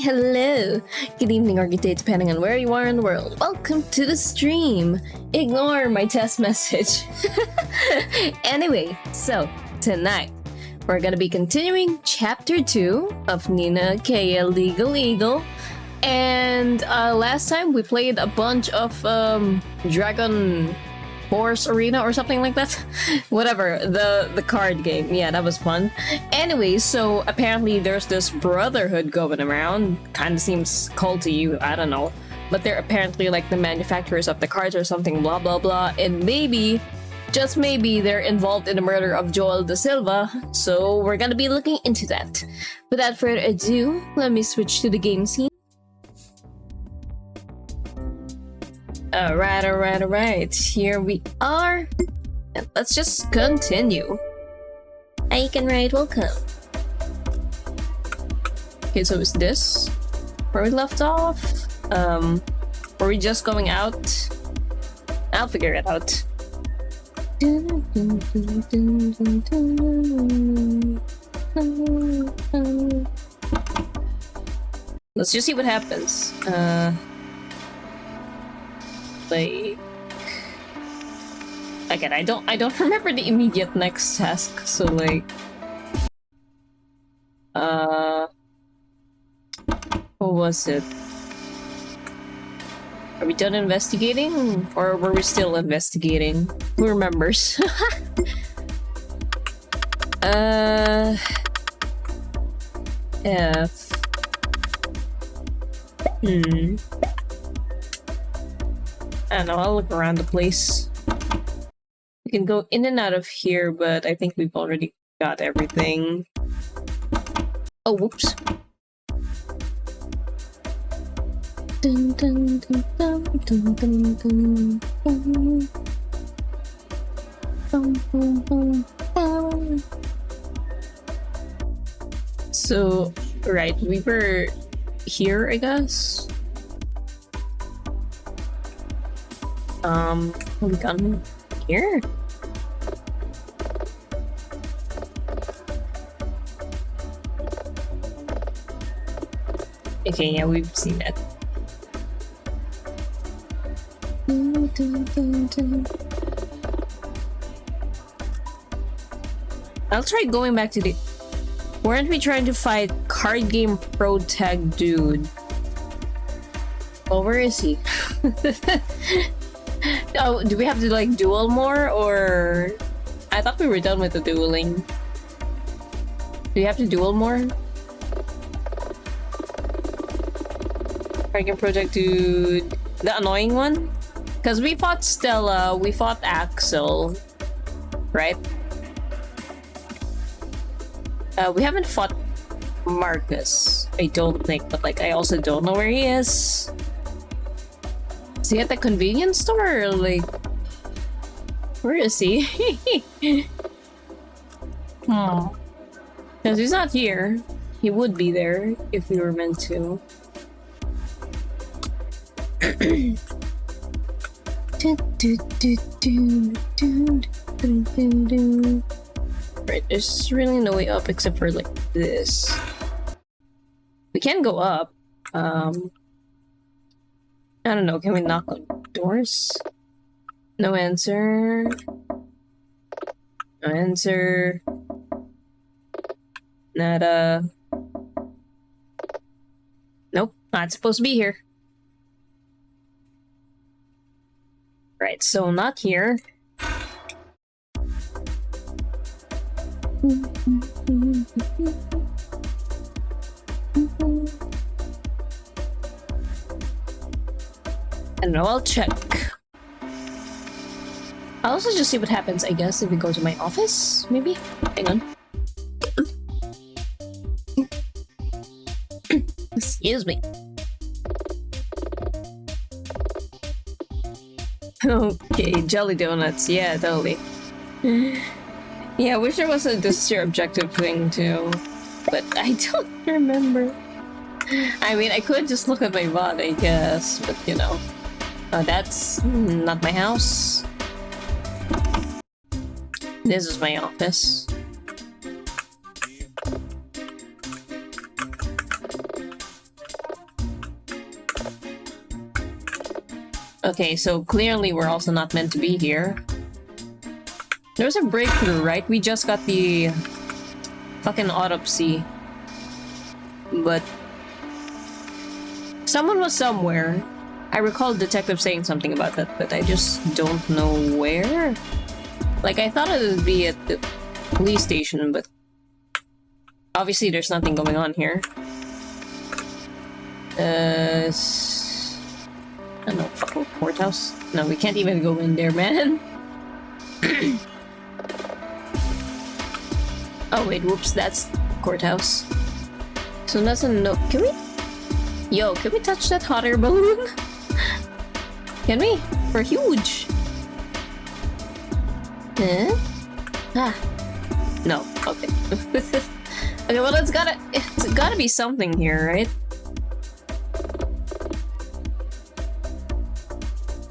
hello, good evening or good day depending on where you are in the world. Welcome to the stream. Ignore my test message. Anyway, so tonight we're gonna be continuing chapter 2 of Nina Kea Legal Eagle. And last time we played a bunch of Dragon Horse Arena or something like that. Whatever, the card game. Yeah, that was fun. Anyway, so apparently there's this brotherhood going around. Kind of seems culty, I don't know. But they're apparently like the manufacturers of the cards or something, blah blah blah. And maybe, just maybe, they're involved in the murder of Joel Da Silva. So we're gonna be looking into that. Without further ado, let me switch to the game scene. Alright, here we are. And let's just continue. I can write welcome. Okay, so is this where we left off? Were we just going out? I'll figure it out. Let's just see what happens. Like, again, I don't remember the immediate next task, so like, what was it? Are we done investigating, or were we still investigating? Who remembers? F. I don't know, I'll look around the place. We can go in and out of here, but I think we've already got everything. Oh, whoops. Dun, dun, dun, dun, dun, dun, dun, dun. Bum, bum, bum, bum. So, right, we were here, I guess? We gone here? Okay, yeah, we've seen that. I'll try going back to the... Weren't we trying to fight card game pro tag dude? Oh, where is he? Oh, do we have to like duel more, or I thought we were done with the dueling. Do we have to duel more? Dragon Project Dude, the annoying one? Because we fought Stella, we fought Axel, right? We haven't fought Marcus, I don't think, but like I also don't know where he is. Is he at the convenience store, or like, where is he? Because he's not here. He would be there if we were meant to. Right, there's really no way up except for like this. We can go up. I don't know, can we knock on doors? No answer. No answer. Nada. Nope, not supposed to be here. Right, so not here. I don't know, I'll check. I'll also just see what happens, I guess, if we go to my office, maybe? Hang on. Excuse me. Okay, Jelly Donuts, yeah, totally. Yeah, I wish there was a this is your objective thing too, but I don't remember. I mean, I could just look at my VOD, I guess, but you know. That's not my house. This is my office. Okay, so clearly we're also not meant to be here. There's a breakthrough, right? We just got the fucking autopsy. But someone was somewhere. I recall the detective saying something about that, but I just don't know where. Like, I thought it would be at the police station, but obviously there's nothing going on here. I don't know, fucking courthouse? No, we can't even go in there, man. Oh wait, whoops, that's courthouse. So that's a no. Can we? Yo, can we touch that hot air balloon? Can we? We're huge. Eh? Ah. No. Okay. Okay, well it's gotta be something here, right?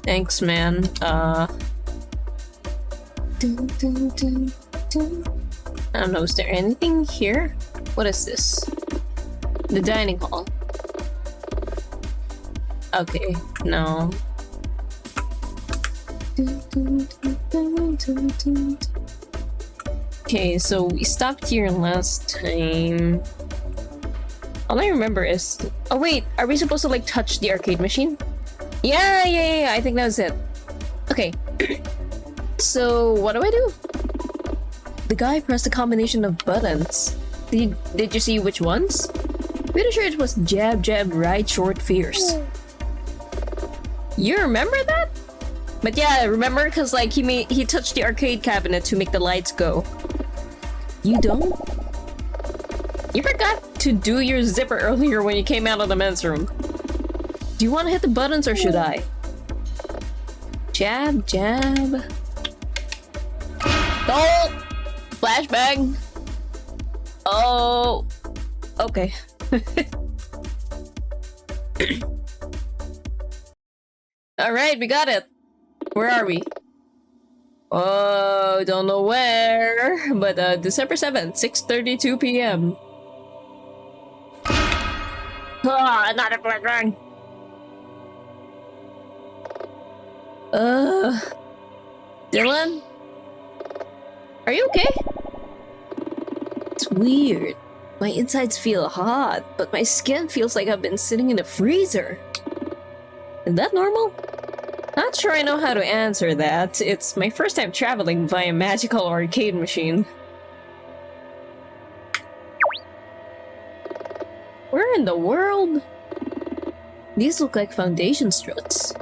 Thanks, man. Dun, dun, dun, dun. I don't know, is there anything here? What is this? The dining hall. Okay, no. Okay, so we stopped here last time. All I remember is... Oh wait, are we supposed to like touch the arcade machine? Yeah, I think that was it. Okay. So, what do I do? The guy pressed a combination of buttons. Did you see which ones? Pretty sure it was jab, jab, right, short, fierce. You remember that? But yeah, remember? Because like he touched the arcade cabinet to make the lights go. You don't? You forgot to do your zipper earlier when you came out of the men's room. Do you want to hit the buttons or should I? Jab, jab. Oh! Flashbang! Oh! Okay. Alright, we got it! Where are we? Oh, don't know where, but December 7th, 6:32 p.m. Ah, another flashbang! Dylan? Are you okay? It's weird. My insides feel hot, but my skin feels like I've been sitting in a freezer. Is that normal? Not sure I know how to answer that. It's my first time traveling via magical arcade machine. Where in the world? These look like foundation struts.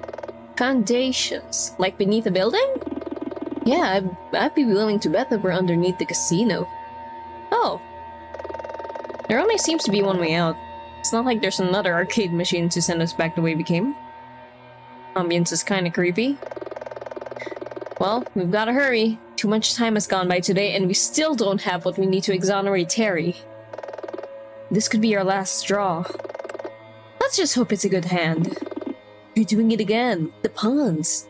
Foundations? Like beneath a building? Yeah, I'd be willing to bet that we're underneath the casino. Oh. There only seems to be one way out. It's not like there's another arcade machine to send us back the way we came. Ambience is kinda creepy. Well, we've gotta hurry. Too much time has gone by today and we still don't have what we need to exonerate Terry. This could be our last straw. Let's just hope it's a good hand. You're doing it again. The puns.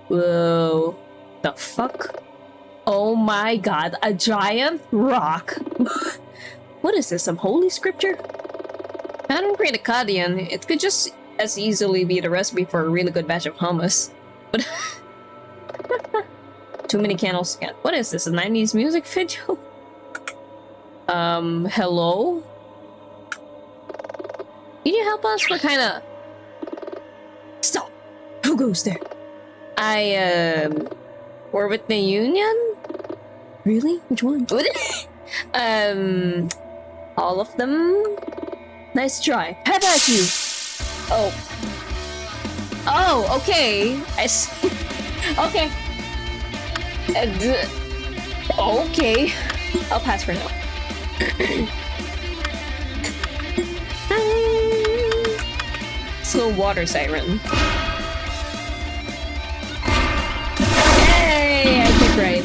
Whoa. The fuck? Oh my god, a giant rock. What is this, some holy scripture? I don't create a Kadian. It could just as easily be the recipe for a really good batch of hummus. But too many candles again. What is this, a 90s music video? Hello? Can you help us? What kind of... Stop! Who goes there? We're with the Union? Really? Which one? All of them? Nice try. Have at you! Oh. Oh, okay. I see. Okay. Okay. I'll pass for now. Slow water siren. Hey, I picked right.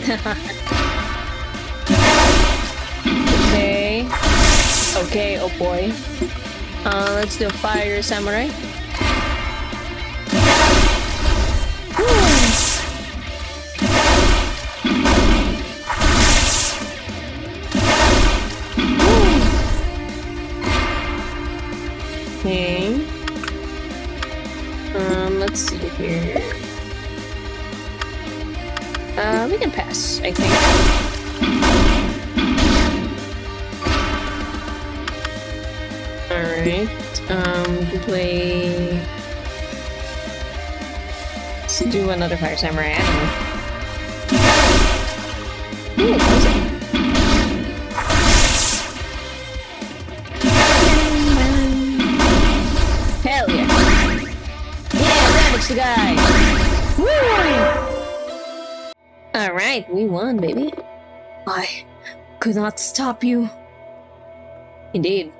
Okay. Okay, oh boy. Let's do fire samurai. Okay. We can pass, I think. Alright. We play... Let's do another Fire Samurai, I don't know. Ooh, close it. Hell yeah. Yeah, damage the guy! Woo! Alright, we won, baby. I could not stop you. Indeed.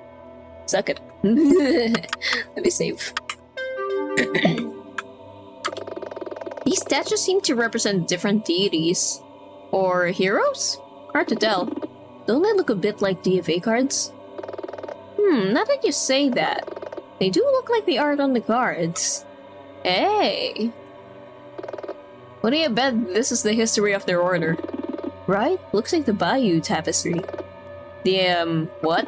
Suck it. Let me save. These statues seem to represent different deities. Or heroes? Hard to tell. Don't they look a bit like DFA cards? Now that you say that, they do look like the art on the cards. Hey! What do you bet this is the history of their order? Right? Looks like the Bayou Tapestry. The, what?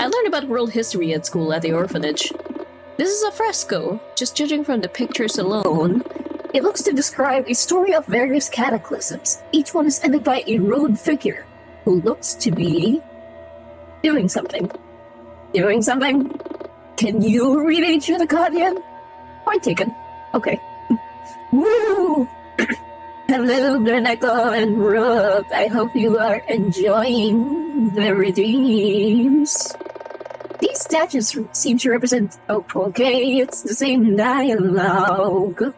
I learned about world history at school at the orphanage. This is a fresco. Just judging from the pictures alone, it looks to describe a story of various cataclysms. Each one is ended by a robed figure who looks to be doing something. Doing something? Can you read Age of the Guardian? Point taken. Okay. Woo! Hello, Glenecho and Rook. I hope you are enjoying the redeems. These statues seem to represent... Oh, okay, it's the same dialogue.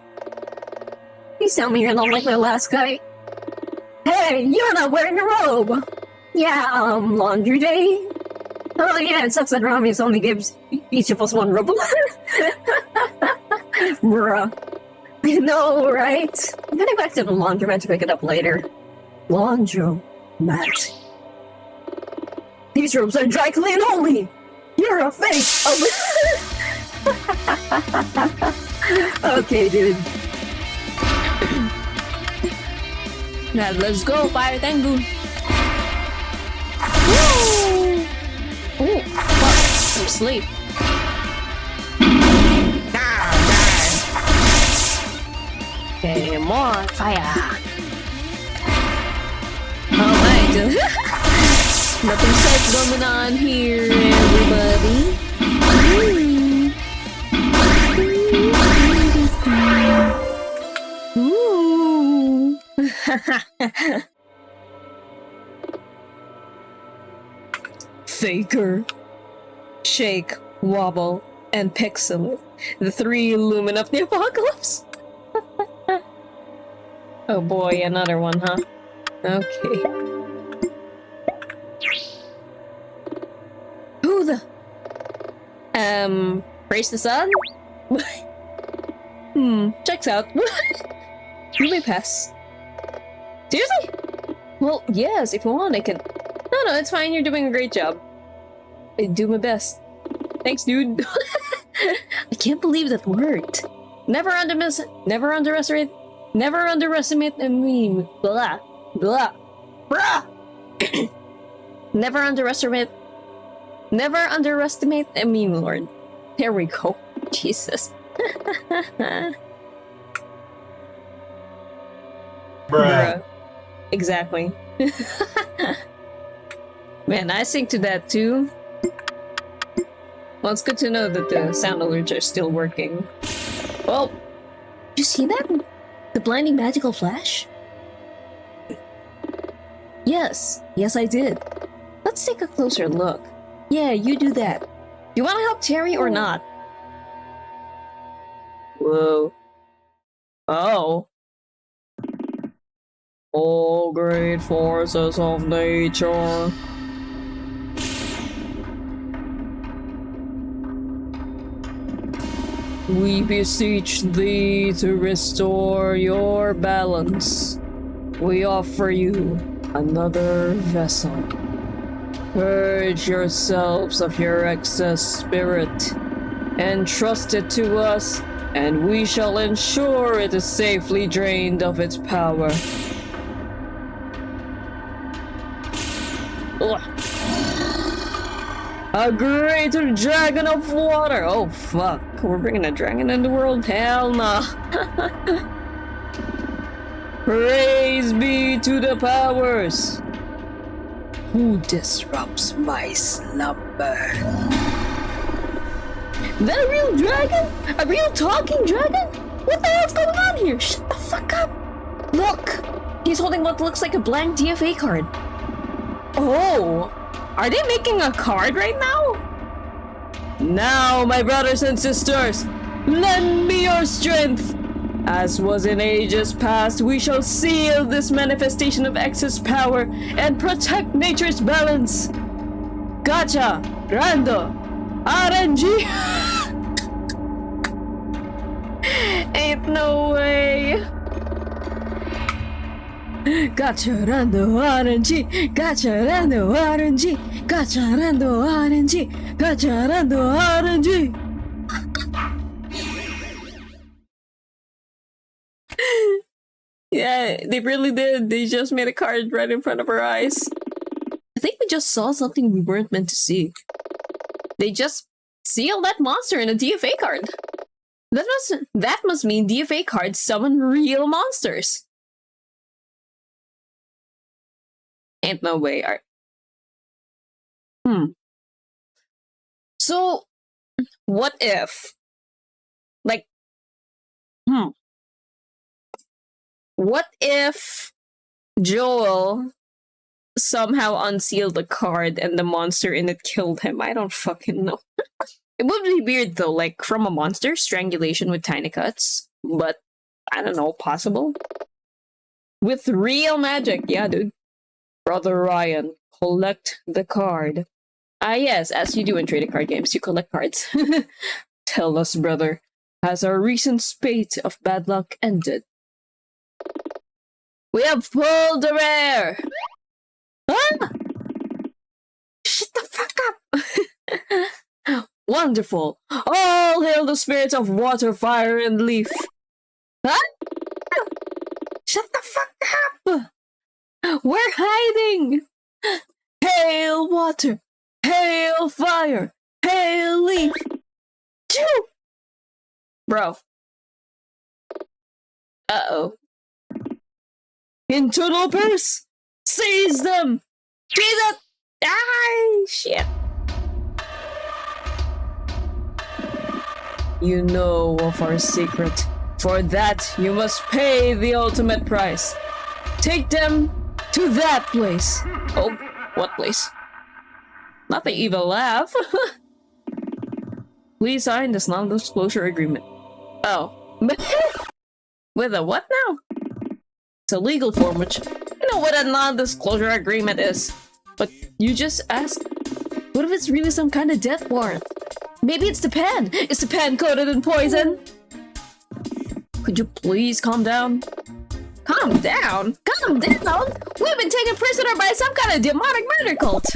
Please tell me you're not like the last guy. Hey, you're not wearing a robe! Yeah, laundry day? Oh yeah, it sucks that Ramius only gives each of us one robe. Bruh. I know, right? I'm getting back to the laundromat to pick it up later. Laundromat. These robes are dry clean only! You're a fake! Oh. Okay, dude. Now let's go, Fire Tengu! Woo! Oh, fuck. I'm asleep. Okay, more fire! Alright. Nothing such going on here, everybody. Ooh. Faker, Shake, Wobble, and Pixel. The three Lumen of the Apocalypse. Oh boy, another one, huh? Okay. Who the... Praise the sun? Checks out. You may pass. Seriously? Well, yes, if you want, I can... No, it's fine, you're doing a great job. I do my best. Thanks, dude. I can't believe that worked. Never underestimate a meme. Blah. Blah. Blah. Never underestimate a meme lord. There we go. Jesus. Bruh. Exactly. Man, I sing to that too. Well, it's good to know that the sound alerts are still working. Well, did you see that? The blinding magical flash? Yes, I did. Let's take a closer look. Yeah, you do that. You want to help Terry or not? Whoa. Oh. All great forces of nature. We beseech thee to restore your balance. We offer you another vessel. Purge yourselves of your excess spirit, entrust it to us, and we shall ensure it is safely drained of its power. Ugh. A greater dragon of water! Oh fuck, we're bringing a dragon in the world? Hell nah. Praise be to the powers! Who disrupts my slumber? That a real dragon? A real talking dragon? What the hell's going on here? Shut the fuck up! Look! He's holding what looks like a blank DFA card. Oh! Are they making a card right now? Now, my brothers and sisters, lend me your strength! As was in ages past, we shall seal this manifestation of excess power and protect nature's balance. Gacha, Rando, RNG. Ain't no way. Gacha, Rando, RNG. Gacha, Rando, RNG. Gacha, Rando, RNG. Gacha, Rando, RNG. Yeah, they really did. They just made a card right in front of our eyes. I think we just saw something we weren't meant to see. They just sealed that monster in a DFA card. That must mean DFA cards summon real monsters. Ain't no way. So, what if? Like, what if Joel somehow unsealed the card and the monster in it killed him? I don't fucking know. It would be weird though, like from a monster, strangulation with tiny cuts. But, I don't know, possible? With real magic, yeah dude. Brother Ryan, collect the card. Ah yes, as you do in trading card games, you collect cards. Tell us, brother, has our recent spate of bad luck ended? We have pulled the rare! Huh? Shut the fuck up! Wonderful! All hail the spirits of water, fire, and leaf! Huh? Shut the fuck up! We're hiding! Hail water! Hail fire! Hail leaf! Choo! Bro. Uh-oh. Internal purse! Seize them! Jesus! Ah, shit. You know of our secret. For that, you must pay the ultimate price. Take them to that place. Oh, what place? Not the evil laugh. Please sign this non-disclosure agreement. Oh. With a what now? It's a legal form, which you know what a non-disclosure agreement is. But you just asked, what if it's really some kind of death warrant? Maybe it's the pen! Is the pen coated in poison? Could you please calm down? Calm down? Calm down? We've been taken prisoner by some kind of demonic murder cult!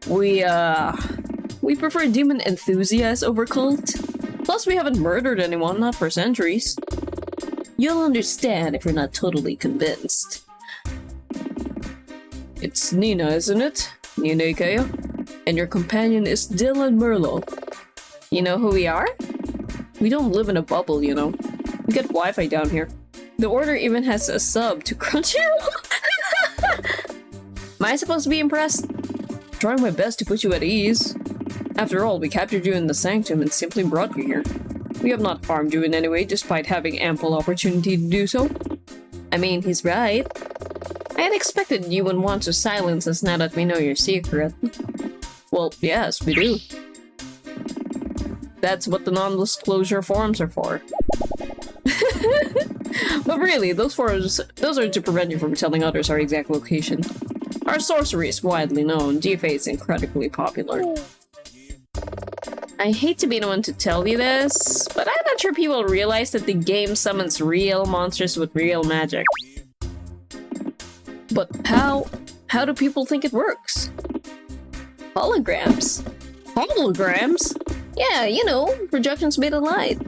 We prefer demon enthusiasts over cult. Plus we haven't murdered anyone, not for centuries. You'll understand if you're not totally convinced. It's Nina, isn't it? Nina Ikea? And your companion is Dylan Merlo. You know who we are? We don't live in a bubble, you know. We get Wi-Fi down here. The order even has a sub to Crunchyroll. Am I supposed to be impressed? Trying my best to put you at ease. After all, we captured you in the sanctum and simply brought you here. We have not harmed you in any way, despite having ample opportunity to do so. I mean, he's right. I had expected you would want to silence us now that we know your secret. Well, yes, we do. That's what the non-disclosure forums are for. But really, those forums, those are to prevent you from telling others our exact location. Our sorcery is widely known. DFA is incredibly popular. I hate to be the one to tell you this, but I'm not sure people realize that the game summons real monsters with real magic. But how do people think it works? Holograms? Holograms? Yeah, you know, projections made of light.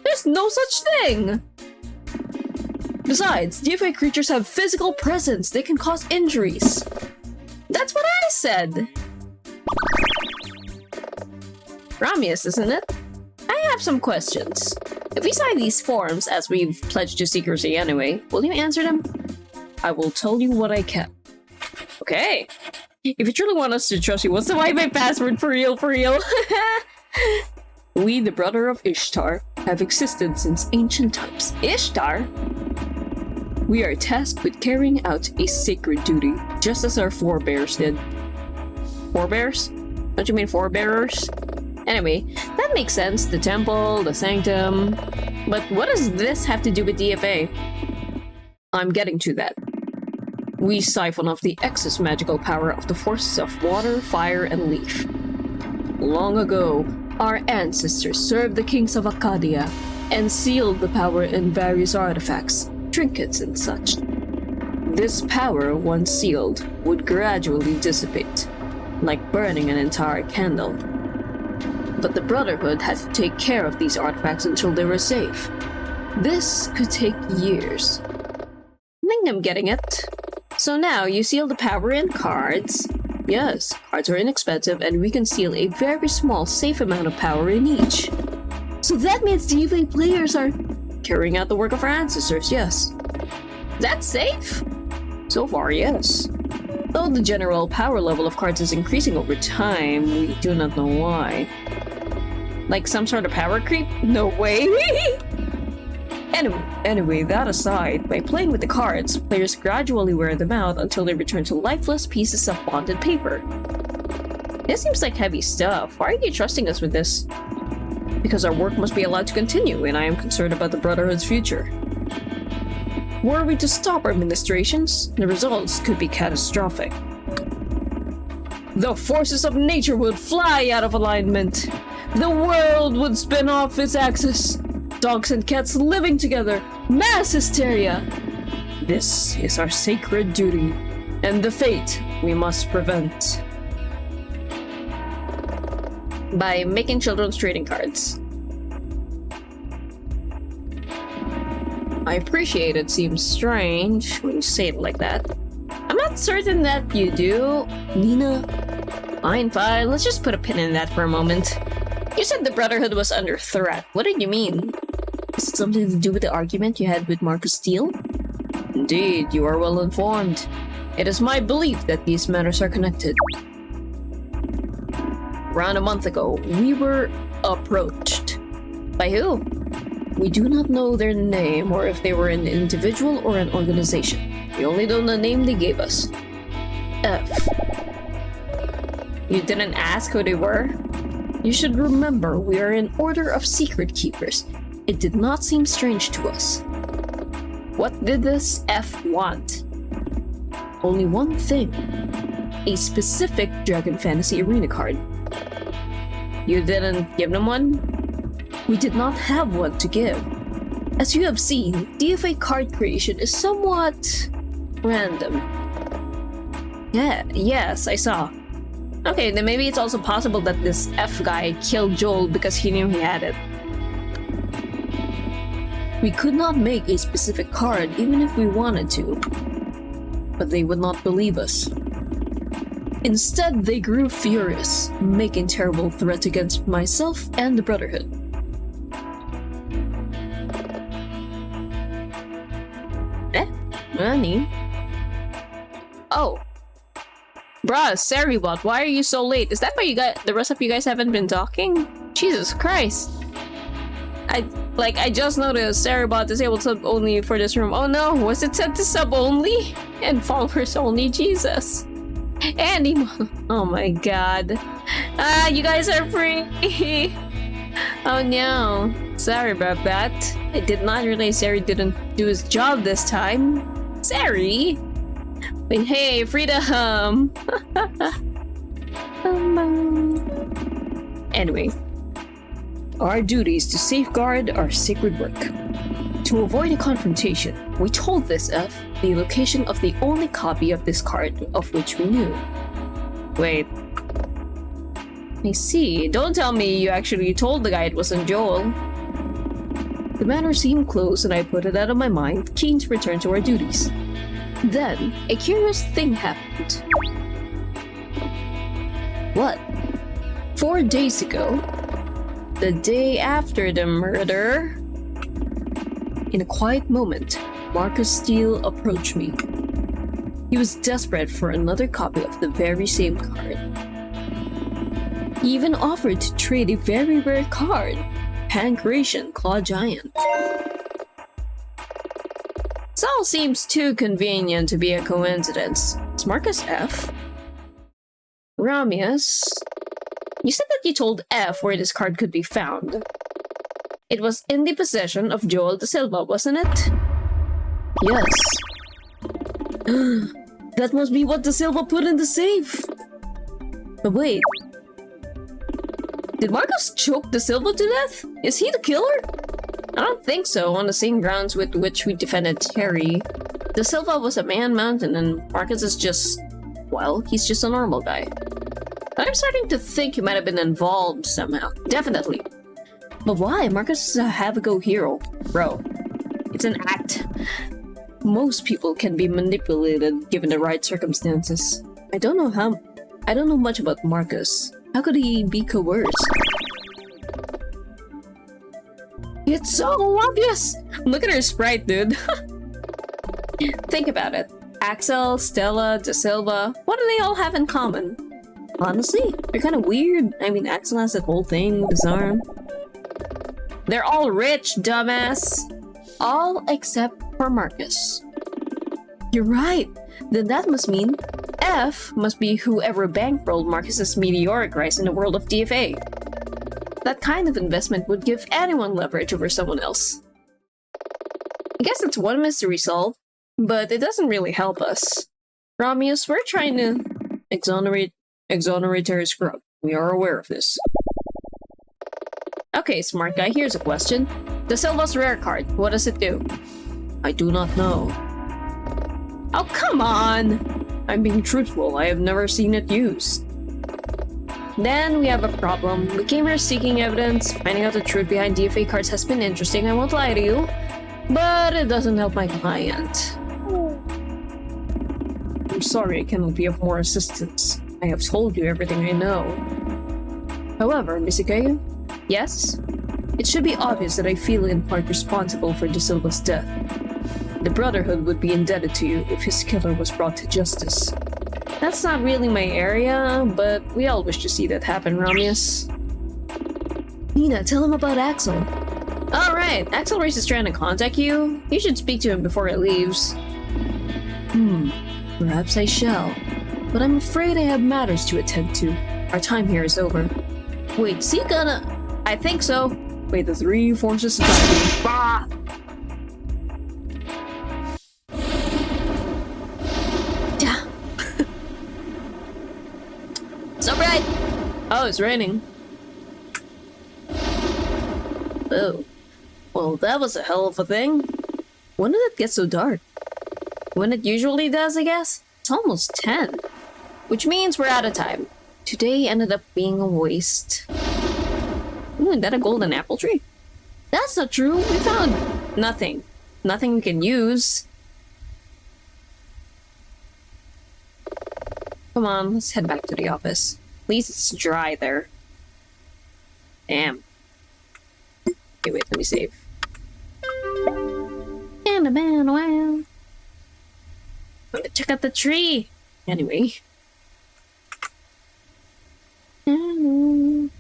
There's no such thing! Besides, DFA creatures have physical presence. They can cause injuries. That's what I said! Ramius, isn't it? I have some questions. If we sign these forms, as we've pledged to secrecy anyway, will you answer them? I will tell you what I can. Okay. If you truly want us to trust you, what's the Wi-Fi password for real, for real? We, the brother of Ishtar, have existed since ancient times. Ishtar? We are tasked with carrying out a sacred duty, just as our forebears did. Forebears? Don't you mean forebearers? Anyway, that makes sense. The temple, the sanctum. But what does this have to do with DFA? I'm getting to that. We siphon off the excess magical power of the forces of water, fire, and leaf. Long ago, our ancestors served the kings of Aquila and sealed the power in various artifacts, trinkets, and such. This power, once sealed, would gradually dissipate, like burning an entire candle. But the Brotherhood had to take care of these artifacts until they were safe. This could take years. I think I'm getting it. So now, you seal the power in cards. Yes, cards are inexpensive and we can seal a very small, safe amount of power in each. So that means DFA players are carrying out the work of our ancestors, yes. That's safe? So far, yes. Though the general power level of cards is increasing over time, we do not know why. Like some sort of power creep? No way! Anyway, that aside, by playing with the cards, players gradually wear them out until they return to lifeless pieces of bonded paper. This seems like heavy stuff. Why are you trusting us with this? Because our work must be allowed to continue, and I am concerned about the Brotherhood's future. Were we to stop our ministrations, the results could be catastrophic. The forces of nature would fly out of alignment. The world would spin off its axis. Dogs and cats living together. Mass hysteria. This is our sacred duty, and the fate we must prevent. By making children's trading cards. I appreciate it seems strange when you say it like that. I'm not certain that you do, Nina. Fine, let's just put a pin in that for a moment. You said the Brotherhood was under threat. What did you mean? Is it something to do with the argument you had with Marcus Steele? Indeed, you are well informed. It is my belief that these matters are connected. Around a month ago, we were approached. By who? We do not know their name or if they were an individual or an organization. We only know the name they gave us. F. You didn't ask who they were? You should remember we are an order of secret keepers. It did not seem strange to us. What did this F want? Only one thing. A specific Dragon Fantasy Arena card. You didn't give them one? We did not have one to give. As you have seen, DFA card creation is somewhat random. Yes, I saw. Okay, then maybe it's also possible that this F guy killed Joel because he knew he had it. We could not make a specific card even if we wanted to, but they would not believe us. Instead, they grew furious, making terrible threats against myself and the Brotherhood. Nani? Oh. Bruh, Faerwald, why are you so late? Is that why the rest of you guys haven't been talking? Jesus Christ. I just noticed Faerwald disabled sub only for this room. Oh no, was it set to sub only? And followers only, Jesus. Andy, oh my god. You guys are free. Oh no, sorry about that. I did not realize Sari didn't do his job this time. Sari? But hey, freedom! Anyway, our duty is to safeguard our sacred work. To avoid a confrontation, we told this F the location of the only copy of this card of which we knew. Wait. I see. Don't tell me you actually told the guy it wasn't Joel. The matter seemed close and I put it out of my mind, keen to return to our duties. Then, a curious thing happened. What? 4 days ago, the day after the murder, In a quiet moment, Marcus Steele approached me. He was desperate for another copy of the very same card. He even offered to trade a very rare card, Pancration Claw Giant. This all seems too convenient to be a coincidence. Is Marcus F? Ramius, you said that you told F where this card could be found. It was in the possession of Joel da Silva, wasn't it? Yes. That must be what da Silva put in the safe. But wait. Did Marcus choke da Silva to death? Is he the killer? I don't think so, on the same grounds with which we defended Terry. Da Silva was a man-mountain and Marcus is just... well, he's just a normal guy. I'm starting to think he might have been involved somehow. Definitely. But why? Marcus is a have-a-go hero. Bro, it's an act. Most people can be manipulated given the right circumstances. I don't know much about Marcus. How could he be coerced? It's so obvious! Look at her sprite, dude. Think about it. Axel, Stella, Da Silva, what do they all have in common? Honestly, they're kind of weird. I mean, Axel has that whole thing with his arm. They're all rich, dumbass. All except for Marcus. You're right. Then that must mean F must be whoever bankrolled Marcus's meteoric rise in the world of DFA. That kind of investment would give anyone leverage over someone else. I guess that's one mystery solved, but it doesn't really help us. Ramius, we're trying to exonerate her scrub. We are aware of this. Okay, smart guy, here's a question. Da Silva's rare card, what does it do? I do not know. Oh, come on! I'm being truthful, I have never seen it used. Then we have a problem. We came here seeking evidence. Finding out the truth behind DFA cards has been interesting, I won't lie to you. But it doesn't help my client. I'm sorry I cannot be of more assistance. I have told you everything I know. However, Misikayu, yes? It should be obvious that I feel in part responsible for Da Silva's death. The Brotherhood would be indebted to you if his killer was brought to justice. That's not really my area, but we all wish to see that happen, Ramius. Nina, tell him about Axel. Alright, Axel raised his trying to contact you. You should speak to him before he leaves. Perhaps I shall. But I'm afraid I have matters to attend to. Our time here is over. Wait, is he gonna... I think so. Wait, the three forces attack. Bah! Yeah. So bright! Oh, it's raining. Oh. Well, that was a hell of a thing. When did it get so dark? When it usually does, I guess? It's almost 10. Which means we're out of time. Today ended up being a waste. Ooh, is that a golden apple tree? That's not true. We found nothing. Nothing we can use. Come on, let's head back to the office. At least it's dry there. Damn. Okay, wait, let me save. And a man, wow. Check out the tree. Anyway. I'm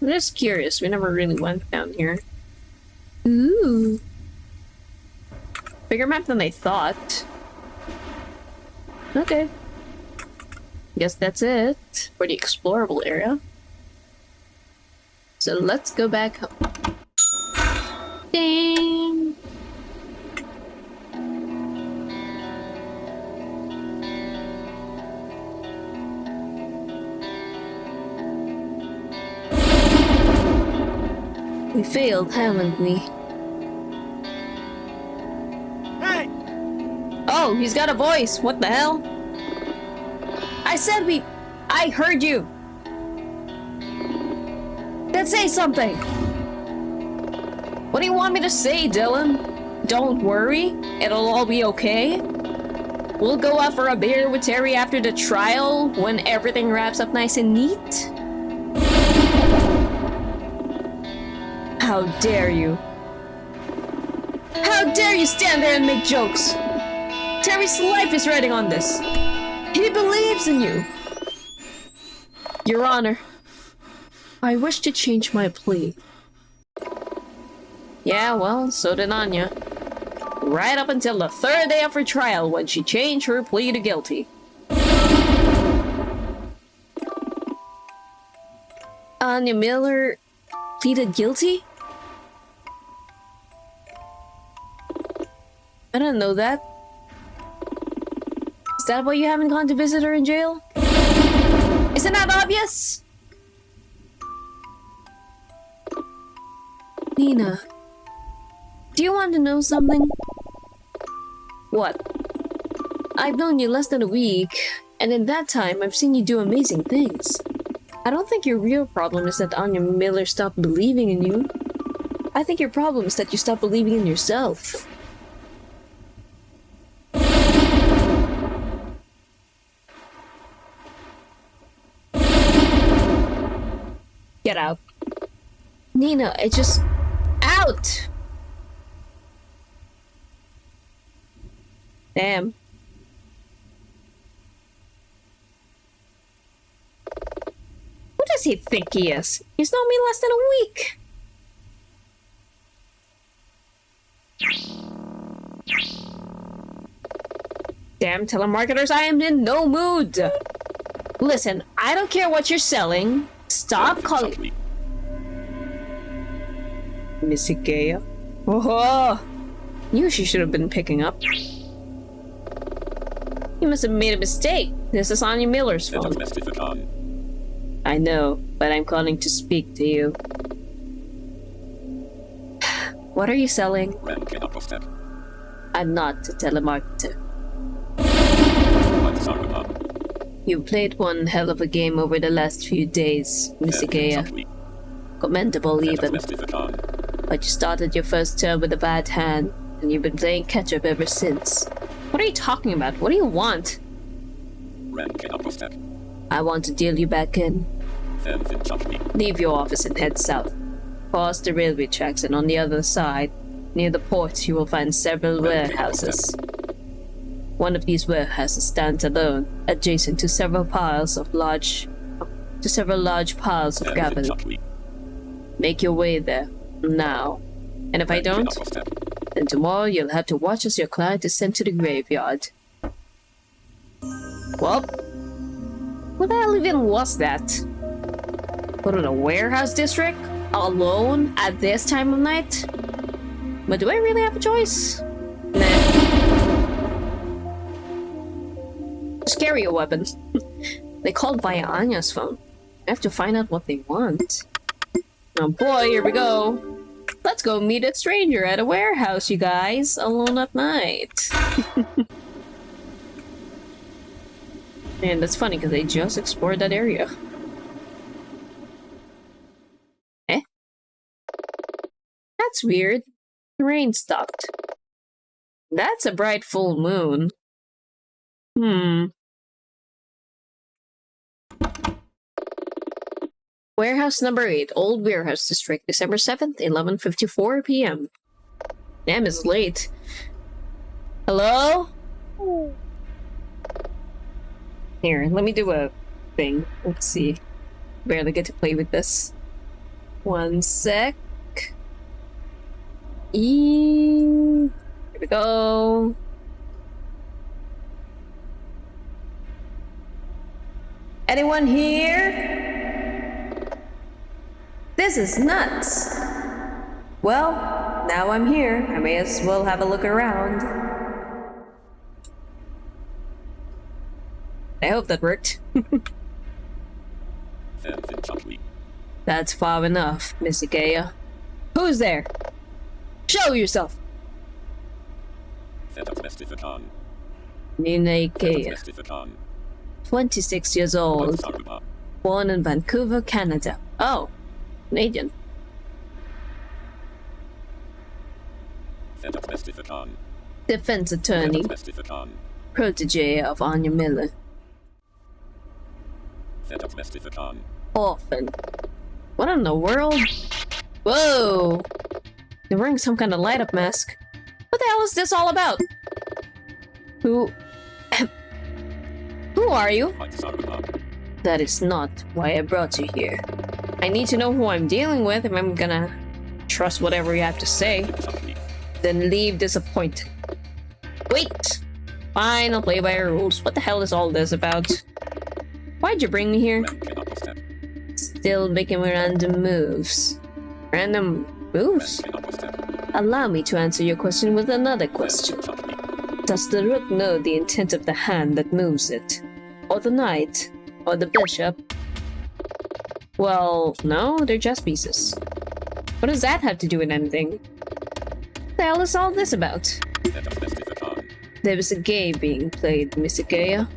just curious. We never really went down here. Ooh. Bigger map than I thought. Okay. Guess that's it for the explorable area. So let's go back home. Ding! We failed, haven't we? Hey! Oh, he's got a voice. What the hell? I said I heard you. Then say something. What do you want me to say, Dylan? Don't worry. It'll all be okay. We'll go out for a beer with Terry after the trial when everything wraps up nice and neat. How dare you? How dare you stand there and make jokes? Terry's life is riding on this. He believes in you. Your Honor, I wish to change my plea. Yeah, well, so did Anya. Right up until the third day of her trial when she changed her plea to guilty. Anya Miller pleaded guilty? I didn't know that. Is that why you haven't gone to visit her in jail? Isn't that obvious? Nina, do you want to know something? What? I've known you less than a week, and in that time I've seen you do amazing things. I don't think your real problem is that Anya Miller stopped believing in you. I think your problem is that you stopped believing in yourself. Get out. Nina, it just... Out! Damn. Who does he think he is? He's known me less than a week. Damn telemarketers, I am in no mood. Listen, I don't care what you're selling. Stop calling... Miss Luudeia? Oh, knew she should have been picking up. You must have made a mistake. This is Anya Miller's phone. I know, but I'm calling to speak to you. What are you selling? I'm not a telemarketer. You played one hell of a game over the last few days, Miss Luudeia. Commendable even. But you started your first term with a bad hand, and you've been playing catch-up ever since. What are you talking about? What do you want? I want to deal you back in. Leave your office and head south. Cross the railway tracks, and on the other side, near the port, you will find several warehouses. One of these warehouses stands alone, adjacent to several large piles of gravel. Make your way there, now. And if I don't, then tomorrow you'll have to watch as your client is sent to the graveyard. Well, what the hell even was that? Go to the warehouse district? Alone at this time of night? But do I really have a choice? Nah. Just carry a weapon. They called via Anya's phone. I have to find out what they want. Oh boy, here we go. Let's go meet a stranger at a warehouse, you guys. Alone at night. And that's funny because they just explored that area. Eh? That's weird. The rain stopped. That's a bright full moon. Warehouse number 8, Old Warehouse District, December 7th, 11:54 p.m. Damn, it's late. Hello? Here, let me do a thing. Let's see. Barely get to play with this. One sec. Here we go. Anyone here? This is nuts. Well, now I'm here. I may as well have a look around. I hope that worked. That's far enough, Miss Luudeia. Who's there? Show yourself! Nina Luudeia. 26 years old. Born in Vancouver, Canada. Oh, Canadian. Defense attorney. Protege of Anya Miller. Orphan. What in the world? Whoa! They're wearing some kind of light-up mask. What the hell is this all about? Who... Who are you? That is not why I brought you here. I need to know who I'm dealing with if I'm gonna trust whatever you have to say. Then leave disappointed. Wait! Fine, I'll play by your rules. What the hell is all this about? Why'd you bring me here? Still making random moves. Random moves? Allow me to answer your question with another question. Does the rook know the intent of the hand that moves it? Or the knight? Or the bishop? Well, no, they're chess pieces. What does that have to do with anything? What the hell is all this about? There was a game being played, Luudeia.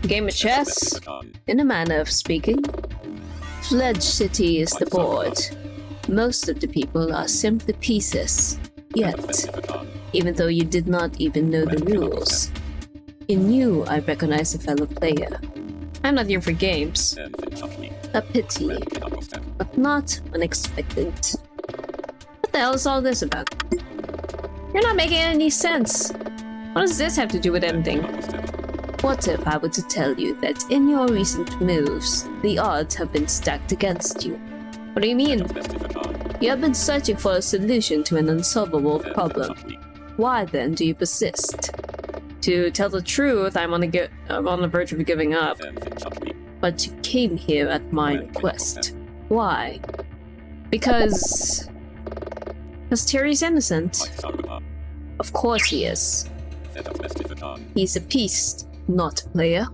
A game of chess, in a manner of speaking. Fledged City is the board. Most of the people are simply pieces. Yet, even though you did not even know the rules, in you I recognize a fellow player. I'm not here for games. A pity, but not unexpected. What the hell is all this about? You're not making any sense. What does this have to do with anything? What if I were to tell you that in your recent moves, the odds have been stacked against you? What do you mean? You have been searching for a solution to an unsolvable problem. Why then do you persist? To tell the truth, I'm on the verge of giving up. But you came here at my request. Why? Because Terry's innocent. Of course he is. He's a piece, not a player.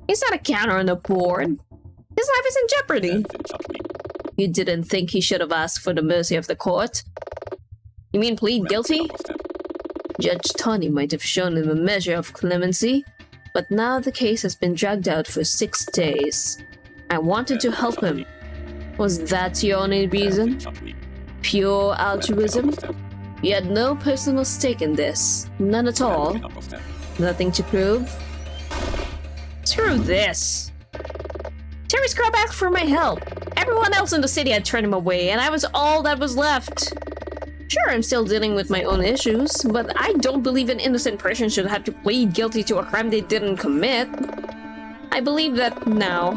He's not a counter on the board. His life is in jeopardy. You didn't think he should have asked for the mercy of the court? You mean plead guilty? Judge Tony might have shown him a measure of clemency, but now the case has been dragged out for 6 days. I wanted to help him. Was that your only reason? Pure altruism? You had no personal stake in this. None at all. Nothing to prove? Screw this. Terry Scrub asked for my help. Everyone else in the city had turned him away, and I was all that was left. Sure, I'm still dealing with my own issues, but I don't believe an innocent person should have to plead guilty to a crime they didn't commit. I believe that now,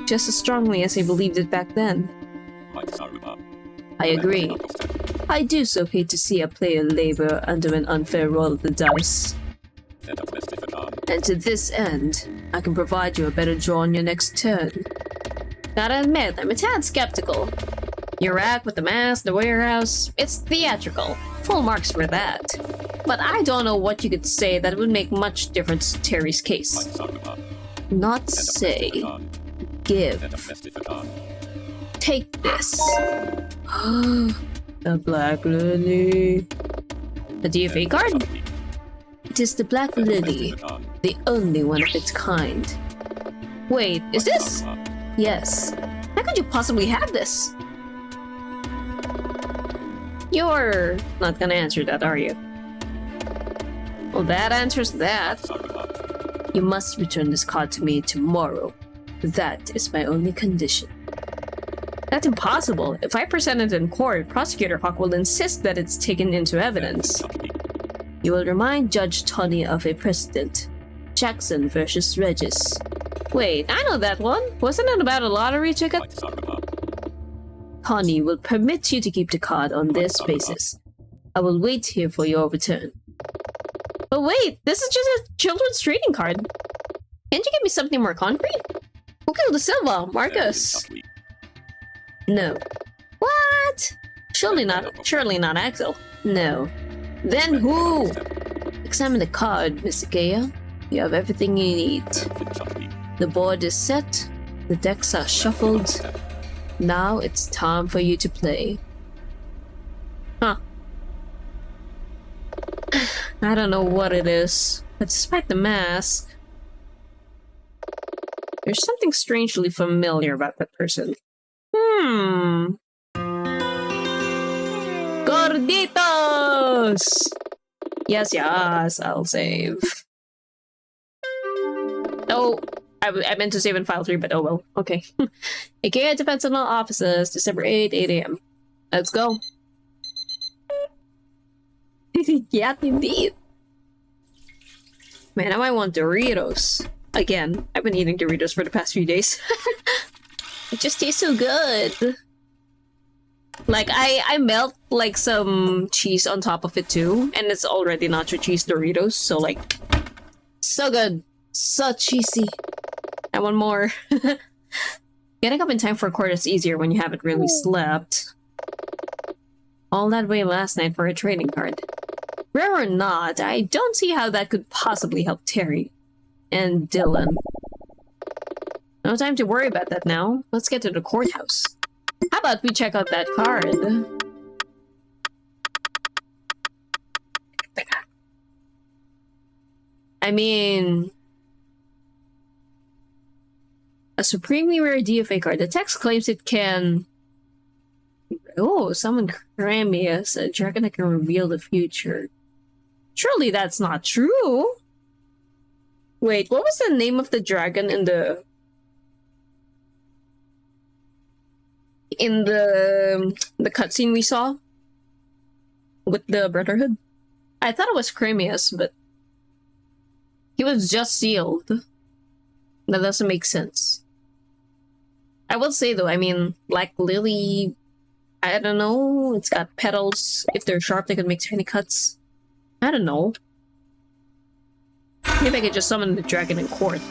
just as strongly as I believed it back then. I agree. I do so hate to see a player labor under an unfair roll of the dice. And to this end, I can provide you a better draw on your next turn. Gotta admit, I'm a tad skeptical. Your act with the mask, the warehouse, it's theatrical. Full marks for that. But I don't know what you could say that would make much difference to Terry's case. Not say. Give. Take this. The Black Lily. A DFA card? It is the Black Lily, the only one of its kind. Wait, is this? Yes. How could you possibly have this? You're not gonna answer that, are you? Well, that answers that. You must return this card to me tomorrow. That is my only condition. That's impossible. If I present it in court, Prosecutor Hawk will insist that it's taken into evidence. You will remind Judge Tony of a precedent. Jackson versus Regis. Wait, I know that one. Wasn't it about a lottery ticket? Tony will permit you to keep the card on this basis. I will wait here for your return. But wait, this is just a children's trading card. Can't you give me something more concrete? Who killed the Silva? Marcus? No. What? Surely not Axel. No. Then who? Examine the card, Mr. Gaya. You have everything you need. The board is set. The decks are shuffled. Now it's time for you to play. Huh. I don't know what it is, but despite the mask, there's something strangely familiar about that person. Gorditos! Yes, I'll save. Oh, I meant to save in file 3, but oh well. Okay. AKA Defensive Offices, December 8, 8 a.m. Let's go. Spicy cat indeed. Man, now I want Doritos. Again, I've been eating Doritos for the past few days. It just tastes so good. Like, I melt, like, some cheese on top of it, too. And it's already nacho cheese Doritos, so, like... So good. So cheesy. I want more. Getting up in time for court is easier when you haven't really slept. All that way last night for a trading card. Rare or not, I don't see how that could possibly help Terry. And Dylan. No time to worry about that now. Let's get to the courthouse. How about we check out that card? I mean... A supremely rare DFA card. The text claims it can... Oh, summon Cremius, a dragon that can reveal the future. Surely that's not true! Wait, what was the name of the dragon in the... the cutscene we saw? With the Brotherhood? I thought it was Cremius, but... He was just sealed. That doesn't make sense. I will say though, I mean, Black Lily... I don't know, it's got petals. If they're sharp, they could make tiny cuts. I don't know. Maybe I could just summon the dragon in court.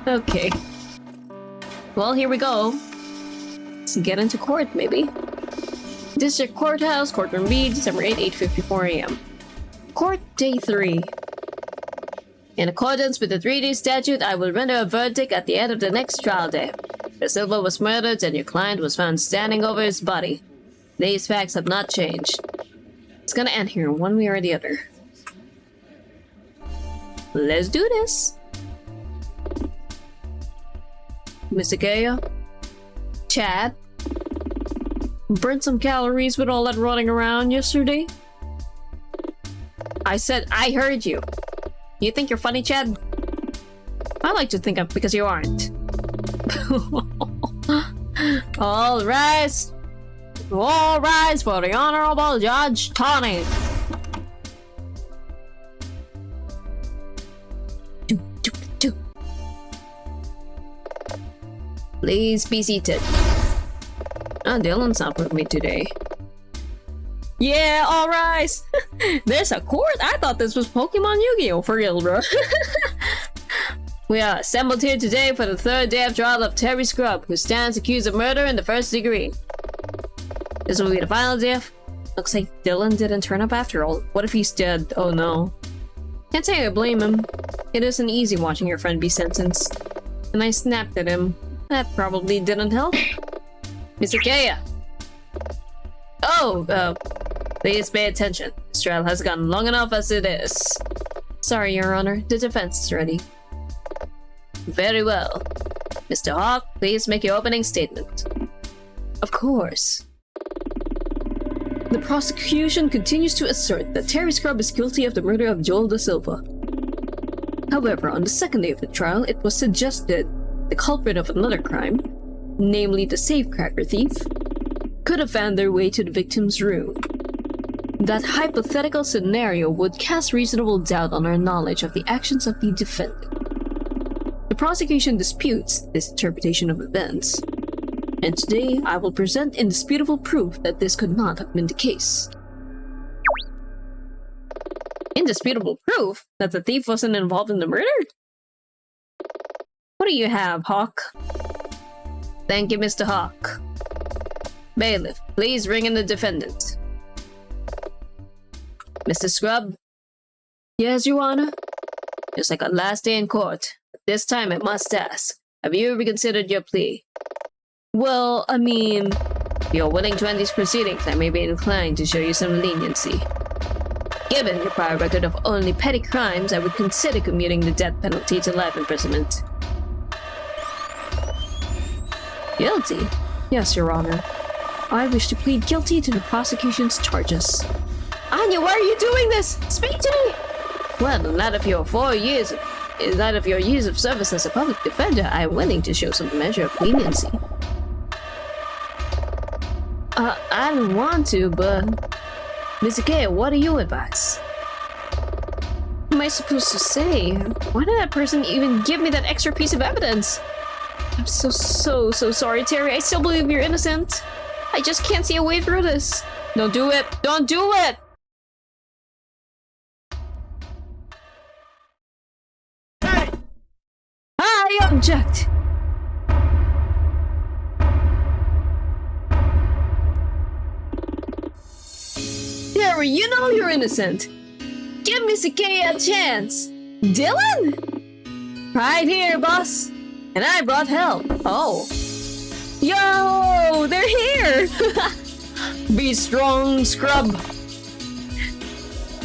Okay. Well, here we go. Let's get into court, maybe. District Courthouse, Courtroom B, December 8, 8:54 a.m. Court Day 3. In accordance with the 3-day statute, I will render a verdict at the end of the next trial day. The Silva was murdered and your client was found standing over his body. These facts have not changed. It's gonna end here, one way or the other. Let's do this! Mr. Gaya? Chad? Burned some calories with all that running around yesterday? I said I heard you. You think you're funny, Chad? I like to think of because you aren't. All rise! All rise for the Honorable Judge Tawny! Please be seated. Oh, Dylan's not with me today. Yeah, all rise! There's a court? I thought this was Pokemon Yu-Gi-Oh! For real, bro. We are assembled here today for the third day of trial of Terry Scrub, who stands accused of murder in the first degree. This will be the final day. Looks like Dylan didn't turn up after all. What if he's dead? Oh no. Can't say I blame him. It isn't easy watching your friend be sentenced. And I snapped at him. That probably didn't help. Mr. Kaya! Oh, please pay attention. This trial has gone long enough as it is. Sorry, Your Honor. The defense is ready. Very well. Mr. Hawk, please make your opening statement. Of course. The prosecution continues to assert that Terry Scrub is guilty of the murder of Joel Da Silva. However, on the second day of the trial, it was suggested the culprit of another crime, namely the safecracker thief, could have found their way to the victim's room. That hypothetical scenario would cast reasonable doubt on our knowledge of the actions of the defendant. The prosecution disputes this interpretation of events, and today I will present indisputable proof that this could not have been the case. Indisputable proof that the thief wasn't involved in the murder? What do you have, Hawk? Thank you, Mr. Hawk. Bailiff, please ring in the defendant. Mr. Scrub? Yes, Your Honor? Just like our last day in court, but this time I must ask, have you reconsidered your plea? Well, I mean... If you're willing to end these proceedings, I may be inclined to show you some leniency. Given your prior record of only petty crimes, I would consider commuting the death penalty to life imprisonment. Guilty? Yes, Your Honor. I wish to plead guilty to the prosecution's charges. Anya, why are you doing this? Speak to me! Well, in light of your 4 years of service as a public defender, I am willing to show some measure of leniency. I don't want to, but... Miss Aquila, what do you advise? What am I supposed to say? Why did that person even give me that extra piece of evidence? I'm so sorry, Terry. I still believe you're innocent. I just can't see a way through this. Don't do it! Don't do it! Hey! I object! Terry, you know you're innocent. Give Miss Aquila a chance. Dylan? Right here, boss. And I brought help. Oh. Yo, they're here! Be strong, scrub.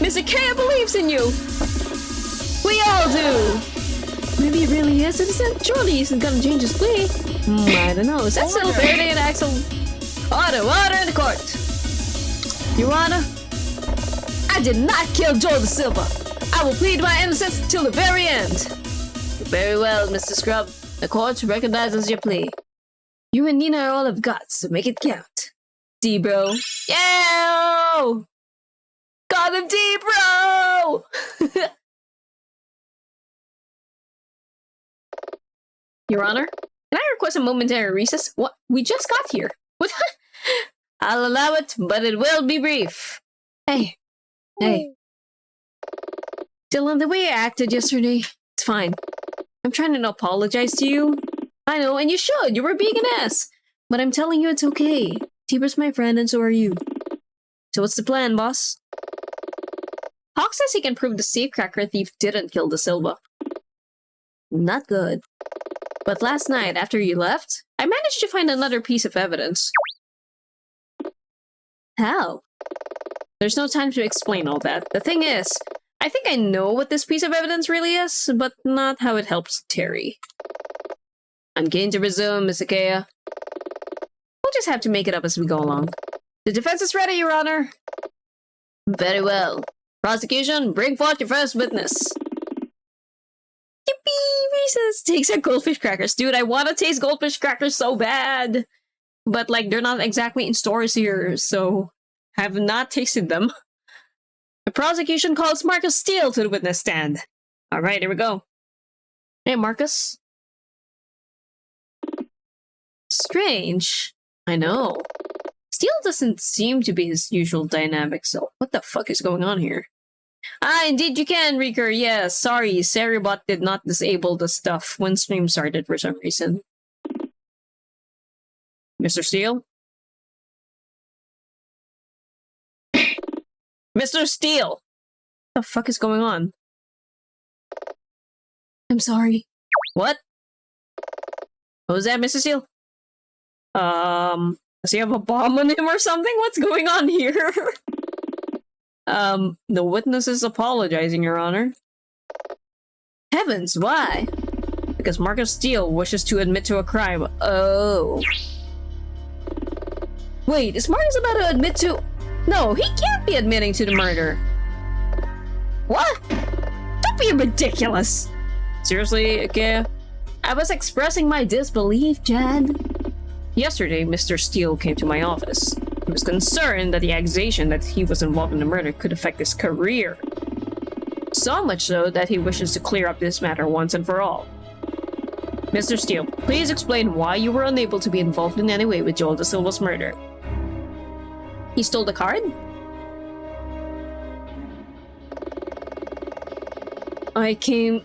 Miss Aquila believes in you. We all do. Maybe he really is innocent. Surely he isn't gonna change his plea. I don't know. Is that still Faraday and Axel? Order in the court. Your Honor, I did not kill Joel Da Silva. I will plead my innocence till the very end. Very well, Mr. Scrub. The court recognizes your plea. You and Nina are all I've got, so make it count. D, bro. Yeah! Got him, D, bro! Your Honor, can I request a momentary recess? What? We just got here. What? I'll allow it, but it will be brief. Hey. Dylan, the way you acted yesterday, it's fine. I'm trying to apologize to you. I know, and you should. You were being an ass. But I'm telling you it's okay. Tibra's my friend, and so are you. So what's the plan, boss? Hawk says he can prove the safecracker thief didn't kill Da Silva. Not good. But last night, after you left, I managed to find another piece of evidence. How? There's no time to explain all that. The thing is, I think I know what this piece of evidence really is, but not how it helps Terry. I'm game to resume, Miss Aquila. We'll just have to make it up as we go along. The defense is ready, Your Honor. Very well. Prosecution, bring forth your first witness. Yippee! Reese's takes our goldfish crackers. Dude, I want to taste goldfish crackers so bad. But, like, they're not exactly in stores here, so I have not tasted them. The prosecution calls Marcus Steele to the witness stand. Alright, here we go. Hey, Marcus. Strange. I know. Steele doesn't seem to be his usual dynamic, so what the fuck is going on here? Ah, indeed you can, Reeker. Yes, sorry, Seribot did not disable the stuff when stream started for some reason. Mr. Steele? Mr. Steele! What the fuck is going on? I'm sorry. What? What was that, Mr. Steele? Does he have a bomb on him or something? What's going on here? The witness is apologizing, Your Honor. Heavens, why? Because Marcus Steele wishes to admit to a crime. Oh. Wait, is Marcus about to admit to... No, he can't be admitting to the murder. What? Don't be ridiculous. Seriously, okay? I was expressing my disbelief, Chad. Yesterday, Mr. Steele came to my office. He was concerned that the accusation that he was involved in the murder could affect his career. So much so that he wishes to clear up this matter once and for all. Mr. Steele, please explain why you were unable to be involved in any way with Joel Da Silva's murder. He stole the card? I came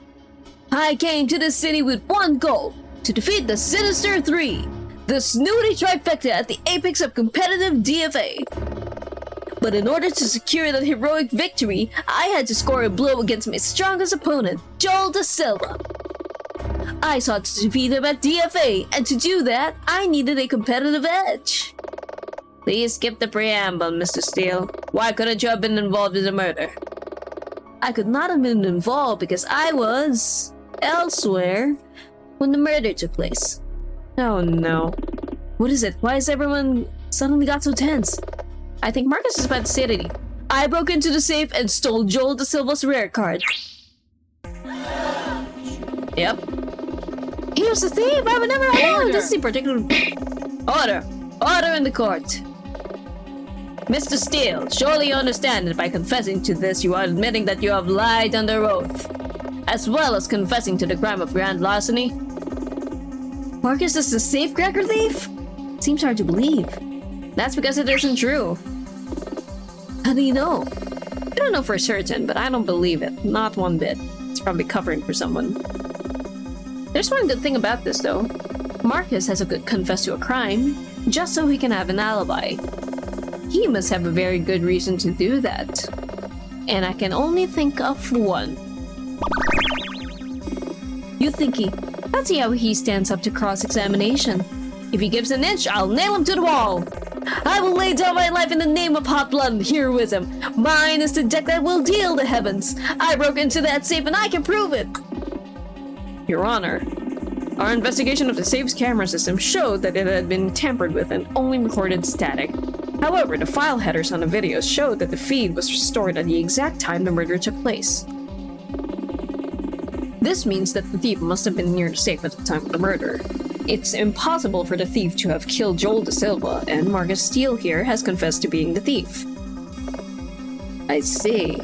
to the city with one goal, to defeat the Sinister Three, the snooty trifecta at the apex of competitive DFA. But in order to secure that heroic victory, I had to score a blow against my strongest opponent, Joel Da Silva. I sought to defeat him at DFA, and to do that, I needed a competitive edge. Please skip the preamble, Mr. Steele. Why couldn't you have been involved in the murder? I could not have been involved because I was elsewhere when the murder took place. Oh no. What is it? Why is everyone suddenly got so tense? I think Marcus is about to say that I broke into the safe and stole Joel Da Silva's rare card. Yep. He was a thief! I would never allow him! This is a particular... Order! Order in the court! Mr. Steele, surely you understand that by confessing to this, you are admitting that you have lied under oath, as well as confessing to the crime of grand larceny. Marcus is the safecracker thief? Seems hard to believe. That's because it isn't true. How do you know? I don't know for certain, but I don't believe it. Not one bit. It's probably covering for someone. There's one good thing about this, though. Marcus has confessed to a crime, just so he can have an alibi. He must have a very good reason to do that. And I can only think of one. You thinky. Let's see how he stands up to cross-examination. If he gives an inch, I'll nail him to the wall. I will lay down my life in the name of hot blood and heroism. Mine is the deck that will deal the heavens. I broke into that safe and I can prove it. Your Honor, our investigation of the safe's camera system showed that it had been tampered with and only recorded static. However, the file headers on the videos showed that the feed was restored at the exact time the murder took place. This means that the thief must have been near the safe at the time of the murder. It's impossible for the thief to have killed Joel Da Silva, and Marcus Steele here has confessed to being the thief. I see.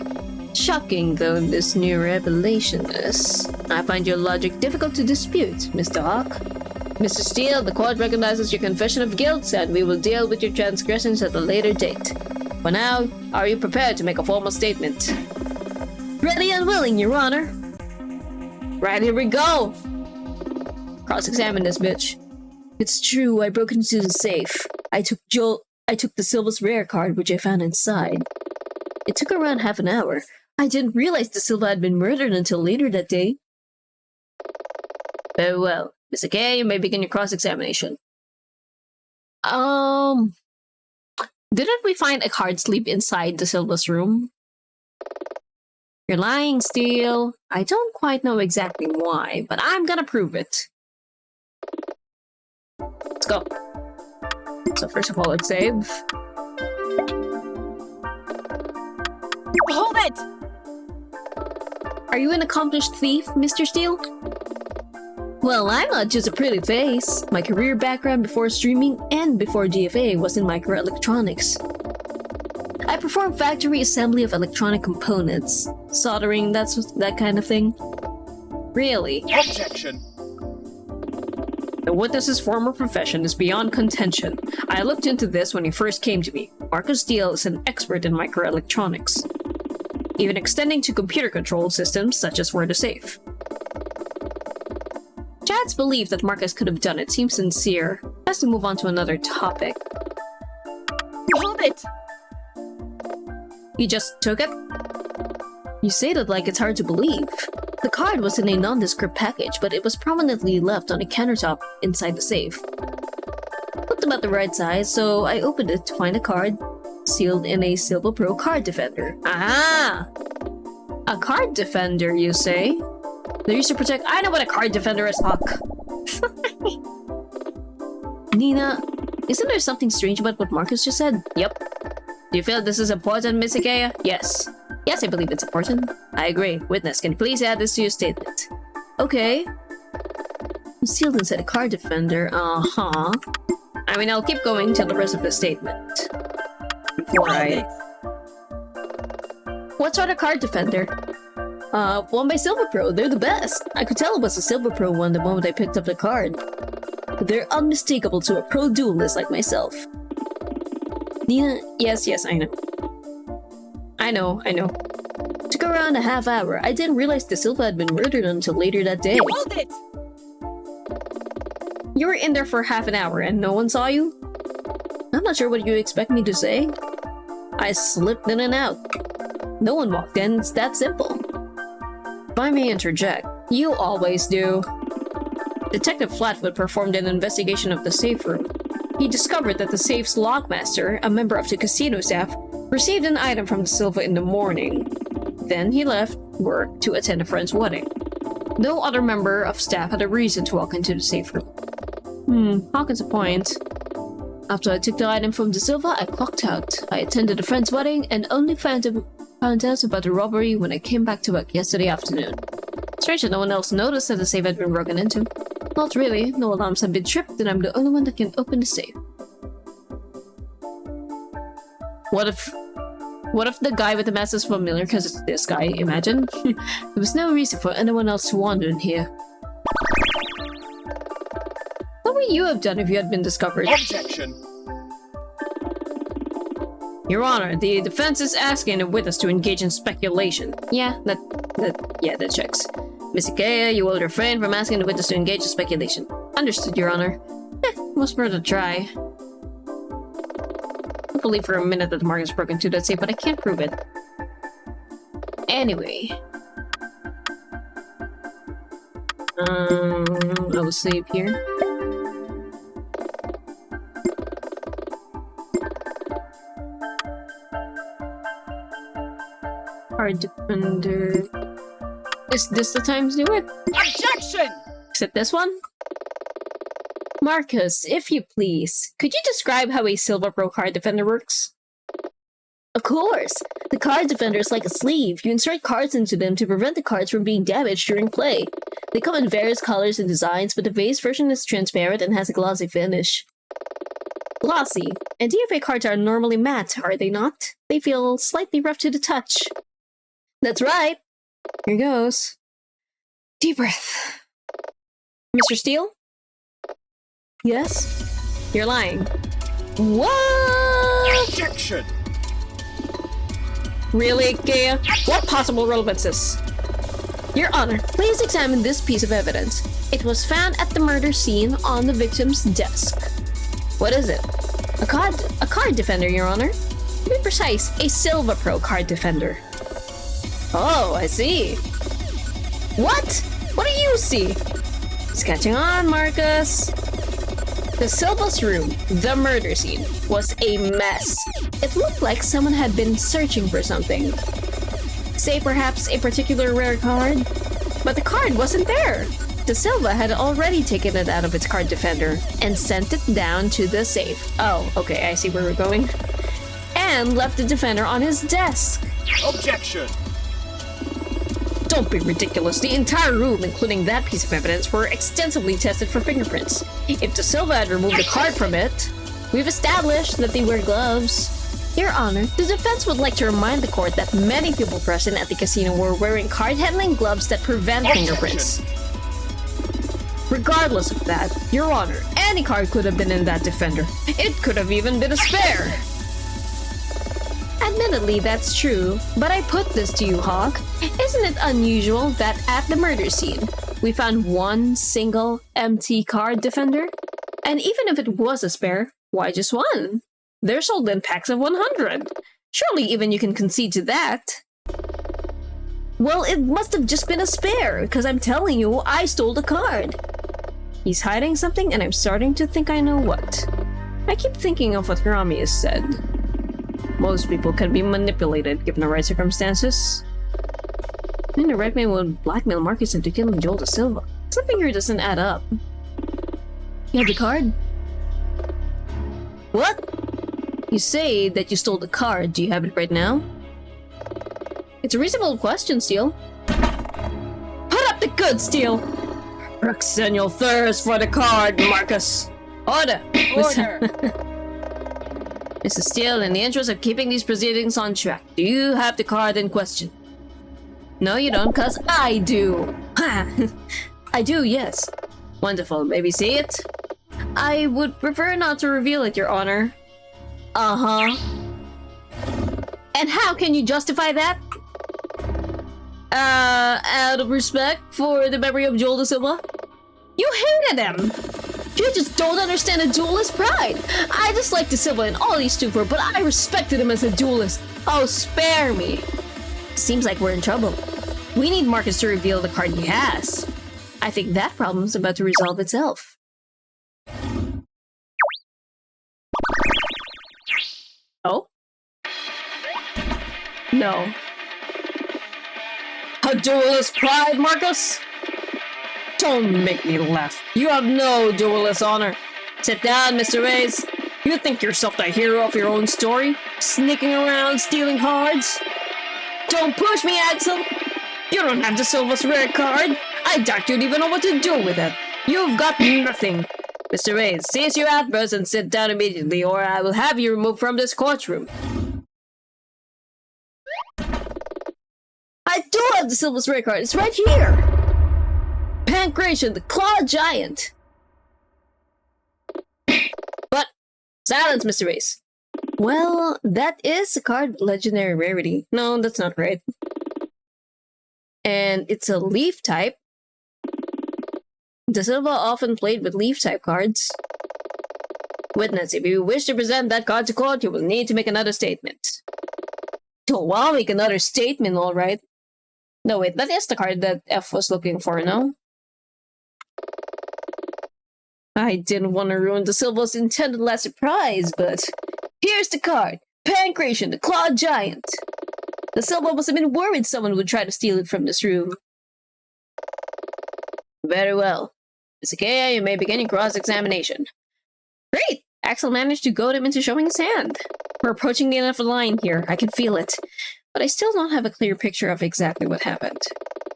Shocking though this new revelation is, I find your logic difficult to dispute, Mr. Hawk. Mr. Steele, the court recognizes your confession of guilt, and we will deal with your transgressions at a later date. For now, are you prepared to make a formal statement? Ready and willing, Your Honor. Right, here we go! Cross-examine this bitch. It's true, I broke into the safe. I took the Silva's rare card, which I found inside. It took around half an hour. I didn't realize Da Silva had been murdered until later that day. Very well. Mr. K, you may begin your cross-examination. Didn't we find a card sleeve inside Da Silva's room? You're lying, Steele. I don't quite know exactly why, but I'm gonna prove it. Let's go. So first of all, let's save. Hold it! Are you an accomplished thief, Mr. Steele? Well, I'm not just a pretty face. My career background before streaming and before GFA was in microelectronics. I perform factory assembly of electronic components. Soldering, that kind of thing. Really? Objection! The witness's former profession is beyond contention. I looked into this when he first came to me. Marcus Steele is an expert in microelectronics, even extending to computer control systems such as for the safe. Chad's belief that Marcus could have done it seems sincere. Let's move on to another topic. Hold it! You just took it? You say that like it's hard to believe. The card was in a nondescript package, but it was prominently left on a countertop inside the safe. Looked about the right size, so I opened it to find a card sealed in a Silva Pro card defender. Aha! A card defender, you say? They're used to protect— I know what a card defender is, Hawk! Nina, isn't there something strange about what Marcus just said? Yep. Do you feel this is important, Miss Ikeya? Yes. Yes, I believe it's important. I agree. Witness, can you please add this to your statement? Okay. Sealed inside a card defender. Uh-huh. I mean, I'll keep going till the rest of the statement. Before What sort of card defender? One by Silva Pro. They're the best. I could tell it was a Silva Pro one the moment I picked up the card. But they're unmistakable to a pro duelist like myself. Nina, yes, I know. I know. Took around a half hour. I didn't realize Da Silva had been murdered until later that day. Hold it! You were in there for half an hour and no one saw you? I'm not sure what you expect me to say. I slipped in and out. No one walked in, it's that simple. If I may interject, you always do. Detective Flatfoot performed an investigation of the safe room. He discovered that the safe's lockmaster, a member of the casino staff, received an item from Da Silva in the morning. Then he left work to attend a friend's wedding. No other member of staff had a reason to walk into the safe room. Hawkins a point. After I took the item from Da Silva, I clocked out. I attended a friend's wedding and only found out about the robbery when I came back to work yesterday afternoon. Strange that no one else noticed that the safe had been broken into. Not really. No alarms have been tripped, and I'm the only one that can open the safe. What if the guy with the mask is familiar because it's this guy, imagine? There was no reason for anyone else to wander in here. What would you have done if you had been discovered? Objection. Your Honor, the defense is asking the witness to engage in speculation. Yeah, that checks. Miss Luudeia, you will refrain from asking the witness to engage in speculation. Understood, Your Honor. Was worth a try. I believe for a minute that the mark is broken to that safe, but I can't prove it. Anyway. I will save here. Card defender. Is this the time to do it? Objection! Except this one? Marcus, if you please, could you describe how a Silver Pro card defender works? Of course! The card defender is like a sleeve. You insert cards into them to prevent the cards from being damaged during play. They come in various colors and designs, but the base version is transparent and has a glossy finish. Glossy. And DFA cards are normally matte, are they not? They feel slightly rough to the touch. That's right! Here goes. Deep breath. Mr. Steele? Yes? You're lying. What? Objection! Really, Gaia? What possible relevance is? Your Honor, please examine this piece of evidence. It was found at the murder scene on the victim's desk. What is it? A card defender, Your Honor. To be precise, a Silver Pro card defender. Oh, I see. What? What do you see? It's catching on, Marcus. The Silva's room, the murder scene, was a mess. It looked like someone had been searching for something. Say perhaps a particular rare card? But the card wasn't there. De Silva had already taken it out of its card defender and sent it down to the safe. Oh, okay, I see where we're going. And left the defender on his desk. Objection! Don't be ridiculous. The entire room, including that piece of evidence, were extensively tested for fingerprints. If De Silva had removed the card from it, we've established that they wear gloves. Your Honor, the defense would like to remind the court that many people present at the casino were wearing card-handling gloves that prevent fingerprints. Regardless of that, Your Honor, any card could have been in that defender. It could have even been a spare. Admittedly, that's true, but I put this to you, Hawk. Isn't it unusual that at the murder scene, we found one single empty card defender? And even if it was a spare, why just one? They're sold in packs of 100. Surely even you can concede to that. Well, it must have just been a spare, because I'm telling you, I stole the card. He's hiding something, and I'm starting to think I know what. I keep thinking of what Rami has said. Most people can be manipulated given the right circumstances. And the right man would blackmail Marcus into killing Joel De Silva. Something here doesn't add up. You have the card? What? You say that you stole the card. Do you have it right now? It's a reasonable question, Steele. Put up the goods, Steele! Roxanne, you'll thirst for the card, Marcus! Order! Order! Mrs. Steele, in the interest of keeping these proceedings on track, do you have the card in question? No, you don't, cause I do! Ha! I do, yes. Wonderful, maybe see it? I would prefer not to reveal it, Your Honor. Uh-huh. And how can you justify that? Out of respect for the memory of Joel De Silva? You hated him! You just don't understand a duelist's pride! I dislike De Silva and all he stood for, but I respected him as a duelist. Oh, spare me. Seems like we're in trouble. We need Marcus to reveal the card he has. I think that problem's about to resolve itself. Oh? No. A duelist pride, Marcus? Don't make me laugh. You have no duelist honor. Sit down, Mr. Reyes. You think yourself the hero of your own story? Sneaking around, stealing cards? Don't push me, Axel! You don't have the Silva's rare card. I doubt you'd even know what to do with it. You've got nothing. Mr. Reyes, cease your outbursts and sit down immediately, or I will have you removed from this courtroom. have the Silver's rare card. It's right here! Pancration, the Claw Giant! But, silence, Mr. Ace. Well, that is a card with legendary rarity. No, that's not right. And it's a leaf type. De Silva often played with leaf type cards. Witness, if you wish to present that card to court, you will need to make another statement. Oh, I'll make another statement, alright. No, wait, that is the card that F was looking for, no? I didn't want to ruin De Silva's intended last surprise, but here's the card. Pancration, the Claw Giant. De Silva must have been worried someone would try to steal it from this room. Very well. Ms. Luudeia, you may begin your cross-examination. Great! Axel managed to goad him into showing his hand. We're approaching the end of the line here. I can feel it. But I still don't have a clear picture of exactly what happened.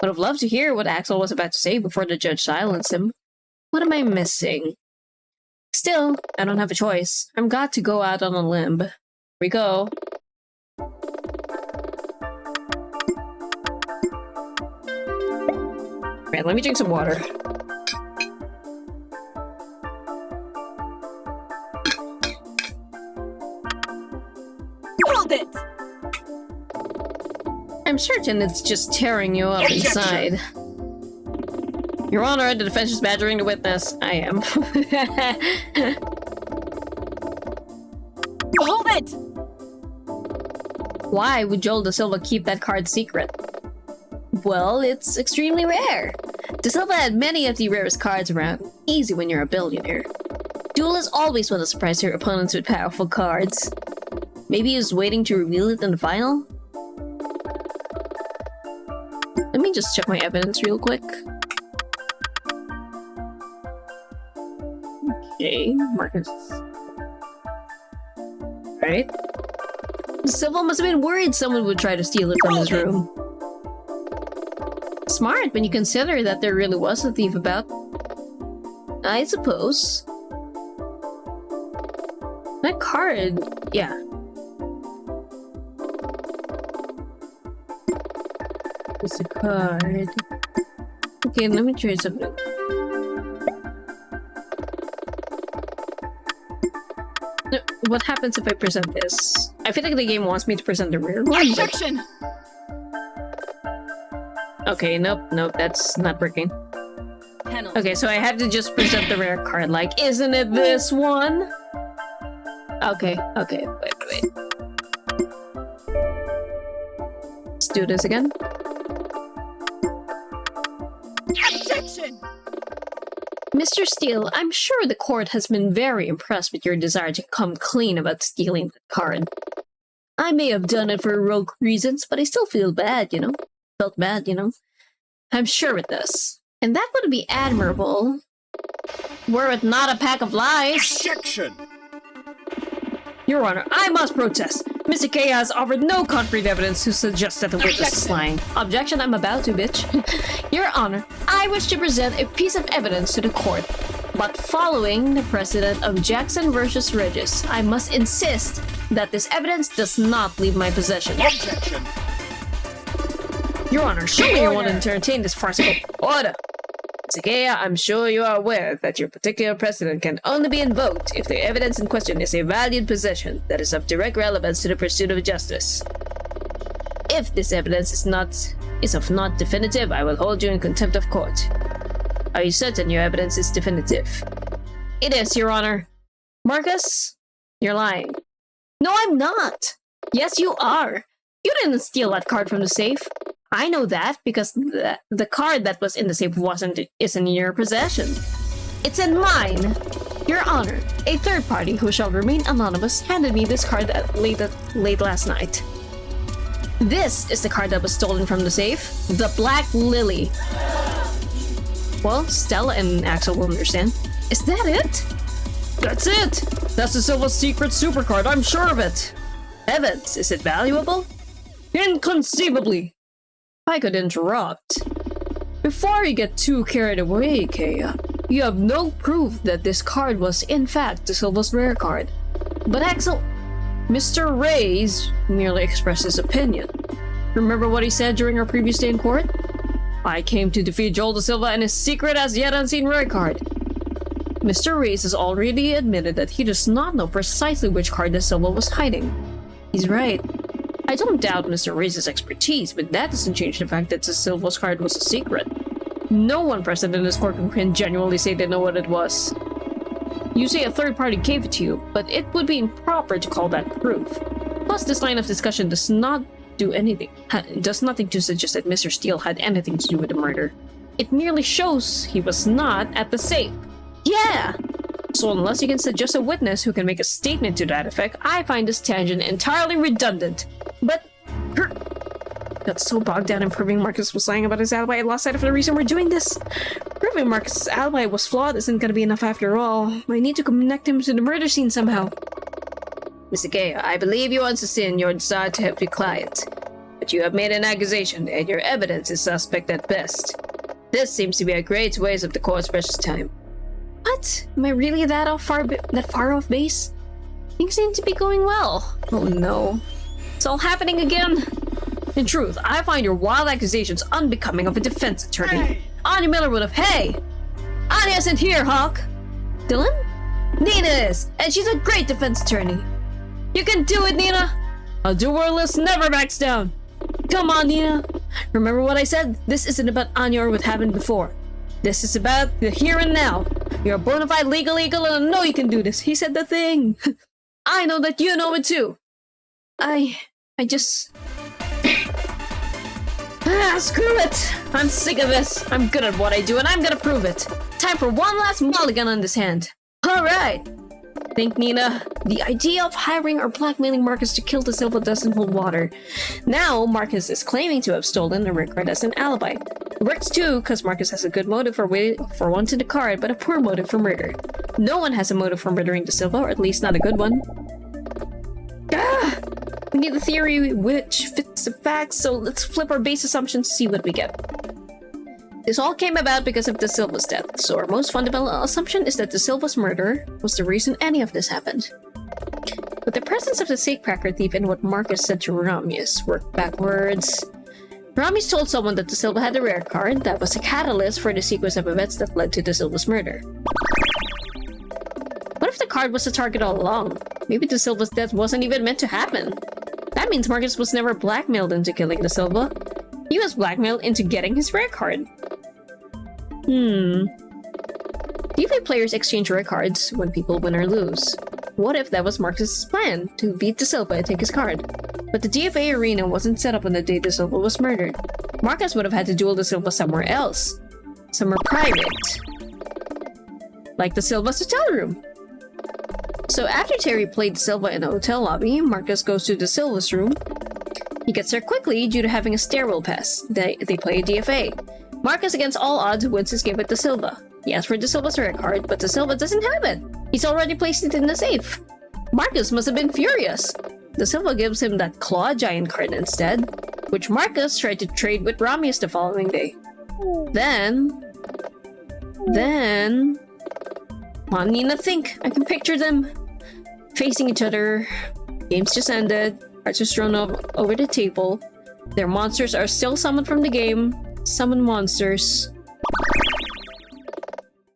Would have loved to hear what Axel was about to say before the judge silenced him. What am I missing? Still, I don't have a choice. I'm got to go out on a limb. Here we go. Right, let me drink some water. Hold it! I'm certain it's just tearing you up inside. Your Honor, the defense is badgering the witness. I am. Hold it! Why would Joel De Silva keep that card secret? Well, it's extremely rare. De Silva had many of the rarest cards around. Easy when you're a billionaire. Duelists always want to surprise their opponents with powerful cards. Maybe he was waiting to reveal it in the final? Let me just check my evidence real quick. Okay, Marcus. Right. Silva must have been worried someone would try to steal it from his room. Smart when you consider that there really was a thief about. I suppose. That card, yeah. It's a card. Okay, let me try something. What happens if I present this? I feel like the game wants me to present the rare one. Objection! Okay, nope, that's not working. Penalty. Okay, so I have to just present the rare card, like, isn't it this one? Okay, wait. Let's do this again. Objection! Mr. Steele, I'm sure the court has been very impressed with your desire to come clean about stealing the card. I may have done it for rogue reasons, but I still feel bad, you know? Felt bad, you know? I'm sure it does. And that would be admirable, were it not a pack of lies. Objection! Your Honor, I must protest. Mr. K has offered no concrete evidence to suggest that the witness is lying. Objection, I'm about to, bitch. Your Honor, I wish to present a piece of evidence to the court, but following the precedent of Jackson versus Regis, I must insist that this evidence does not leave my possession. Objection! Your Honor, surely you want to entertain this farcical order. Luudeia, I'm sure you are aware that your particular precedent can only be invoked if the evidence in question is a valued possession that is of direct relevance to the pursuit of justice. If this evidence is not definitive, I will hold you in contempt of court. Are you certain your evidence is definitive? It is, Your Honor. Marcus, you're lying. No, I'm not. Yes, you are. You didn't steal that card from the safe. I know that because the card that was in the safe isn't in your possession. It's in mine. Your Honor, a third party who shall remain anonymous handed me this card late last night. This is the card that was stolen from the safe. The Black Lily. Well, Stella and Axel will understand. Is that it? That's it! That's the Silva's secret super card, I'm sure of it! Heavens, is it valuable? Inconceivably! I could interrupt. Before you get too carried away, Kea, you have no proof that this card was in fact the Silva's rare card. But Axel, Mr. Reyes merely expressed his opinion. Remember what he said during our previous day in court? I came to defeat Joel Da Silva and his secret as yet unseen rare card. Mr. Reyes has already admitted that he does not know precisely which card Da Silva was hiding. He's right. I don't doubt Mr. Reyes' expertise, but that doesn't change the fact that Da Silva's card was a secret. No one present in this court can genuinely say they know what it was. You say a third party gave it to you, but it would be improper to call that proof. Plus, this line of discussion does nothing to suggest that Mr. Steele had anything to do with the murder. It merely shows he was not at the safe. Yeah! So unless you can suggest a witness who can make a statement to that effect, I find this tangent entirely redundant. But... got so bogged down in proving Marcus was lying about his alibi, I lost sight of the reason we're doing this. Proving Marcus' alibi was flawed isn't gonna be enough after all. I need to connect him to the murder scene somehow. Mr. Gay, I believe you understand your desire to help your client. But you have made an accusation, and your evidence is suspect at best. This seems to be a great waste of the court's precious time. What? Am I really that far off base? Things seem to be going well. Oh no. It's all happening again. In truth, I find your wild accusations unbecoming of a defense attorney. Hey! Anya Miller would have, hey! Anya isn't here, Hawk! Dylan? Nina is, and she's a great defense attorney. You can do it, Nina! A duelist never backs down. Come on, Nina. Remember what I said? This isn't about Anya or what happened before. This is about the here and now. You're a bona fide legal eagle and I know you can do this. He said the thing. I know that you know it too. I just... screw it! I'm sick of this. I'm good at what I do and I'm gonna prove it. Time for one last mulligan on this hand. Alright. Think, Nina. The idea of hiring or blackmailing Marcus to kill Da Silva doesn't hold water. Now, Marcus is claiming to have stolen the red card as an alibi. It works too, because Marcus has a good motive for wanting the card, but a poor motive for murder. No one has a motive for murdering Da Silva, or at least not a good one. We need a theory which fits the facts, so let's flip our base assumptions to see what we get. This all came about because of Da Silva's death, so our most fundamental assumption is that Da Silva's murder was the reason any of this happened. With the presence of the safecracker thief and what Marcus said to Ramius, work backwards. Ramius told someone that Da Silva had a rare card that was a catalyst for the sequence of events that led to Da Silva's murder. What if the card was the target all along? Maybe Da Silva's death wasn't even meant to happen. That means Marcus was never blackmailed into killing Da Silva. He was blackmailed into getting his rare card. DFA players exchange rare cards when people win or lose. What if that was Marcus' plan, to beat Da Silva and take his card? But the DFA arena wasn't set up on the day Da Silva was murdered. Marcus would have had to duel Da Silva somewhere else. Somewhere private. Like Da Silva's hotel room. So after Terry played Da Silva in a hotel lobby, Marcus goes to Da Silva's room. He gets there quickly due to having a stairwell pass. They play a DFA. Marcus, against all odds, wins his game with Da Silva. He asks for Da Silva's rare card, but Da Silva doesn't have it. He's already placed it in the safe. Marcus must have been furious. Da Silva gives him that claw giant card instead, which Marcus tried to trade with Ramius the following day. Then... Come on, Nina, think. I can picture them facing each other. Game's just ended. Cards are thrown over the table. Their monsters are still summoned from the game. Summon monsters.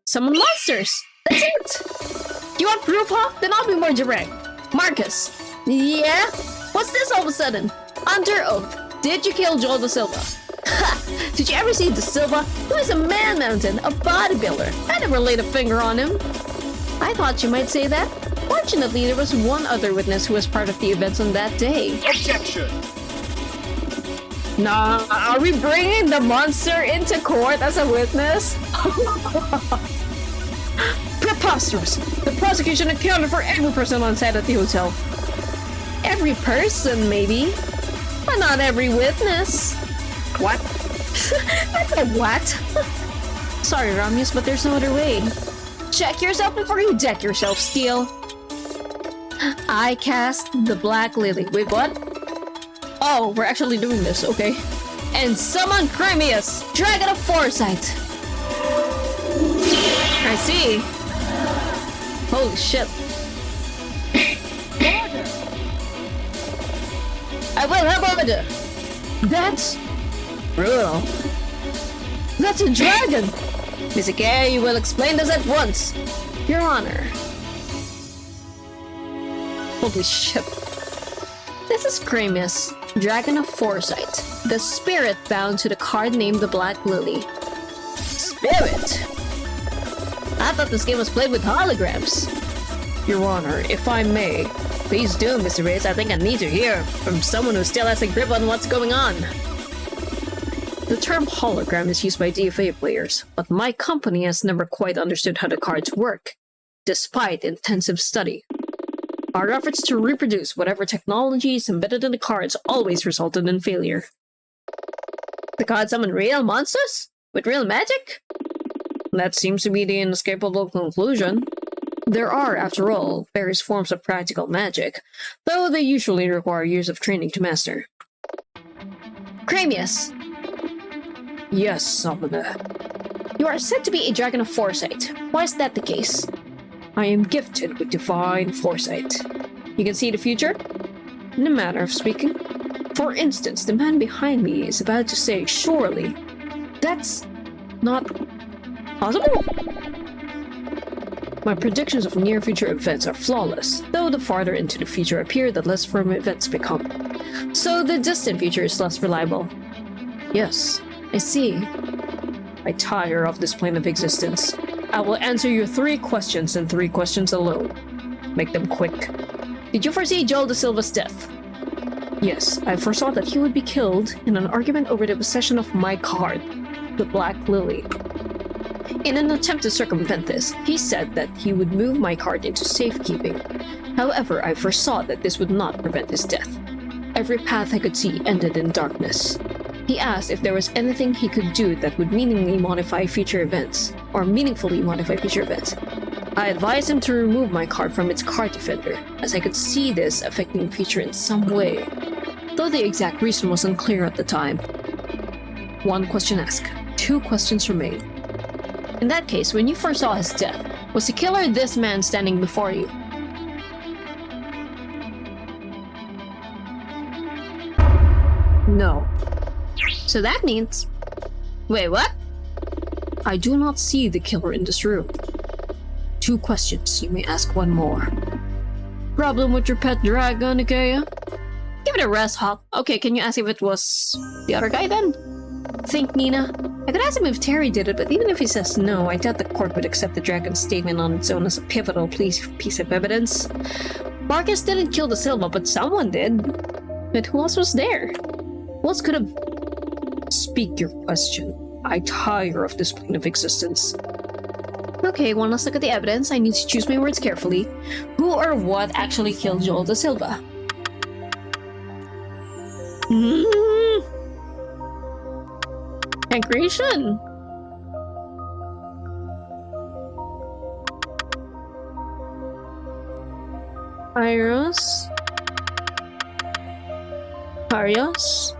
Summon monsters! That's it! You want proof, huh? Then I'll be more direct. Marcus. Yeah? What's this all of a sudden? Under oath. Did you kill Joel Da Silva? Ha! Did you ever see Da Silva? He was a man mountain, a bodybuilder. I never laid a finger on him. I thought you might say that. Fortunately, there was one other witness who was part of the events on that day. Objection! Nah, are we bringing the monster into court as a witness? Preposterous! The prosecution accounted for every person on site at the hotel. Every person, maybe. But not every witness. What? I said what? Sorry, Ramius, but there's no other way. Check yourself before you deck yourself, Steele. I cast the Black Lily. Wait, what? Oh, we're actually doing this, okay. And summon Cremius, Dragon of Foresight. I see. Holy shit. I will have order. That's brutal. That's a dragon! Miss Aquila, you will explain this at once. Your Honor. Holy shit. This is Cramius, Dragon of Foresight, the spirit bound to the card named the Black Lily. Spirit? I thought this game was played with holograms. Your Honor, if I may, please do, Mr. Reyes. I think I need to hear from someone who still has a grip on what's going on. The term hologram is used by DFA players, but my company has never quite understood how the cards work, despite intensive study. Our efforts to reproduce whatever technology is embedded in the cards always resulted in failure. The cards summon real monsters? With real magic? That seems to be the inescapable conclusion. There are, after all, various forms of practical magic, though they usually require years of training to master. Cramius! Yes, Summoner. You are said to be a dragon of foresight. Why is that the case? I am gifted with divine foresight. You can see the future? In a manner of speaking. For instance, the man behind me is about to say, surely. That's not possible? My predictions of near-future events are flawless, though the farther into the future appear, the less firm events become. So the distant future is less reliable. Yes, I see. I tire of this plane of existence. I will answer your 3 questions and 3 questions alone. Make them quick. Did you foresee Joel da Silva's death? Yes, I foresaw that he would be killed in an argument over the possession of my card, the Black Lily. In an attempt to circumvent this, he said that he would move my card into safekeeping. However, I foresaw that this would not prevent his death. Every path I could see ended in darkness. He asked if there was anything he could do that would meaningfully modify future events. I advised him to remove my card from its card defender, as I could see this affecting the future in some way, though the exact reason was unclear at the time. 1 question asked, 2 questions remain. In that case, when you first saw his death, was the killer this man standing before you? No. So that means... Wait, what? I do not see the killer in this room. 2 questions, you may ask 1 more. Problem with your pet dragon, Luudeia? Give it a rest, Hawk. Okay, can you ask if it was the other guy then? Think, Nina. I could ask him if Terry did it, but even if he says no, I doubt the court would accept the dragon's statement on its own as a pivotal piece of evidence. Marcus didn't kill da Silva, but someone did. But who else was there? Who else could have... Speak your question. I tire of this plane of existence. Okay, one last look at the evidence. I need to choose my words carefully. Who or what actually killed Joel da Silva? Pancreation? Iros? Arios?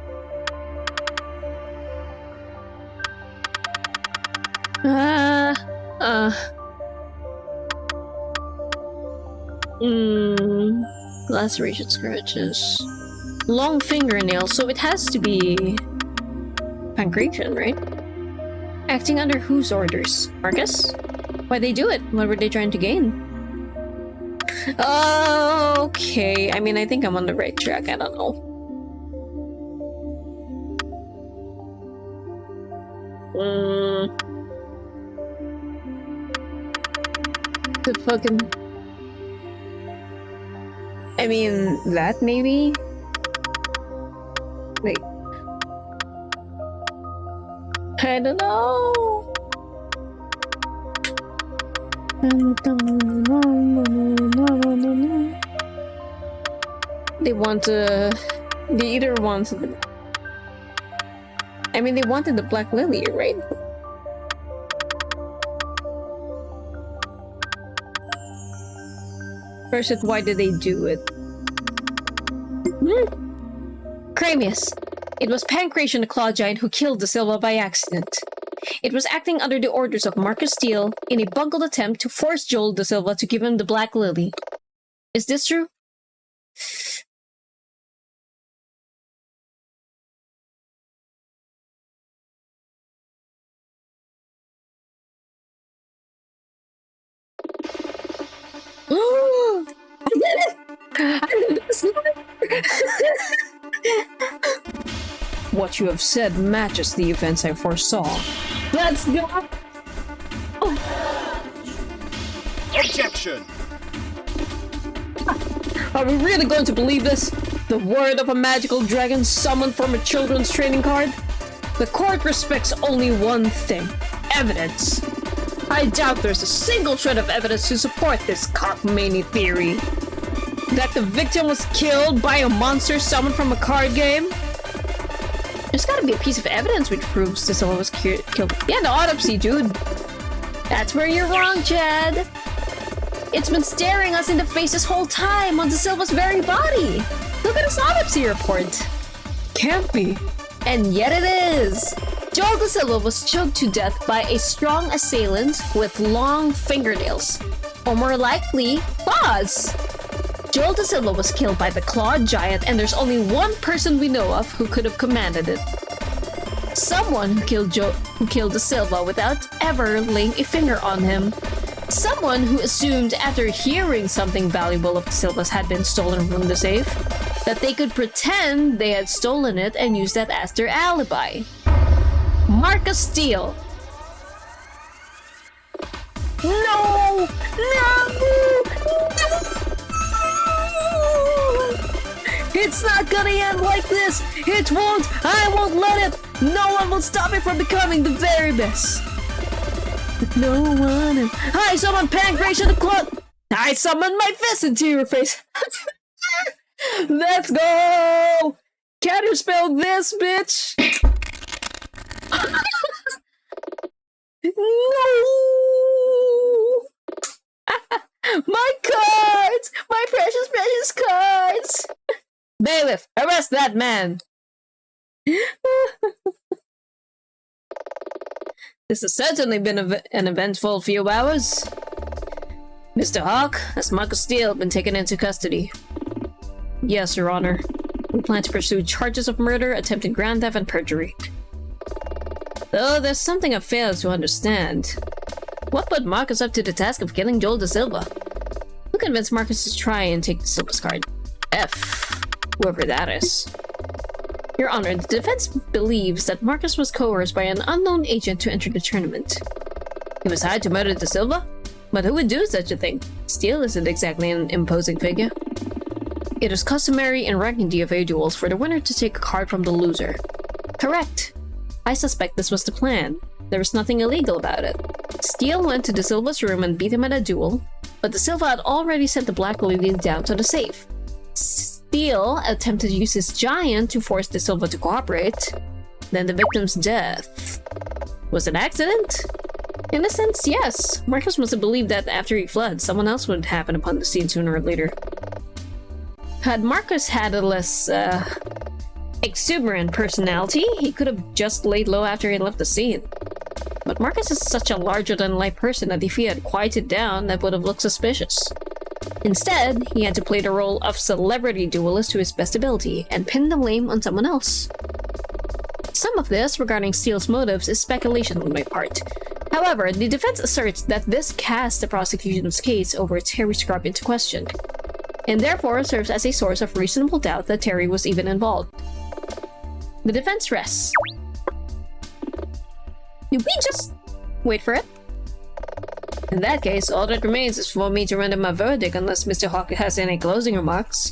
Laceration scratches. Long fingernails, so it has to be... Pancreation, right? Acting under whose orders? Marcus? Why'd they do it? What were they trying to gain? Okay, I mean, I think I'm on the right track, I don't know. The fucking... I mean, that maybe? Wait. I don't know. They want to... They either want... I mean, they wanted the Black Lily, right? First, why did they do it? Cramius. It was Pancreation the Claw Giant who killed da Silva by accident. It was acting under the orders of Marcus Steele in a bungled attempt to force Joel da Silva to give him the Black Lily. Is this true? I did it! I did this! What you have said matches the events I foresaw. Let's go! Objection! Are we really going to believe this? The word of a magical dragon summoned from a children's training card? The court respects only one thing: evidence. I doubt there's a single shred of evidence to support this cockamamie theory. That the victim was killed by a monster summoned from a card game? There's gotta be a piece of evidence which proves the Silva was killed. Yeah, the autopsy, dude. That's where you're wrong, Chad. It's been staring us in the face this whole time on the Silva's very body. Look at his autopsy report. Can't be. And yet it is. Joel da Silva was choked to death by a strong assailant with long fingernails. Or more likely, claws. Joel da Silva was killed by the clawed giant, and there's only one person we know of who could have commanded it. Someone who killed da Silva without ever laying a finger on him. Someone who assumed after hearing something valuable of da Silva's had been stolen from the safe, that they could pretend they had stolen it and use that as their alibi. Marcus Steele. No! No! It's not gonna end like this! It won't! I won't let it! No one will stop me from becoming the very best! No one... I summon Pancration the Club! I summon my fist into your face! Let's go! Can you spell this, bitch? No! My cards! My precious, precious cards! Bailiff, arrest that man! This has certainly been an eventful few hours. Mr. Hawk, has Marcus Steele been taken into custody? Yes, Your Honor. We plan to pursue charges of murder, attempted grand theft, and perjury. Though there's something I fail to understand. What put Marcus up to the task of killing Joel da Silva? Who convinced Marcus to try and take da Silva's card? F. Whoever that is. Your Honor, the defense believes that Marcus was coerced by an unknown agent to enter the tournament. He was hired to murder da Silva? But who would do such a thing? Steele isn't exactly an imposing figure. It is customary in ranking DFA duels for the winner to take a card from the loser. Correct. I suspect this was the plan. There was nothing illegal about it. Steele went to da Silva's room and beat him at a duel, but da Silva had already sent the Black Lady down to the safe. Steele attempted to use his giant to force da Silva to cooperate. Then the victim's death. Was it an accident? In a sense, yes. Marcus must have believed that after he fled, someone else would happen upon the scene sooner or later. Had Marcus had a less, exuberant personality, he could have just laid low after he left the scene. But Marcus is such a larger-than-life person that if he had quieted down, that would have looked suspicious. Instead, he had to play the role of celebrity duelist to his best ability, and pin the blame on someone else. Some of this, regarding Steele's motives, is speculation on my part. However, the defense asserts that this casts the prosecution's case over Terry Scrub into question, and therefore serves as a source of reasonable doubt that Terry was even involved. The defense rests. Did we just wait for it? In that case, all that remains is for me to render my verdict unless Mr. Hawk has any closing remarks.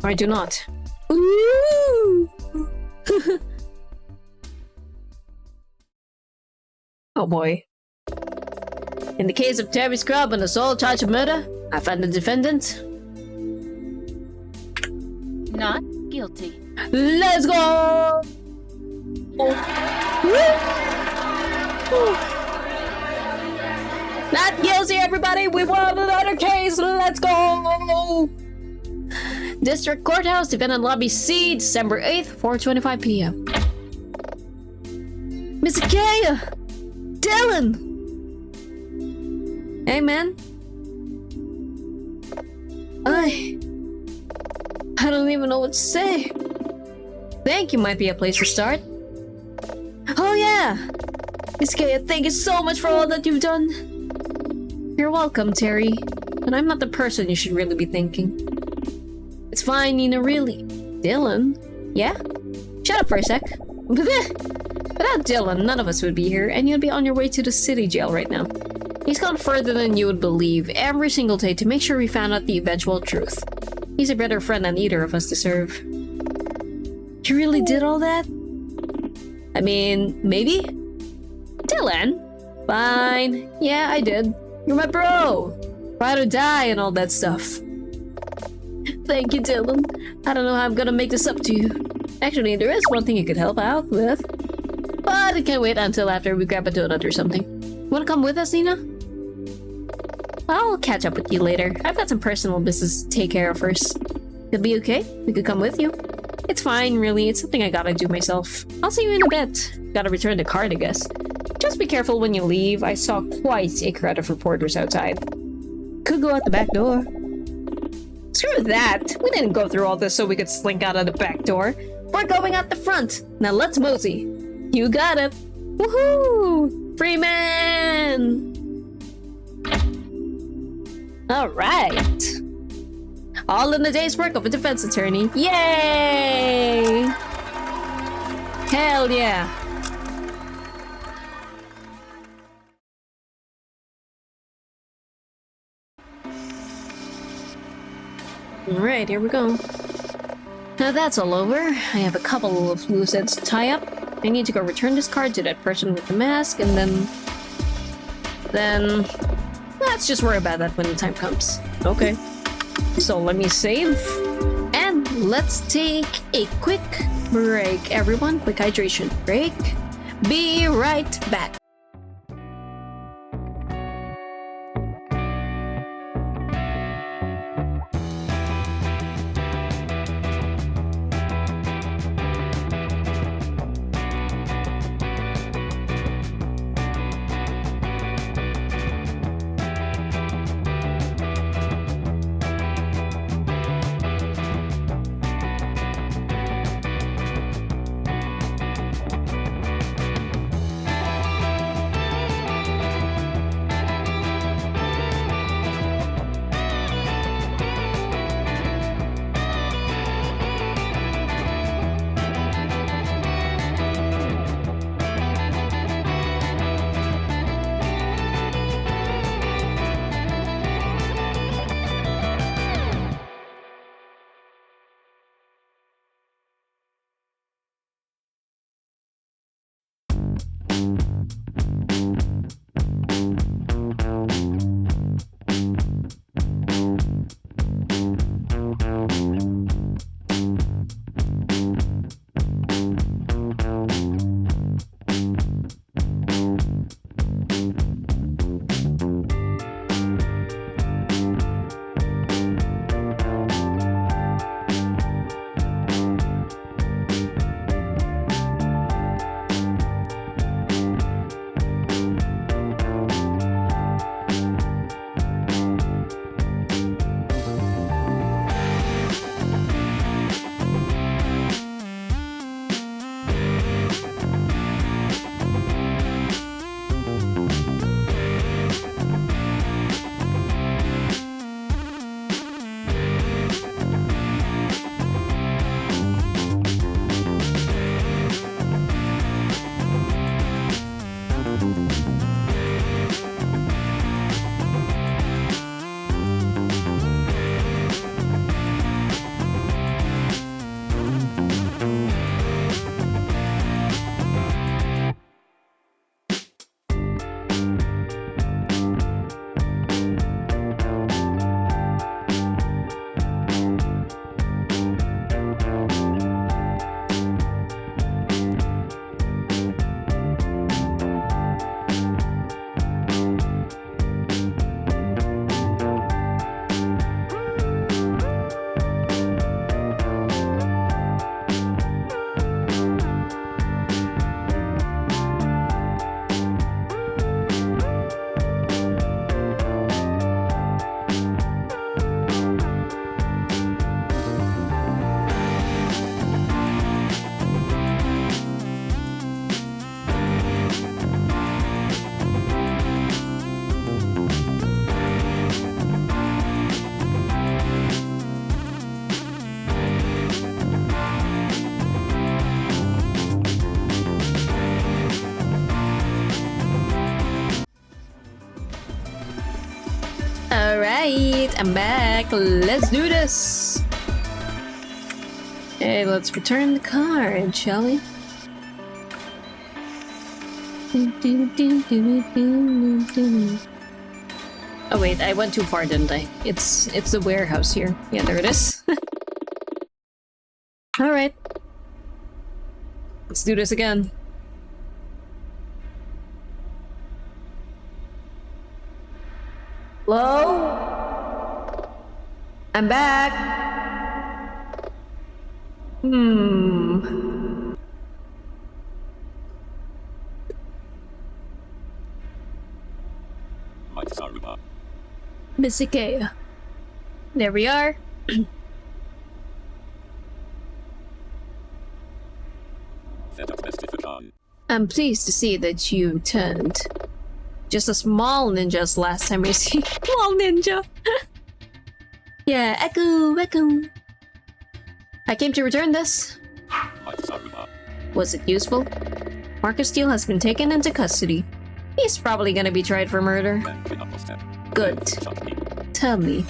I do not. Ooh! Oh boy. In the case of Terry Scrub and the sole charge of murder, I find the defendant Not guilty. Let's go! Not guilty, everybody! We won another case! Let's go! District Courthouse, Defendant Lobby C, December 8th, 4:25 p.m. Mr. Kaya! Dylan! Hey, man. I don't even know what to say. Thank you might be a place to start. Oh yeah! Miss Kaya, thank you so much for all that you've done. You're welcome, Terry. but I'm not the person you should really be thinking. It's fine, Nina, really. Dylan? Yeah? Shut up for a sec. Without Dylan, none of us would be here, and you'd be on your way to the city jail right now. He's gone further than you would believe every single day to make sure we found out the eventual truth. He's a better friend than either of us deserve. You really did all that? I mean, maybe? Dylan? Fine. Yeah, I did. You're my bro. Ride or die and all that stuff. Thank you, Dylan. I don't know how I'm gonna make this up to you. Actually, there is one thing you could help out with. But it can wait until after we grab a donut or something. Wanna come with us, Nina? I'll catch up with you later. I've got some personal business to take care of first. It'll be okay. We could come with you. It's fine, really. It's something I gotta do myself. I'll see you in a bit. Gotta return the card, I guess. Just be careful when you leave. I saw quite a crowd of reporters outside. Could go out the back door. Screw that! We didn't go through all this so we could slink out of the back door. We're going out the front. Now let's mosey. You got it. Woohoo! Free man! Alright. All in the day's work of a defense attorney. Yay! Hell yeah! Alright, here we go. Now that's all over. I have a couple of loose ends to tie up. I need to go return this card to that person with the mask, and then let's just worry about that when the time comes. Okay. So let me save. And let's take a quick break, everyone. Quick hydration break. Be right back. Alright, I'm back. Let's do this. Okay, let's return the card, shall we? Oh wait, I went too far, didn't I? It's the warehouse here. Yeah, there it is. Alright. Let's do this again. Hello? I'm back. Miss Ikea. There we are. I'm pleased to see that you returned. Just a small ninja as last time I see. Small ninja. Yeah, echo. I came to return this. Was it useful? Marcus Steele has been taken into custody. He's probably gonna be tried for murder. Good. Tell me,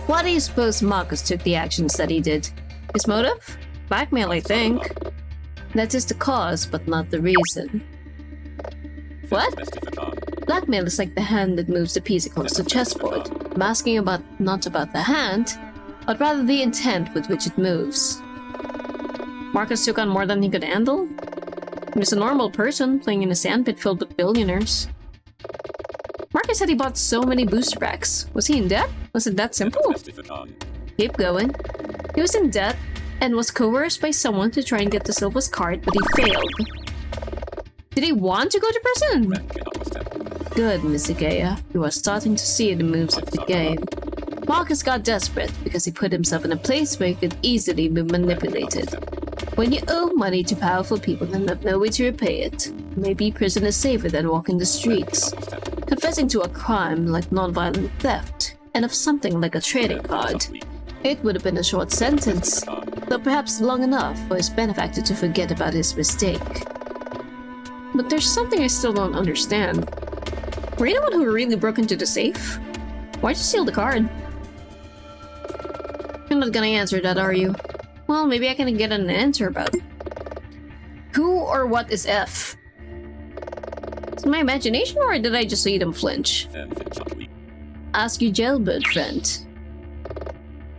why do you suppose Marcus took the actions that he did? His motive? Blackmail, I think. That is the cause, but not the reason. What? Blackmail is like the hand that moves the piece across the chessboard. I'm asking not about the hand, but rather the intent with which it moves. Marcus took on more than he could handle? He was a normal person playing in a sandpit filled with billionaires. Marcus said he bought so many booster packs. Was he in debt? Was it that simple? Keep going. He was in debt and was coerced by someone to try and get the Silva's card, but he failed. Did he want to go to prison? Good, Miss Luudeia. You are starting to see the moves of the game. Marcus got desperate because he put himself in a place where he could easily be manipulated. When you owe money to powerful people and have no way to repay it, maybe prison is safer than walking the streets. Confessing to a crime like non-violent theft, and of something like a trading card, it would have been a short sentence, though perhaps long enough for his benefactor to forget about his mistake. But there's something I still don't understand. Were you the one who really broke into the safe? Why'd you steal the card? You're not gonna answer that, are you? Well, maybe I can get an answer about it. Who or what is F? Is it my imagination, or did I just see them flinch? Ask your jailbird friend.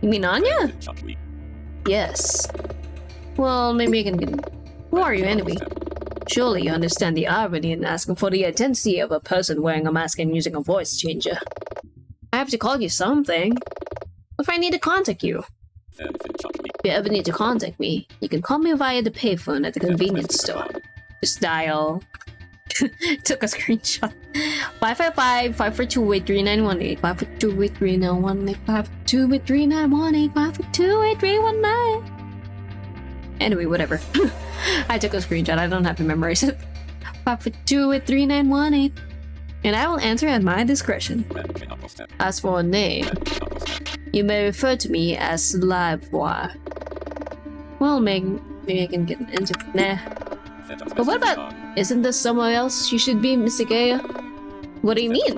You mean Anya? Yes. Well, maybe I can get... Who are you anyway? Surely you understand the irony in asking for the identity of a person wearing a mask and using a voice changer. I have to call you something. What if I need to contact you? If you ever need to contact me, you can call me via the payphone at the convenience store. Just dial... Took a screenshot. 555-542-8391-8 542-8391-8 542-8391-8 542-8319. Anyway, whatever. I took a screenshot. I don't have to memorize it. 542-8391-8. And I will answer at my discretion. As for a name, you may refer to me as Livewa. Well, maybe I can get an answer. Nah. But what about... Isn't there somewhere else you should be, Miss Luudeia? What do you mean?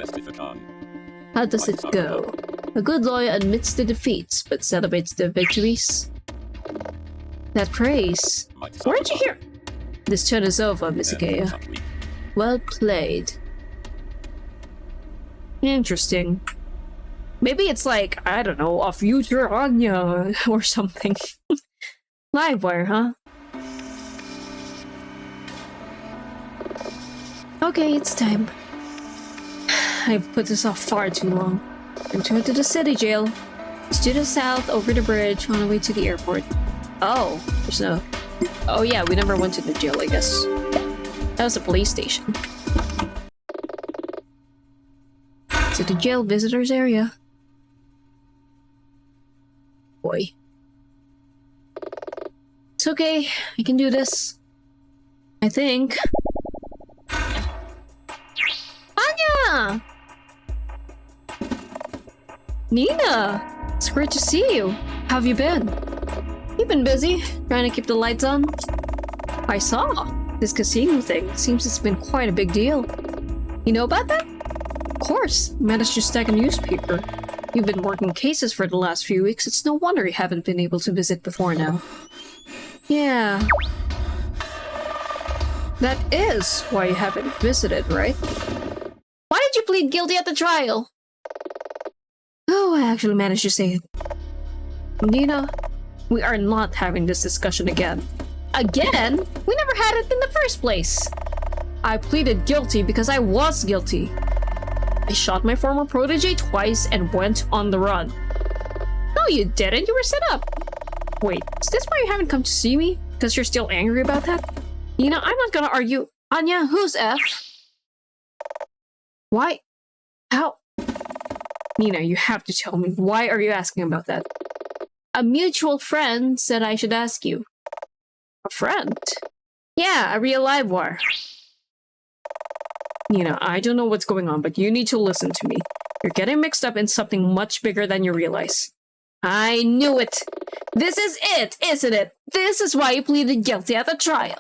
How does it go? A good lawyer admits the defeats, but celebrates the victories. That praise. Weren't you here? This turn is over, Miss Luudeia. Well played. Interesting. Maybe it's like, I don't know, a future Anya or something. Livewire, huh? Okay, it's time. I've put this off far too long. Return to the city jail. It's to the south, over the bridge, on the way to the airport. Oh, there's no... Oh yeah, we never went to the jail, I guess. That was a police station. To the jail visitors area. Boy. It's okay, I can do this. I think. Anya! Nina! It's great to see you. How have you been? You've been busy, trying to keep the lights on. I saw. This casino thing seems it's been quite a big deal. You know about that? Of course, managed to stack a newspaper. You've been working cases for the last few weeks. It's no wonder you haven't been able to visit before now. Yeah. That is why you haven't visited, right? Why did you plead guilty at the trial? Oh, I actually managed to say it. Nina, we are not having this discussion again. Again? We never had it in the first place. I pleaded guilty because I was guilty. I shot my former protege twice and went on the run. No, you didn't. You were set up. Wait, is this why you haven't come to see me? Because you're still angry about that? Nina, I'm not gonna argue. Anya, who's F? Why? How? Nina, you have to tell me. Why are you asking about that? A mutual friend said I should ask you. A friend? Yeah, a real live war. Nina, I don't know what's going on, but you need to listen to me. You're getting mixed up in something much bigger than you realize. I knew it. This is it, isn't it? This is why you pleaded guilty at the trial.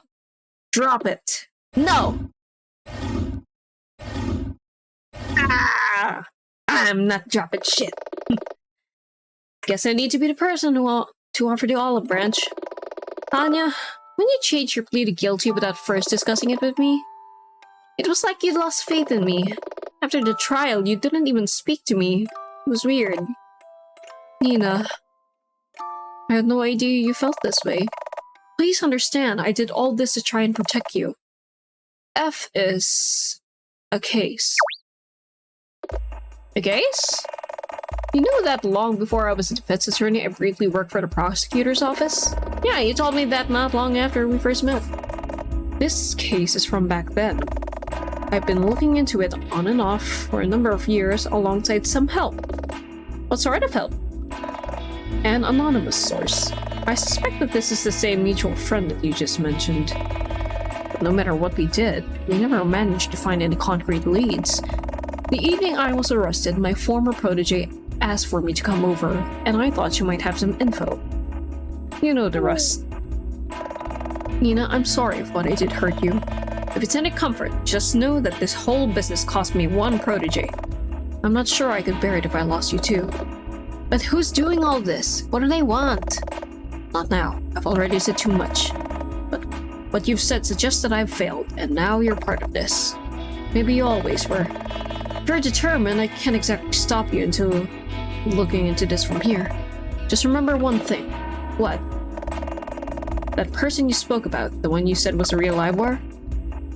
Drop it. No. Ah! I'm not dropping shit. Guess I need to be the person to offer the olive branch. Anya, when you changed your plea to guilty without first discussing it with me, it was like you lost faith in me. After the trial, you didn't even speak to me. It was weird. Nina, I had no idea you felt this way. Please understand, I did all this to try and protect you. F is a case. A case? You knew that long before I was a defense attorney, I briefly worked for the prosecutor's office? Yeah, you told me that not long after we first met. This case is from back then. I've been looking into it on and off for a number of years alongside some help. What sort of help? An anonymous source. I suspect that this is the same mutual friend that you just mentioned. But no matter what we did, we never managed to find any concrete leads. The evening I was arrested, my former protege asked for me to come over, and I thought she might have some info. You know the rest. Nina, I'm sorry if what I did hurt you. If it's any comfort, just know that this whole business cost me one protege. I'm not sure I could bear it if I lost you too. But who's doing all this? What do they want? Not now. I've already said too much. But what you've said suggests that I've failed, and now you're part of this. Maybe you always were. If you're determined, I can't exactly stop you until looking into this from here. Just remember one thing. What? That person you spoke about, the one you said was a real live war?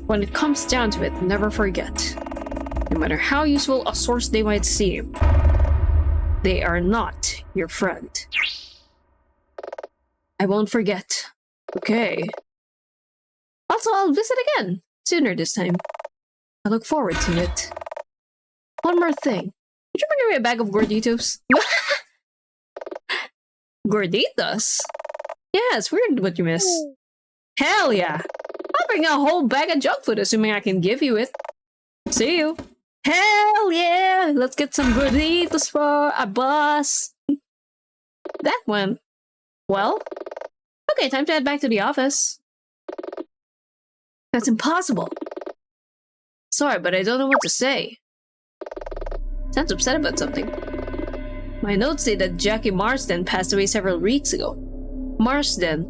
When it comes down to it, never forget. No matter how useful a source they might seem, they are not your friend. I won't forget. Okay. Also, I'll visit again. Sooner this time. I look forward to it. One more thing. Would you bring me a bag of gorditos? Gorditos? Yeah, it's weird what you miss. Hell yeah! I'll bring a whole bag of junk food, assuming I can give you it. See you. Hell yeah! Let's get some gorditos for a bus. That one. Well? Okay, time to head back to the office. That's impossible. Sorry, but I don't know what to say. Sounds upset about something. My notes say that Jackie Marsden passed away several weeks ago. Marsden?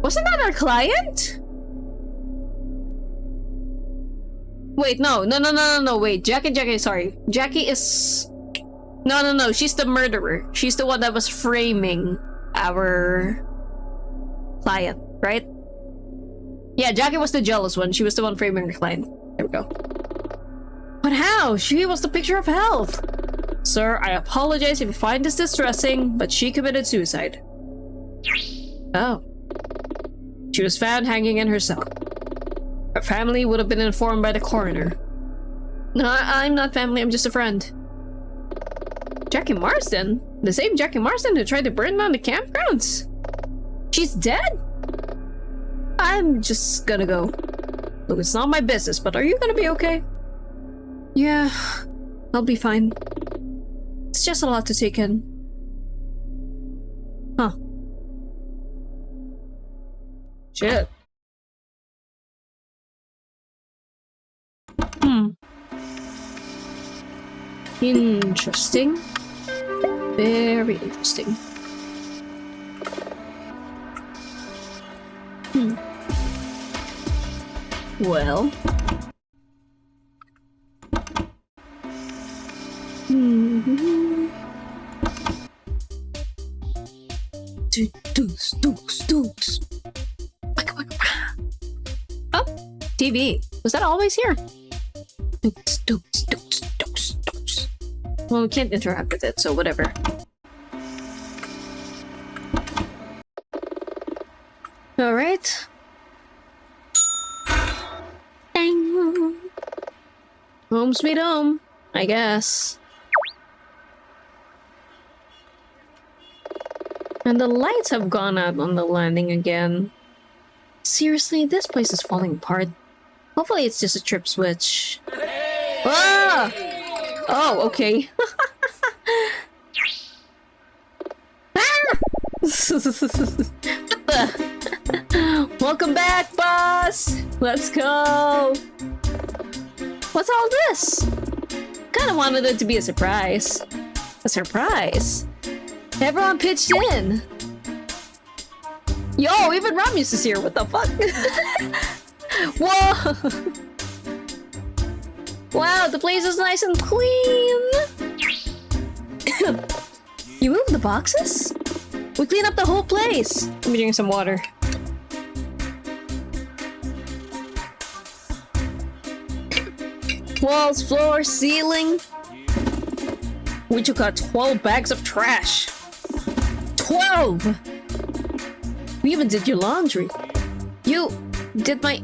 Wasn't that our client? Wait, no, wait. Jackie, sorry. Jackie is... No, she's the murderer. She's the one that was framing our client, right? Yeah, Jackie was the jealous one. She was the one framing her client. There we go. But how? She was the picture of health. Sir, I apologize if you find this distressing, but she committed suicide. Oh. She was found hanging in her cell. Her family would have been informed by the coroner. No, I'm not family, I'm just a friend. Jackie Marsden? The same Jackie Marsden who tried to burn down the campgrounds? She's dead? I'm just gonna go. Look, it's not my business, but are you gonna be okay? Yeah, I'll be fine. It's just a lot to take in. Huh. Shit. Interesting. Very interesting. Well. Dukes. Oh, TV. Was that always here? Dukes. Well, we can't interact with it, so whatever. Alright. Dang. Home sweet home, I guess. And the lights have gone out on the landing again. Seriously, this place is falling apart. Hopefully it's just a trip switch. Ah! Oh, okay. Welcome back, boss! Let's go! What's all this? Kinda wanted it to be a surprise. A surprise? Everyone pitched in! Yo, even Ramius is here, what the fuck? Whoa! Wow, the place is nice and clean! You moved the boxes? We cleaned up the whole place! Let me drink some water. Walls, floor, ceiling. We took out 12 bags of trash. 12! We even did your laundry. You did my...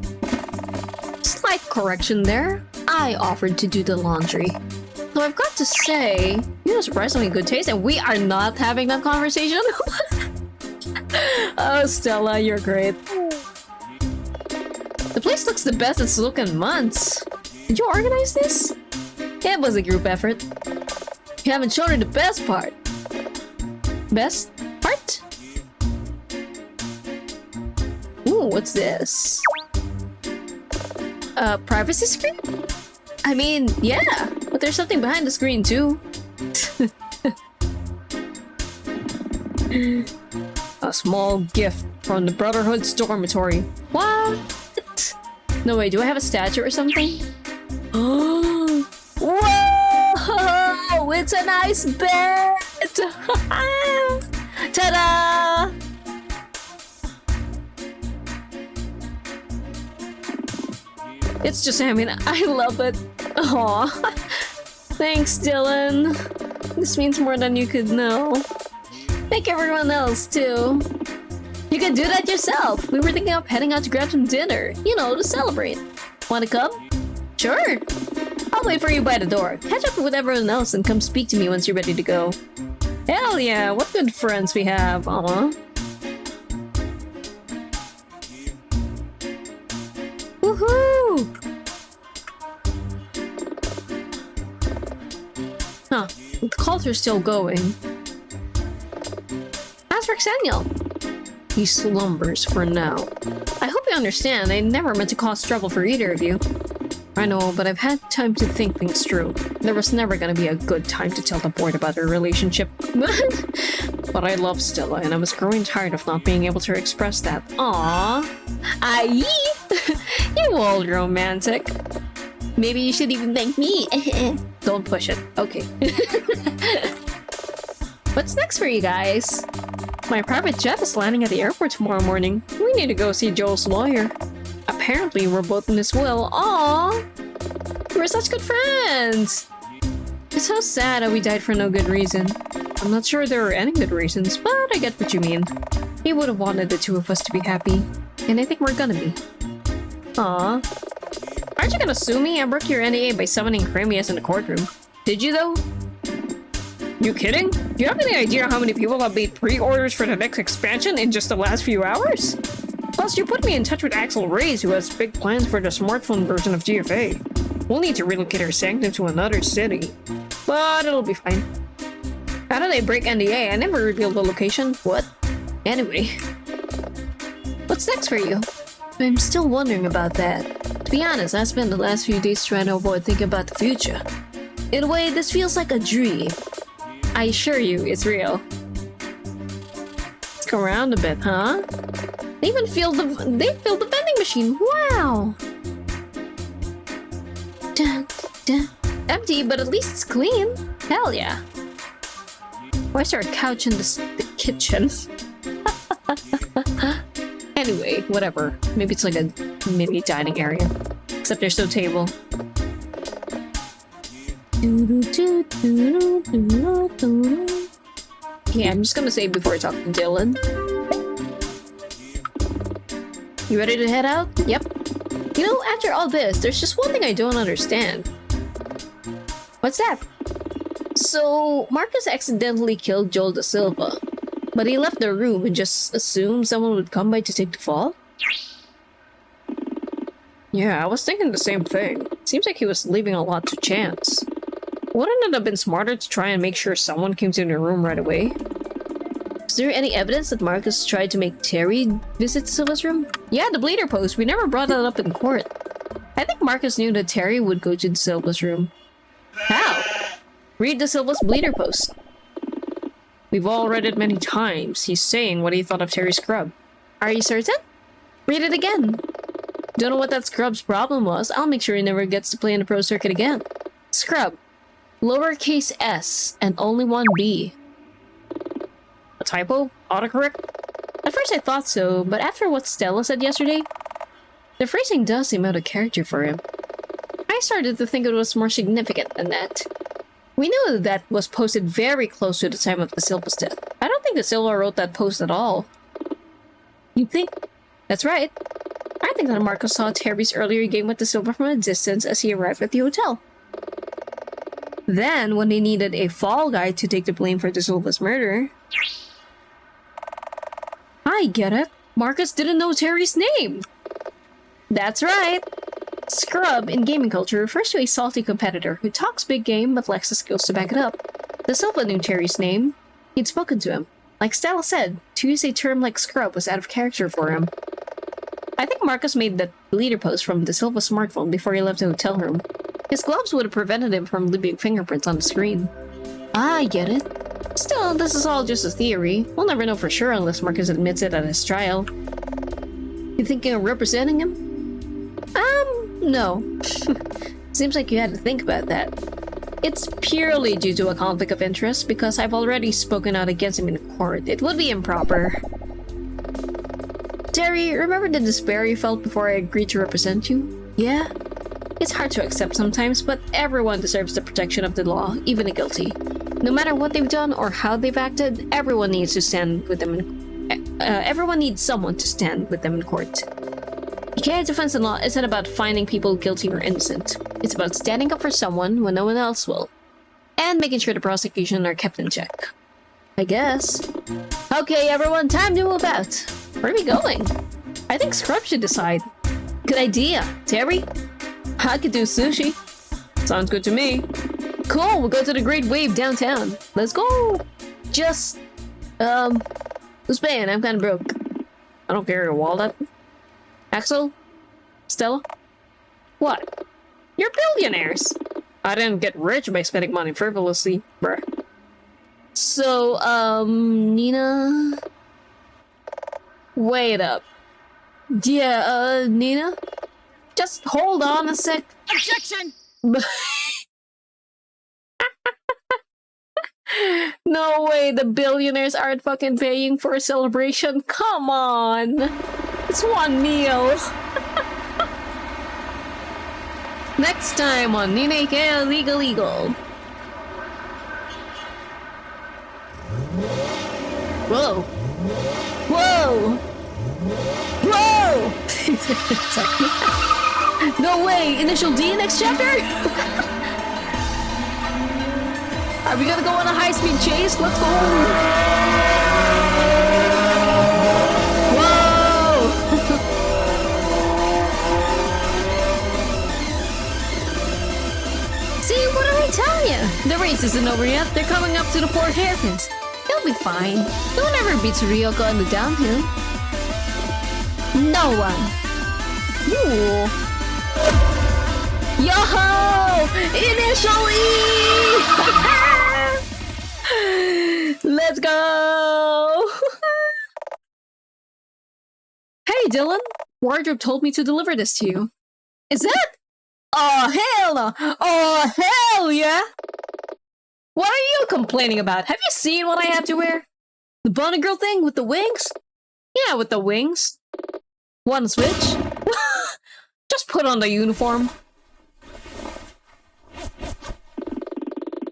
Slight correction there. I offered to do the laundry. So I've got to say, you have surprisingly good taste, and we are not having that conversation. Oh, Stella, you're great. The place looks the best it's looked in months. Did you organize this? It was a group effort. You haven't shown her the best part. Best part? Ooh, what's this? A privacy screen? I mean, yeah, but there's something behind the screen too. A small gift from the Brotherhood's dormitory. What? No, wait, do I have a statue or something? Oh! Whoa! It's a nice bed! Ta-da! It's just, I mean, I love it. Aw. Thanks, Dylan. This means more than you could know. Thank everyone else, too. You can do that yourself. We were thinking of heading out to grab some dinner. You know, to celebrate. Wanna come? Sure. I'll wait for you by the door. Catch up with everyone else and come speak to me once you're ready to go. Hell yeah, what good friends we have, aw. Woohoo! Huh, the calls are still going. Ask for Xeniel. He slumbers for now. I hope you understand, I never meant to cause trouble for either of you. I know, but I've had time to think things through. There was never gonna be a good time to tell the board about our relationship. But I love Stella, and I was growing tired of not being able to express that. Aww. Aye! You old romantic. Maybe you should even thank me. Don't push it. Okay. What's next for you guys? My private jet is landing at the airport tomorrow morning. We need to go see Joel's lawyer. Apparently, we're both in his will. Aww! We're such good friends! It's so sad how we died for no good reason. I'm not sure there are any good reasons, but I get what you mean. He would have wanted the two of us to be happy, and I think we're gonna be. Aw. Aren't you gonna sue me? I broke your NDA by summoning Cremius in the courtroom. Did you though? You kidding? Do you have any idea how many people have made pre-orders for the next expansion in just the last few hours? Plus, you put me in touch with Axel Reyes, who has big plans for the smartphone version of GFA. We'll need to relocate our sanctum to another city, but it'll be fine. How did I break NDA? I never revealed the location. What? Anyway. What's next for you? I'm still wondering about that. To be honest, I spent the last few days trying to avoid thinking about the future. In a way, this feels like a dream. I assure you, it's real. Let's go around a bit, huh? They even filled the vending machine. Wow. Dun, dun. Empty, but at least it's clean. Hell yeah. Why is there a couch in the kitchen? Anyway, whatever. Maybe it's like a mini dining area. Except there's no table. Yeah, I'm just gonna say before I talk to Dylan. You ready to head out? Yep. You know, after all this, there's just one thing I don't understand. What's that? So, Marcus accidentally killed Joel da Silva, but he left the room and just assumed someone would come by to take the fall? Yeah, I was thinking the same thing. Seems like he was leaving a lot to chance. Wouldn't it have been smarter to try and make sure someone came to the room right away? Is there any evidence that Marcus tried to make Terry visit Silva's room? Yeah, the bleeder post. We never brought that up in court. I think Marcus knew that Terry would go to the Silva's room. How? Read the Silva's bleeder post. We've all read it many times. He's saying what he thought of Terry's scrub. Are you certain? Read it again. Don't know what that scrub's problem was. I'll make sure he never gets to play in the pro circuit again. Scrub. Lowercase s and only one b. A typo? Autocorrect? At first I thought so, but after what Stella said yesterday, the phrasing does seem out of character for him. I started to think it was more significant than that. We knew that was posted very close to the time of the Silva's death. I don't think the Silva wrote that post at all. You think? That's right. I think that Marcus saw Terry's earlier game with the Silva from a distance as he arrived at the hotel. Then, when they needed a fall guy to take the blame for the Silva's murder... I get it. Marcus didn't know Terry's name. That's right. Scrub in gaming culture refers to a salty competitor who talks big game but lacks the skills to back it up. The Silva knew Terry's name. He'd spoken to him. Like Stella said, to use a term like scrub was out of character for him. I think Marcus made that bleeder post from the Silva smartphone before he left the hotel room. His gloves would have prevented him from leaving fingerprints on the screen. I get it. Still, this is all just a theory. We'll never know for sure unless Marcus admits it at his trial. You thinking of representing him? No. Seems like you had to think about that. It's purely due to a conflict of interest because I've already spoken out against him in court. It would be improper. Terry, remember the despair you felt before I agreed to represent you? Yeah? It's hard to accept sometimes, but everyone deserves the protection of the law, even the guilty. No matter what they've done or how they've acted, everyone needs to stand with them everyone needs someone to stand with them in court. The defense in law isn't about finding people guilty or innocent. It's about standing up for someone when no one else will. And making sure the prosecution are kept in check. I guess. Okay, everyone, time to move out. Where are we going? I think Scrub should decide. Good idea. Terry? I could do sushi. Sounds good to me. Cool, we'll go to the Great Wave downtown. Let's go! Just, who's paying? I'm kinda broke. I don't carry a wallet. Axel? Stella? What? You're billionaires! I didn't get rich by spending money frivolously, bruh. So, Nina? Wait up. Yeah, Nina? Just hold on a sec. Objection! No way, the billionaires aren't fucking paying for a celebration. Come on! It's one meal. Next time on Nina Kaya Legal Eagle. Whoa! Whoa! Whoa! No way! Initial D next chapter? Are we gonna go on a high-speed chase? Let's go! Whoa! See, what did I tell you? The race isn't over yet. They're coming up to the 4 hairpins. They'll be fine. No one ever beats Ryoko on the downhill. No one. Ooh. Yo-ho! Initial E! Let's go! Hey, Dylan. Wardrobe told me to deliver this to you. Is that? Oh, hell no! Oh, hell yeah! What are you complaining about? Have you seen what I have to wear? The bunny girl thing with the wings? Yeah, with the wings. One switch? Just put on the uniform.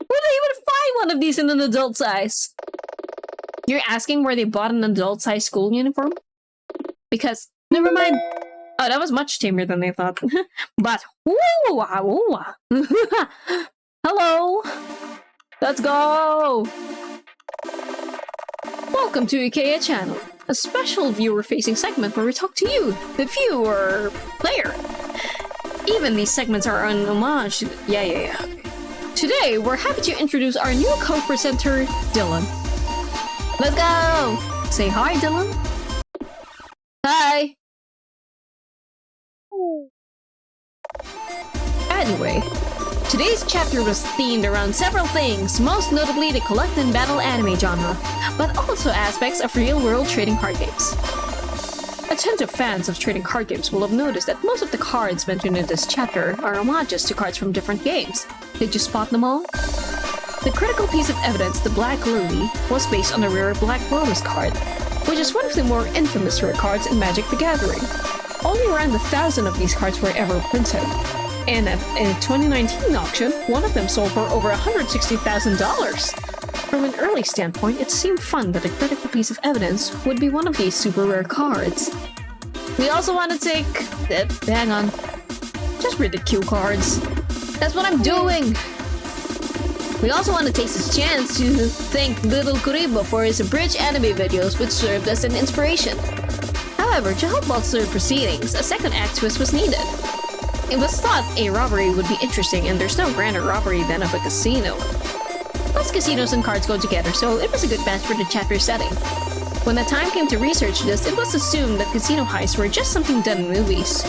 Where did they even find one of these in an adult size? You're asking where they bought an adult size school uniform? Because, never mind. Oh, that was much tamer than they thought. But, hello! Let's go! Welcome to IKEA Channel, a special viewer-facing segment where we talk to you, the viewer player. Even these segments are an homage to... Yeah. Today, we're happy to introduce our new co-presenter, Dylan. Let's go! Say hi, Dylan. Hi! Anyway, today's chapter was themed around several things, most notably the collect and battle anime genre, but also aspects of real-world trading card games. Attentive fans of trading card games will have noticed that most of the cards mentioned in this chapter are homages to cards from different games. Did you spot them all? The critical piece of evidence, the Black Lily, was based on the rare Black Lotus card, which is one of the more infamous rare cards in Magic the Gathering. Only around 1,000 of these cards were ever printed. And at a 2019 auction, one of them sold for over $160,000. From an early standpoint, it seemed fun that a critical piece of evidence would be one of these super rare cards. We also want to take... hang on. Just read the cue cards. That's what I'm doing! We also want to take this chance to thank Little Kuribo for his abridged anime videos, which served as an inspiration. However, to help bolster proceedings, a second act twist was needed. It was thought a robbery would be interesting, and there's no grander robbery than of a casino. Plus, casinos and cards go together, so it was a good match for the chapter setting. When the time came to research this, it was assumed that casino heists were just something done in movies.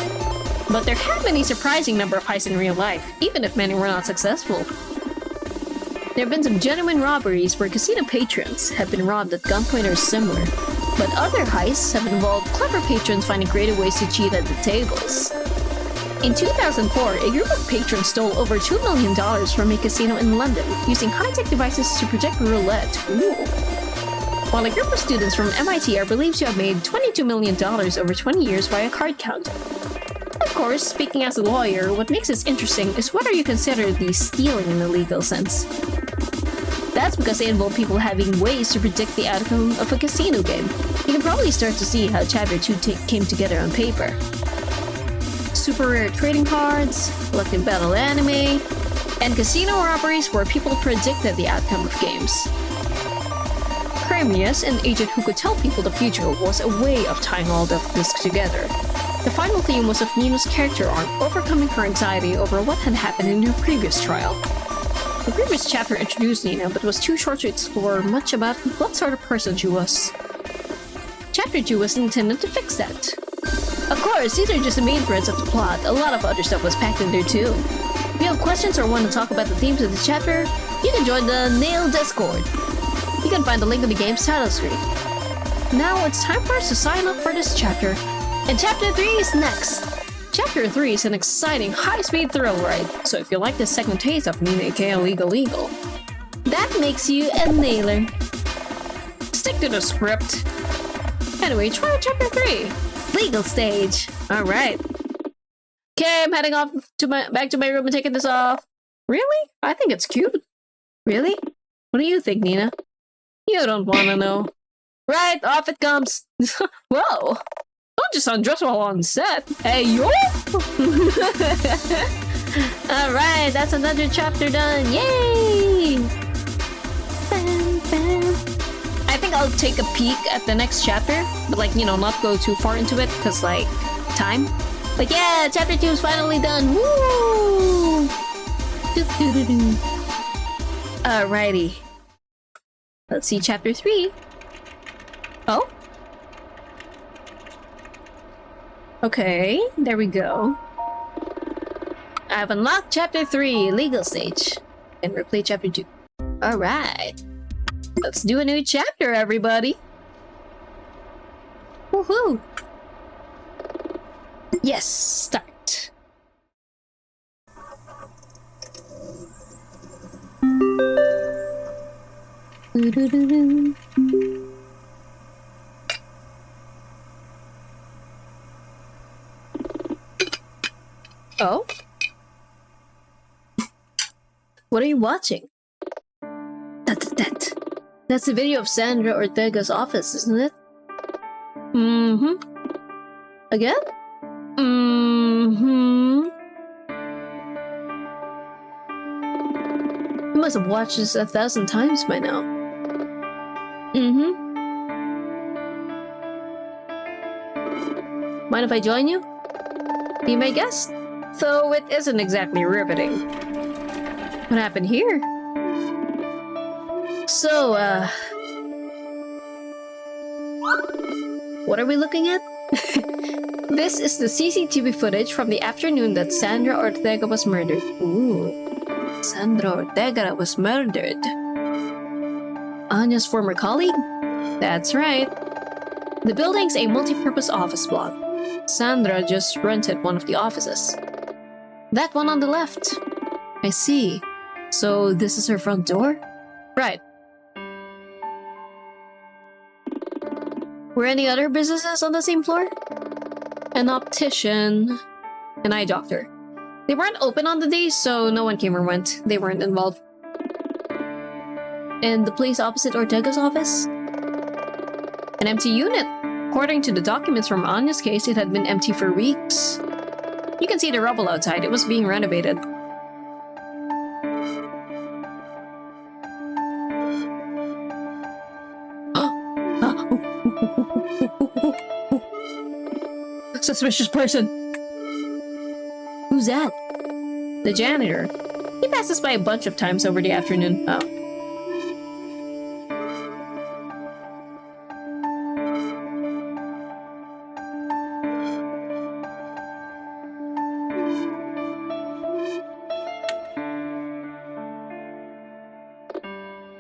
But there have been a surprising number of heists in real life, even if many were not successful. There have been some genuine robberies where casino patrons have been robbed at gunpoint or similar, but other heists have involved clever patrons finding creative ways to cheat at the tables. In 2004, a group of patrons stole over $2 million from a casino in London, using high-tech devices to project roulette. Ooh. While a group of students from MIT are believed to have made $22 million over 20 years via card counting. Of course, speaking as a lawyer, what makes this interesting is whether you consider these stealing in a legal sense. That's because they involve people having ways to predict the outcome of a casino game. You can probably start to see how Chapter 2 came together on paper. Super rare trading cards, collect and battle anime, and casino robberies where people predicted the outcome of games. Cremius, an agent who could tell people the future, was a way of tying all of this together. The final theme was of Nina's character arc overcoming her anxiety over what had happened in her previous trial. The previous chapter introduced Nina, but was too short to explore much about what sort of person she was. Chapter 2 was intended to fix that. Of course, these are just the main threads of the plot. A lot of other stuff was packed in there too. If you have questions or want to talk about the themes of the chapter, you can join the Nail Discord. You can find the link in the game's title screen. Now it's time for us to sign up for this chapter. And Chapter 3 is next! Chapter 3 is an exciting, high-speed thrill ride, so if you like the second taste of Nina aka Legal, that makes you a nailer. Stick to the script. Anyway, try Chapter 3. Legal stage. Alright. Okay, I'm heading off to back to my room and taking this off. Really? I think it's cute. Really? What do you think, Nina? You don't wanna know. Right, off it comes. Whoa! Don't just undress while on set. Hey, yo! Alright, that's another chapter done. Yay! Bam, bam. I think I'll take a peek at the next chapter, but like, you know, not go too far into it, because like, time. But yeah, chapter 2 is finally done. Woo! Alrighty. Let's see chapter 3. Oh? Okay, there we go. I've unlocked chapter 3, legal stage. and replay chapter 2. Alright. Let's do a new chapter, everybody. Woohoo! Yes, start. Doo-doo-doo-doo. Oh? What are you watching? That's the video of Sandra Ortega's office, isn't it? Mm-hmm. Again? Mm-hmm. You must have watched this 1,000 times by now. Mm-hmm. Mind if I join you? Be my guest? Though it isn't exactly riveting. What happened here? So, what are we looking at? This is the CCTV footage from the afternoon that Sandra Ortega was murdered. Ooh. Sandra Ortega was murdered. Anya's former colleague? That's right. The building's a multi-purpose office block. Sandra just rented one of the offices. That one on the left. I see. So this is her front door? Right. Were any other businesses on the same floor? An optician, an eye doctor. They weren't open on the day, so no one came or went. They weren't involved. And the place opposite Ortega's office? An empty unit. According to the documents from Anya's case, it had been empty for weeks. You can see the rubble outside. It was being renovated. Suspicious person. Who's that? The janitor. He passes by a bunch of times over the afternoon. Oh.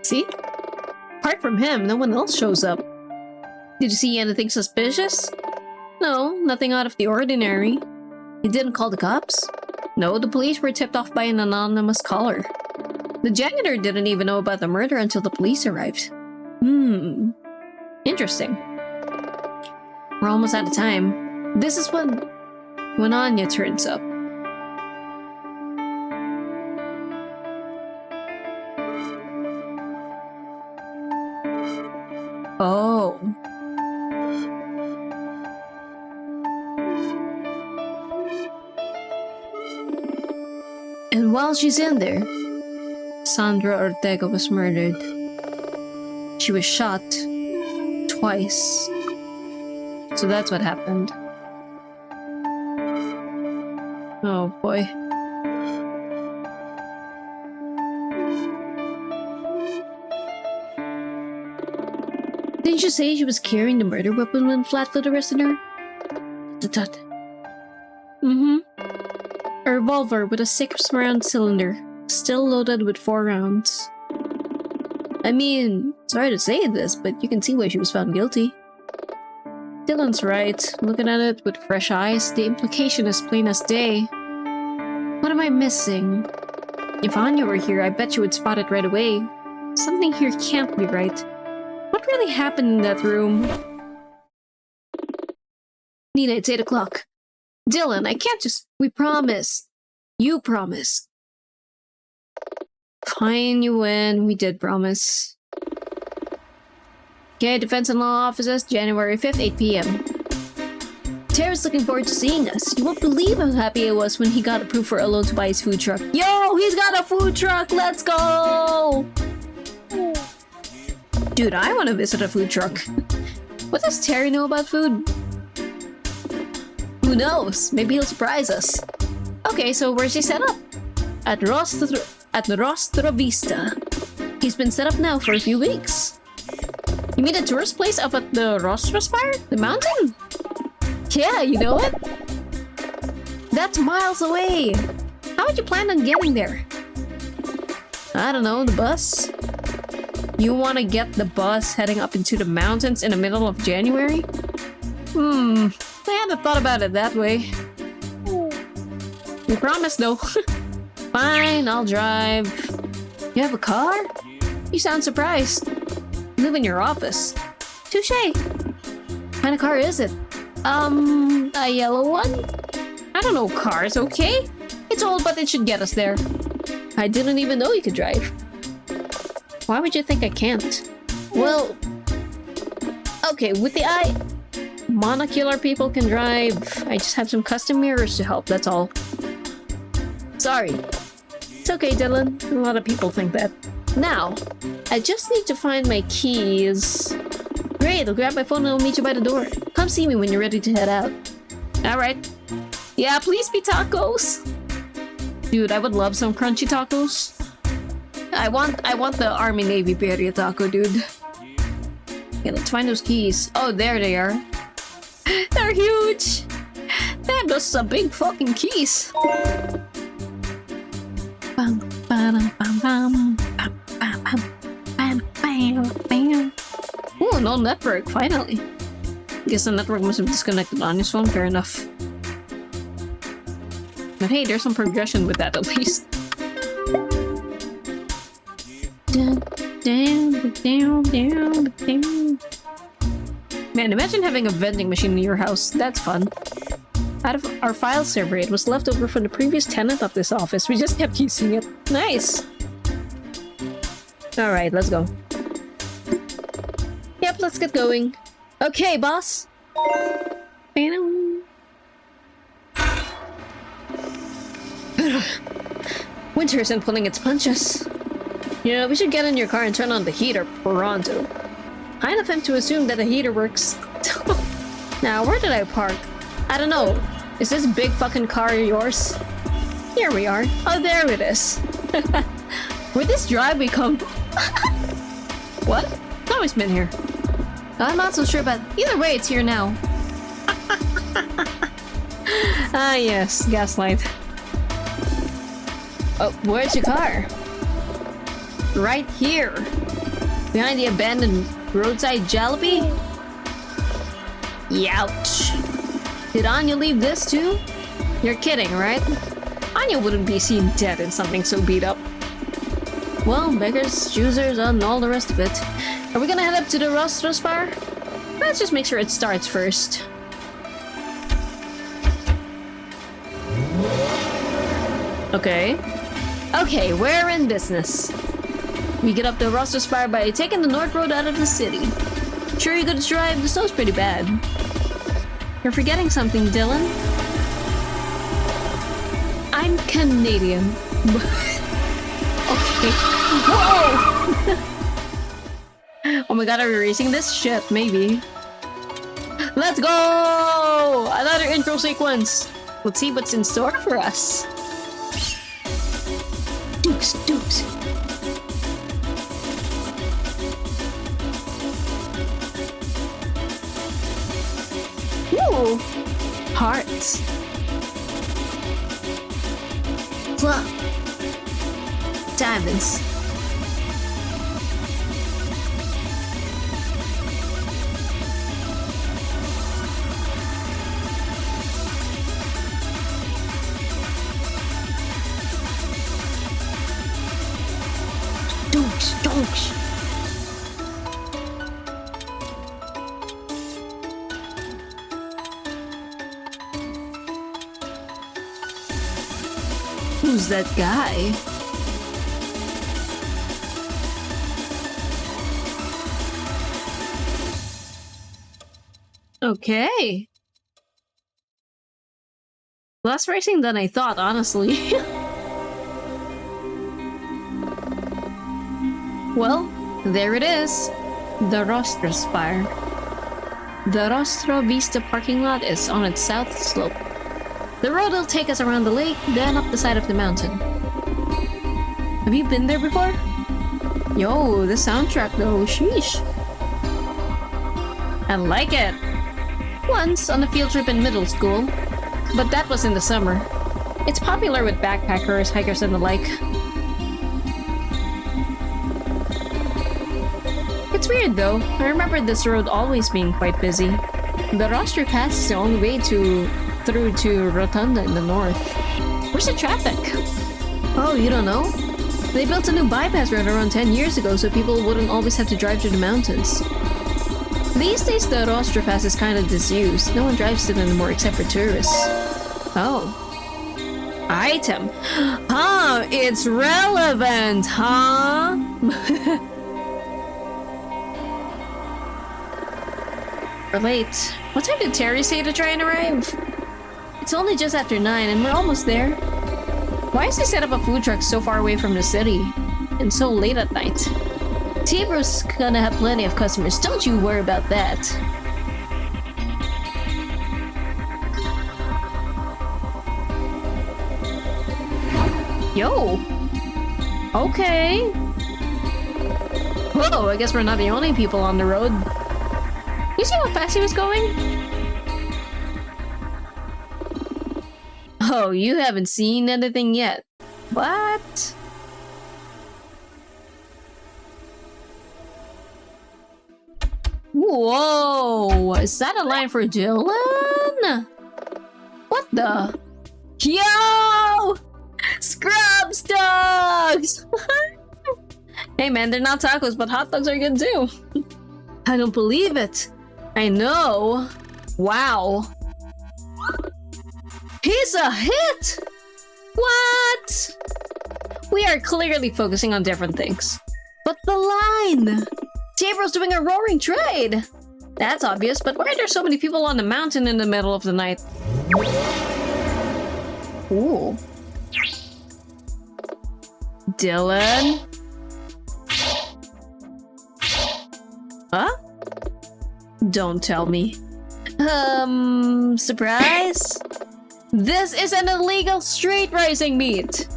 See? Apart from him, no one else shows up. Did you see anything suspicious? No, nothing out of the ordinary. You didn't call the cops? No, the police were tipped off by an anonymous caller. The janitor didn't even know about the murder until the police arrived. Interesting. We're almost out of time. This is when Anya turns up. Oh. And while she's in there, Sandra Ortega was murdered. She was shot twice. So that's what happened. Oh boy. Didn't you say she was carrying the murder weapon when Flatfoot arrested her? Mm-hmm. A revolver with a 6-round cylinder, still loaded with 4 rounds. I mean, sorry to say this, but you can see why she was found guilty. Dylan's right. Looking at it with fresh eyes, the implication is plain as day. What am I missing? If Anya were here, I bet you would spot it right away. Something here can't be right. What really happened in that room? Nina, it's 8 o'clock. Dylan, I can't just... We promised. You promised. Fine, you win. We did promise. Okay, Defense and Law Offices, January 5th, 8 p.m. Tara's looking forward to seeing us. You won't believe how happy I was when he got approved for a loan to buy his food truck. Yo, he's got a food truck! Let's go! Dude, I want to visit a food truck. What does Terry know about food? Who knows? Maybe he'll surprise us. Okay, so where's he set up? At Rostro Vista. He's been set up now for a few weeks. You mean the tourist place up at the Rostro Spire? The mountain? Yeah, you know it? That's miles away. How would you plan on getting there? I don't know, the bus? You want to get the bus heading up into the mountains in the middle of January? I hadn't thought about it that way. You promise, though. Fine, I'll drive. You have a car? You sound surprised. Live in your office. Touché. What kind of car is it? A yellow one? I don't know cars, okay? It's old, but it should get us there. I didn't even know you could drive. Why would you think I can't? Well... Okay, with the eye... Monocular people can drive. I just have some custom mirrors to help, that's all. Sorry. It's okay, Dylan. A lot of people think that. Now, I just need to find my keys. Great, I'll grab my phone and I'll meet you by the door. Come see me when you're ready to head out. Alright. Yeah, please be tacos. Dude, I would love some crunchy tacos. I want the Army Navy birria taco, dude. Okay, let's find those keys. Oh, there they are. They're huge! Damn, those are big fucking keys. Ooh, no network, finally. Guess the network must have disconnected on his phone, fair enough. But hey, there's some progression with that at least. Man, imagine having a vending machine in your house. That's fun. Out of our file server, it was left over from the previous tenant of this office. We just kept using it. Nice! Alright, let's go. Yep, let's get going. Okay, boss! Winter isn't pulling its punches. Yeah, we should get in your car and turn on the heater pronto. High enough him to assume that the heater works. Now, where did I park? I don't know. Is this big fucking car yours? Here we are. Oh, there it is. Where this drive we come? What? It's always been here. I'm not so sure, but either way, it's here now. Ah, yes, gaslight. Oh, where's your car? Right here. Behind the abandoned roadside jalopy? Youch. Did Anya leave this too? You're kidding, right? Anya wouldn't be seen dead in something so beat up. Well, beggars, choosers, and all the rest of it. Are we gonna head up to the Rostro Spire? Let's just make sure it starts first. Okay. Okay, we're in business. We get up the Rostro Spire by taking the North Road out of the city. Sure you could drive? The snow's pretty bad. You're forgetting something, Dylan. I'm Canadian. Okay. Whoa! Oh my god, are we racing this? Shit, maybe. Let's go! Another intro sequence. Let's see what's in store for us. Dukes, dukes. Ooh! Hearts. Plum. Diamonds. Dukes, dukes. Who's that guy? Okay. Less racing than I thought, honestly. Well, there it is. The Rostro Spire. The Rostro Vista parking lot is on its south slope. The road will take us around the lake, then up the side of the mountain. Have you been there before? Yo, the soundtrack though, sheesh. I like it. Once, on a field trip in middle school. But that was in the summer. It's popular with backpackers, hikers, and the like. weird though. I remember this road always being quite busy. The roster pass is the only way through to Rotunda in the north. Where's the traffic? Oh, you don't know? They built a new bypass road around 10 years ago so people wouldn't always have to drive through the mountains. These days the roster pass is kind of disused. No one drives it anymore except for tourists. Oh. Item. Huh, it's relevant, huh? We're late. What time did Terry say to try and arrive? It's only just after 9 and we're almost there. Why has he set up a food truck so far away from the city? And so late at night? T-Bro's gonna have plenty of customers, don't you worry about that. Yo! Okay. Whoa, I guess we're not the only people on the road. You see how fast he was going? Oh, you haven't seen anything yet. What? Whoa! Is that a line for Dylan? What the? Yo! Scrubs dogs! Hey man, they're not tacos, but hot dogs are good too. I don't believe it. I know. Wow. He's a hit! What? We are clearly focusing on different things. But the line! T-Bro's doing a roaring trade! That's obvious, but why are there so many people on the mountain in the middle of the night? Ooh. Dylan? Huh? Don't tell me. Surprise? This is an illegal street racing meet!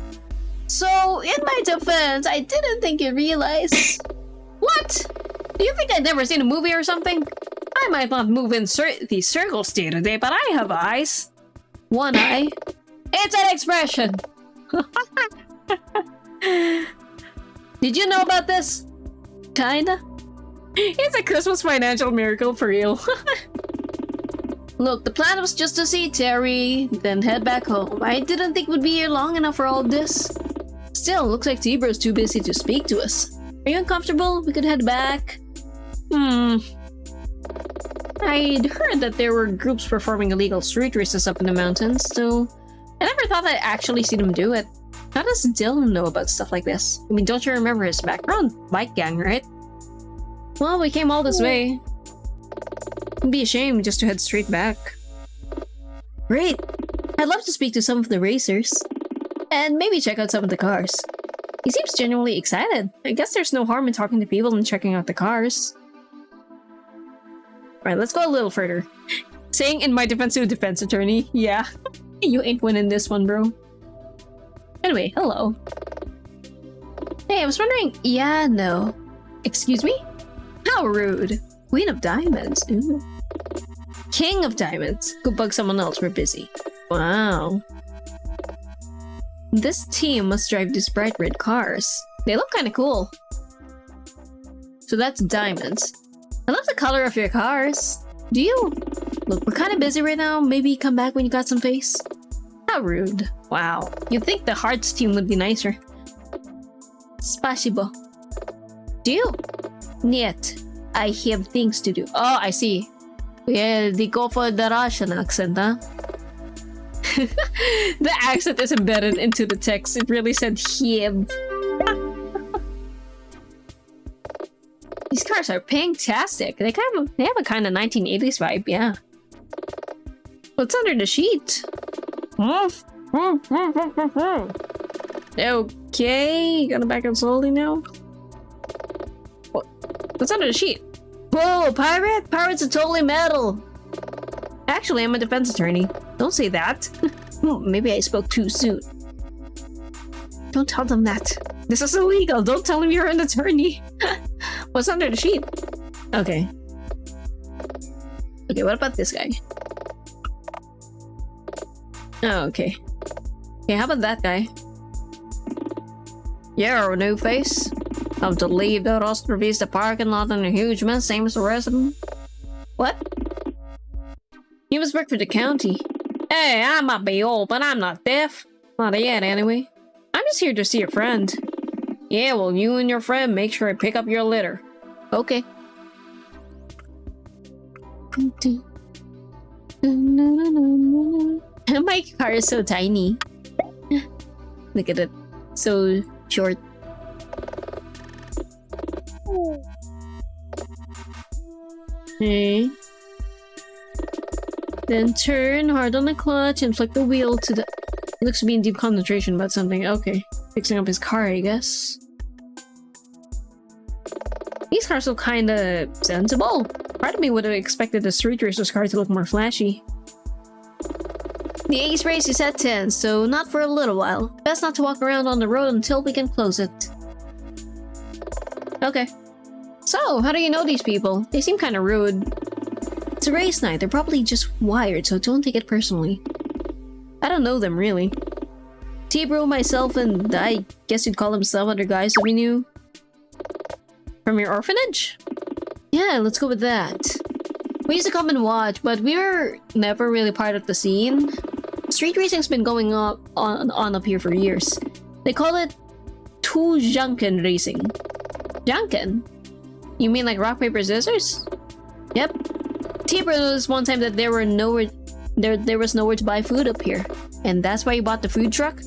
So, in my defense, I didn't think you realized. What? Do you think I'd never seen a movie or something? I might not move in the circles day to day, but I have eyes. One eye. It's an expression! Did you know about this? Kinda. It's a Christmas financial miracle for real. Look, the plan was just to see Terry, then head back home. I didn't think we'd be here long enough for all this. Still, looks like T-Bro's too busy to speak to us. Are you uncomfortable? We could head back. I'd heard that there were groups performing illegal street races up in the mountains, so I never thought I'd actually see them do it. How does Dylan know about stuff like this? I mean, don't you remember his background? Bike gang, right? Well, we came all this way. It'd be a shame just to head straight back. Great. I'd love to speak to some of the racers. And maybe check out some of the cars. He seems genuinely excited. I guess there's no harm in talking to people and checking out the cars. Alright, let's go a little further. Saying in my defense to a defense attorney, yeah. You ain't winning this one, bro. Anyway, hello. Hey, I was wondering... Yeah, no. Excuse me? How rude. Queen of Diamonds. Ooh. King of Diamonds. Go bug someone else, we're busy. Wow. This team must drive these bright red cars. They look kind of cool. So that's Diamonds. I love the color of your cars. Do you? Look, we're kind of busy right now. Maybe come back when you got some space. How rude. Wow. You'd think the Hearts team would be nicer. Spasibo. Do you? Niet. I have things to do. Oh, I see. Well, they go for the Russian accent, huh? The accent is embedded into the text. It really said "hib." These cars are fantastic. They have a kind of 1980s vibe, yeah. What's under the sheet? Okay, gotta back up slowly now. What's under the sheet? Whoa, pirate? Pirates are totally metal. Actually, I'm a defense attorney. Don't say that. Maybe I spoke too soon. Don't tell them that. This is illegal. Don't tell them you're an attorney. What's under the sheet? Okay. Okay, what about this guy? Oh, okay. Okay, how about that guy? Yeah, no face. Have to leave the Rostrovis the parking lot in a huge mess, same as the resident. What? You must work for the county. Hey, I might be old, but I'm not deaf. Not yet, anyway. I'm just here to see a friend. Yeah, well, you and your friend make sure I pick up your litter. Okay. My car is so tiny. Look at it. So short. Okay. Then turn hard on the clutch and flick the wheel to the... He looks to be in deep concentration about something. Okay. Fixing up his car, I guess. These cars look kinda sensible. Part of me would have expected the street racer's car to look more flashy. The Ace race is at 10, so not for a little while. Best not to walk around on the road until we can close it. Okay. So, how do you know these people? They seem kinda rude. It's a race night, they're probably just wired, so don't take it personally. I don't know them, really. T-Bro, myself, and I guess you'd call himself other guys that we knew. From your orphanage? Yeah, let's go with that. We used to come and watch, but we were never really part of the scene. Street racing's been going on up here for years. They call it Janken racing. Janken? You mean like rock, paper, scissors? Yep. T-Bro noticed one time that there was nowhere to buy food up here. And that's why he bought the food truck?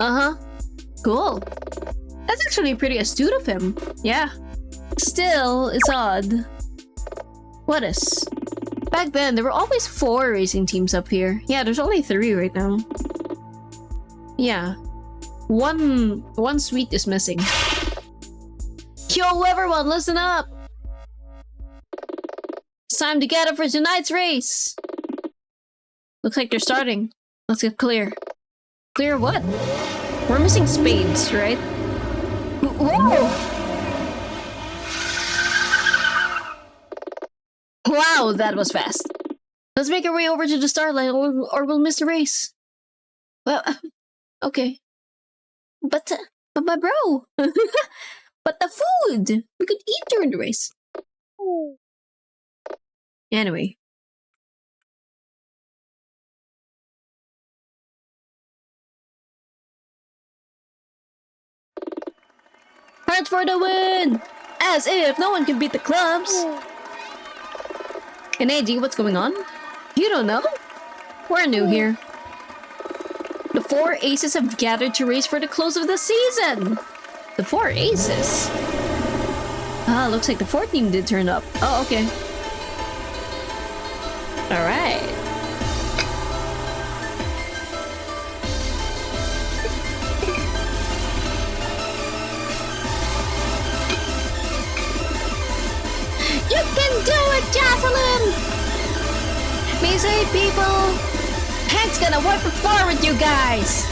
Uh-huh. Cool. That's actually pretty astute of him. Yeah. Still, it's odd. What is? Back then, there were always 4 racing teams up here. Yeah, there's only 3 right now. Yeah. One suite is missing. Yo, everyone, listen up! It's time to get up for tonight's race! Looks like they're starting. Let's get clear. Clear what? We're missing spades, right? Whoa! Wow, that was fast. Let's make our way over to the start line or we'll miss the race. Well, okay. But my bro! But the food! We could eat during the race. Anyway. Hearts for the win! As if no one can beat the clubs! And AG, what's going on? You don't know? We're new here. The 4 aces have gathered to race for the close of the season! The 4 aces? Ah, looks like the 4th team did turn up. Oh, okay. Alright. You can do it, Jocelyn! Me say, people, Hank's gonna wipe the floor with you guys!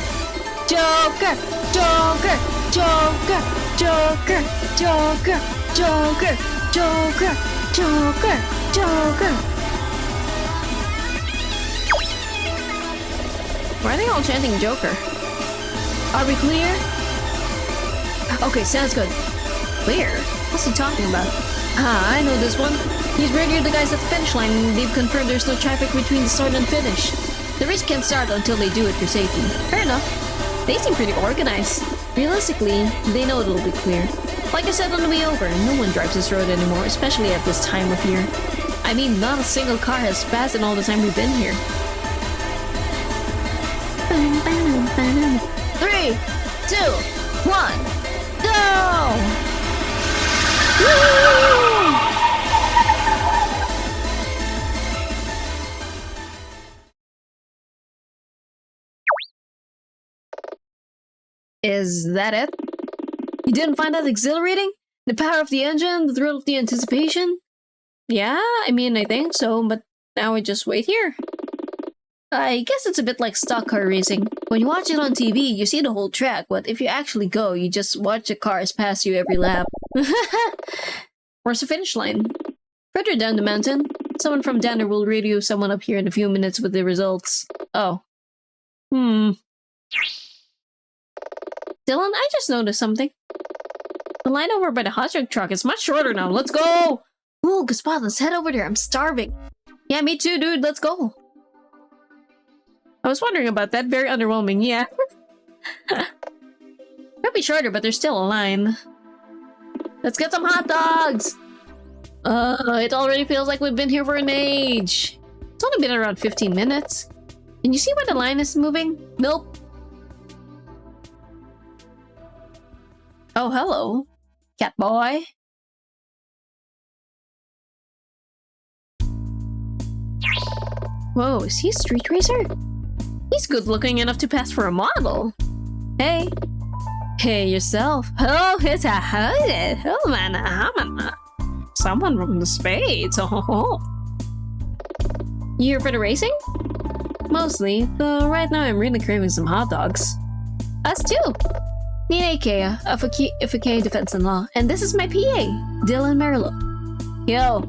Joker! Joker! Joker! Joker! Joker! Joker! Joker! Joker! Joker! Why are they all chanting Joker? Are we clear? Okay, sounds good. Clear? What's he talking about? Ah, I know this one. He's radioed the guys at the finish line and they've confirmed there's no traffic between the start and finish. The race can't start until they do it for safety. Fair enough. They seem pretty organized. Realistically, they know it'll be clear. Like I said on the way over, no one drives this road anymore, especially at this time of year. I mean, not a single car has passed in all the time we've been here. 3, 2, 1, go! Woo! Is that it? You didn't find that exhilarating? The power of the engine, the thrill of the anticipation? Yeah, I mean, I think so, but now I just wait here. I guess it's a bit like stock car racing. When you watch it on TV, you see the whole track, but if you actually go, you just watch the cars pass you every lap. Where's the finish line? Further down the mountain. Someone from Danner will radio someone up here in a few minutes with the results. Oh. Dylan, I just noticed something. The line over by the hot dog truck is much shorter now. Let's go! Ooh, Gaspar, let's head over there. I'm starving. Yeah, me too, dude. Let's go. I was wondering about that. Very underwhelming, yeah. Might be shorter, but there's still a line. Let's get some hot dogs! It already feels like we've been here for an age. It's only been around 15 minutes. Can you see where the line is moving? Nope. Oh, hello. Cat boy. Whoa, is he a street racer? He's good looking enough to pass for a model. Hey. Hey, yourself. Oh, it's a hooded. Oh, man. Someone from the Spades. Oh. You here for the racing? Mostly, though right now I'm really craving some hot dogs. Us too. Nina Ikea of Ikea Defense and Law, and this is my PA, Dylan Merlo. Yo.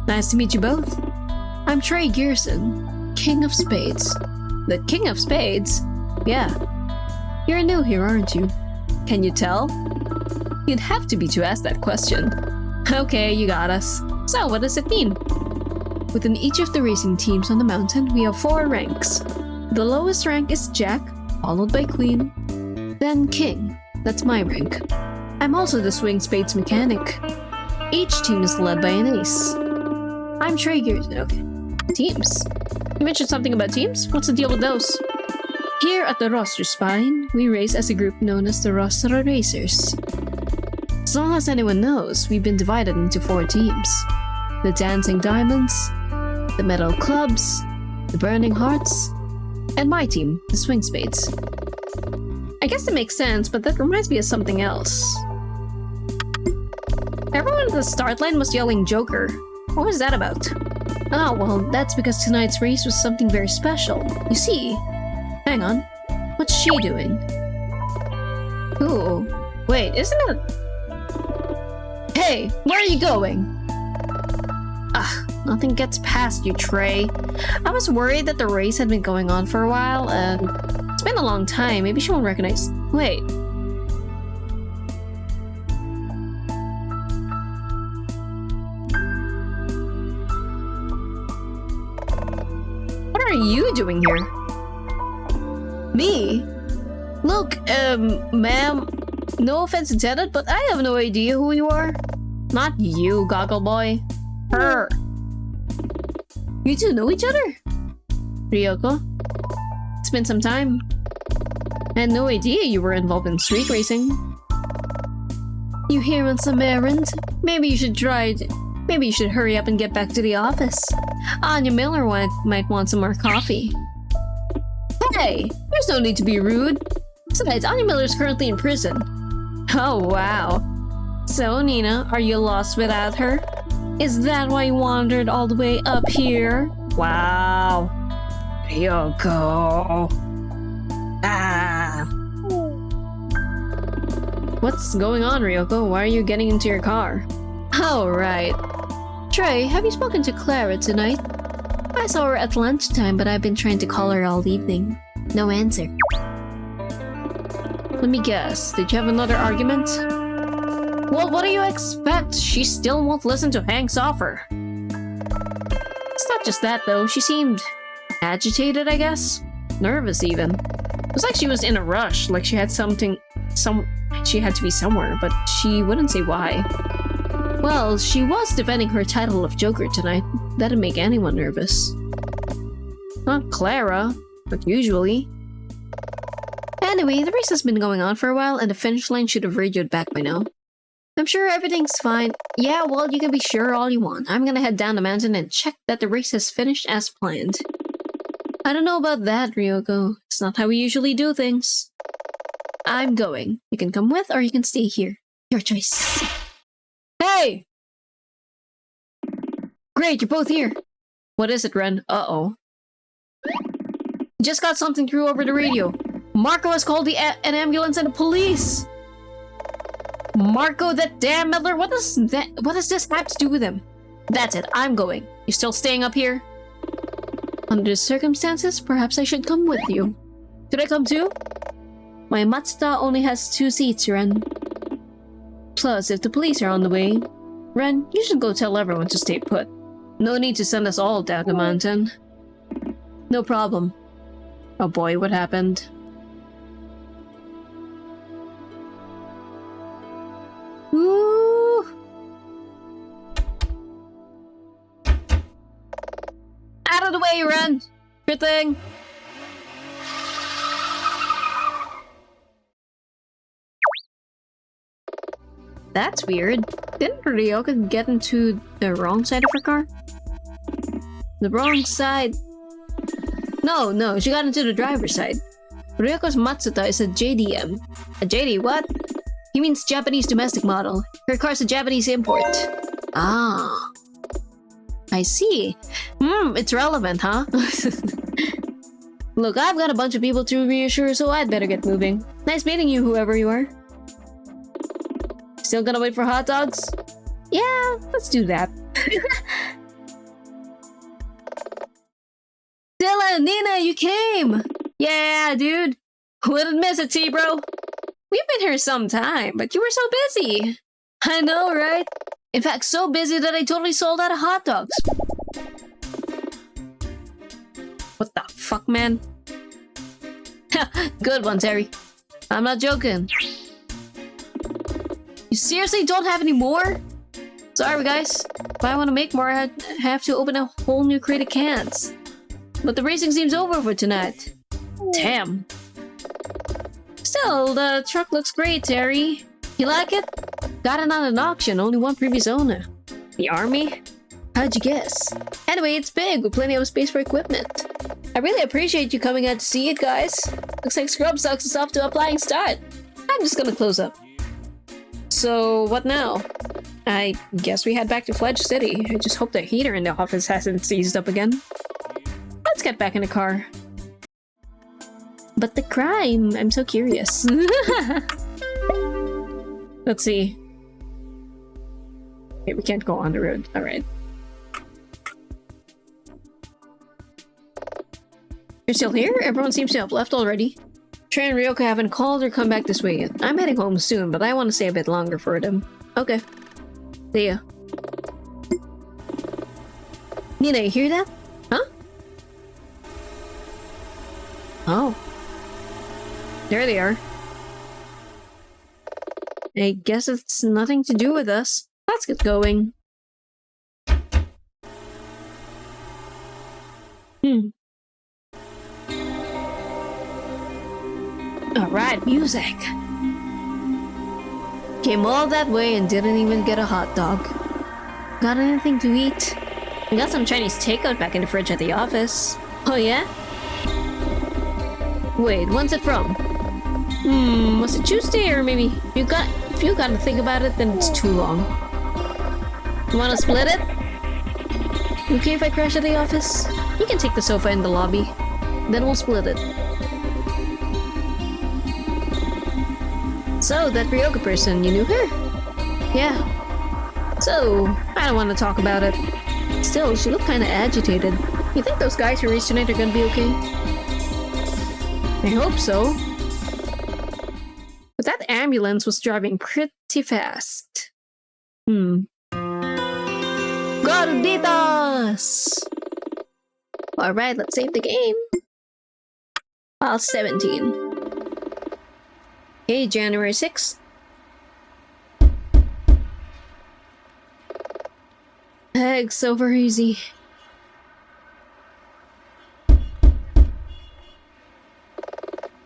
Nice to meet you both. I'm Trey Gearson, King of Spades. The King of Spades? Yeah. You're new here, aren't you? Can you tell? You'd have to be to ask that question. Okay, you got us. So, what does it mean? Within each of the racing teams on the mountain, we have 4 ranks. The lowest rank is Jack, followed by Queen, then King. That's my rank. I'm also the swing spades mechanic. Each team is led by an ace. I'm Trey Gearson. Okay. Teams. You mentioned something about teams? What's the deal with those? Here at the roster spine, we race as a group known as the Roster Racers. As long as anyone knows, we've been divided into 4 teams. The Dancing Diamonds, the Metal Clubs, the Burning Hearts, and my team, the Swing Spades. I guess that makes sense, but that reminds me of something else. Everyone at the start line was yelling Joker. What was that about? Oh, well, that's because tonight's race was something very special. You see... Hang on. What's she doing? Ooh. Wait, isn't it... Hey, where are you going? Nothing gets past you, Trey. I was worried that the race had been going on for a while, and... It's been a long time. Maybe she won't recognize... Wait. What are you doing here? Me? Look, ma'am, no offense intended, but I have no idea who you are. Not you, Goggle Boy. Her. You two know each other? Ryoko? It's been some time. I had no idea you were involved in street racing. You here on some errand? Maybe you should Maybe you should hurry up and get back to the office. Anya Miller might want some more coffee. Hey, there's no need to be rude. Besides, Anya Miller's currently in prison. Oh, wow. So, Nina, are you lost without her? Is that why you wandered all the way up here? Wow. Ryoko. What's going on, Ryoko? Why are you getting into your car? Oh, right. Trey, have you spoken to Clara tonight? I saw her at lunchtime, but I've been trying to call her all evening. No answer. Let me guess, did you have another argument? Well, what do you expect? She still won't listen to Hank's offer. It's not just that, though. She seemed agitated, I guess? Nervous, even. It was like she was in a rush, like she had she had to be somewhere, but she wouldn't say why. Well, she was defending her title of Joker tonight. That'd make anyone nervous. Not Clara, but usually. Anyway, the race has been going on for a while, and the finish line should have radioed back by now. I'm sure everything's fine. Yeah, well, you can be sure all you want. I'm gonna head down the mountain and check that the race has finished as planned. I don't know about that, Ryoko. It's not how we usually do things. I'm going. You can come with, or you can stay here. Your choice. Hey! Great, you're both here. What is it, Ren? Uh-oh. Just got something through over the radio. Marco has called an ambulance and the police. Marco, that damn meddler, what does this have to do with him? That's it, I'm going. You still staying up here? Under the circumstances, perhaps I should come with you. Should I come too? My Matsuda only has 2 seats, Ren. Plus, if the police are on the way, Ren, you should go tell everyone to stay put. No need to send us all down the mountain. No problem. Oh boy, what happened? Ooh! Out of the way, Ren! Sure thing! That's weird. Didn't Ryoka get into the wrong side of her car? The wrong side? No, she got into the driver's side. Ryoko's Matsuta is a JDM. A JD what? He means Japanese domestic model. Her car's a Japanese import. Ah. I see. It's relevant, huh? Look, I've got a bunch of people to reassure, so I'd better get moving. Nice meeting you, whoever you are. Still gonna wait for hot dogs? Yeah, let's do that. Dylan, Nina, you came! Yeah, dude. Wouldn't miss it, T-bro. We've been here some time, but you were so busy. I know, right? In fact, so busy that I totally sold out of hot dogs. What the fuck, man? Good one, Terry. I'm not joking. You seriously don't have any more? Sorry, guys. If I want to make more, I have to open a whole new crate of cans. But the racing seems over for tonight. Damn. Still, the truck looks great, Terry. You like it? Got it on an auction, only one previous owner. The army? How'd you guess? Anyway, it's big, with plenty of space for equipment. I really appreciate you coming out to see it, guys. Looks like Scrub Sucks is off to a flying start. I'm just gonna close up. So, what now? I guess we head back to Fledge City. I just hope the heater in the office hasn't seized up again. Let's get back in the car. But the crime, I'm so curious. Let's see. Okay, we can't go on the road. Alright. You're still here? Everyone seems to have left already. Trey and Ryoka haven't called or come back this way yet. I'm heading home soon, but I want to stay a bit longer for them. Okay. See ya. Nina, you hear that? Huh? Oh. There they are. I guess it's nothing to do with us. Let's get going. Alright, music. Came all that way and didn't even get a hot dog. Got anything to eat? I got some Chinese takeout back in the fridge at the office. Oh yeah? Wait, when's it from? Was it Tuesday or maybe if you gotta think about it, then it's too long. You wanna split it? Okay if I crash at the office? You can take the sofa in the lobby. Then we'll split it. So, that Ryoka person, you knew her? Yeah. So, I don't want to talk about it. Still, she looked kinda agitated. You think those guys who raced tonight are gonna be okay? I hope so. But that ambulance was driving pretty fast. Gorditas! Alright, let's save the game. File 17. Okay, January 6th. Eggs so very easy.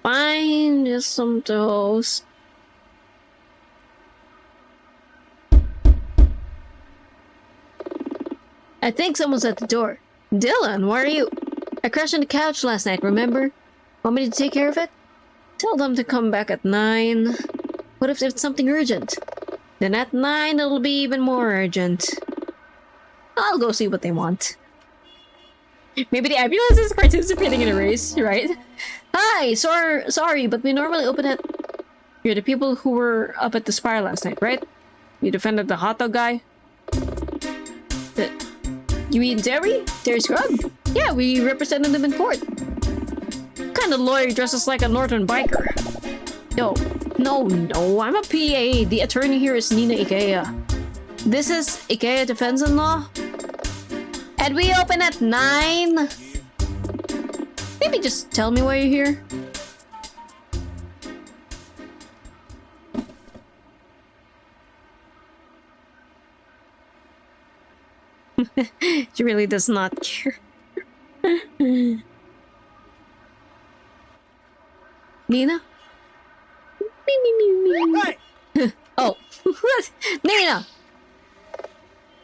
Fine, just some toast. I think someone's at the door. Dylan, where are you? I crashed on the couch last night, remember? Want me to take care of it? Tell them to come back at 9. What if it's something urgent? Then at 9 it'll be even more urgent. I'll go see what they want. Maybe the ambulance is participating in a race, right? Hi, sorry, but we normally open at... You're the people who were up at the Spire last night, right? You defended the hot dog guy? You mean Terry? Terry Scrub? Yeah, we represented him in court. What kind of lawyer dresses like a northern biker? Yo, No, I'm a PA. The attorney here is Nina Ikea. This is Ikea Defense and Law. And we open at 9. Maybe just tell me why you're here. She really does not care. Nina? Hey! Oh, what? Nina!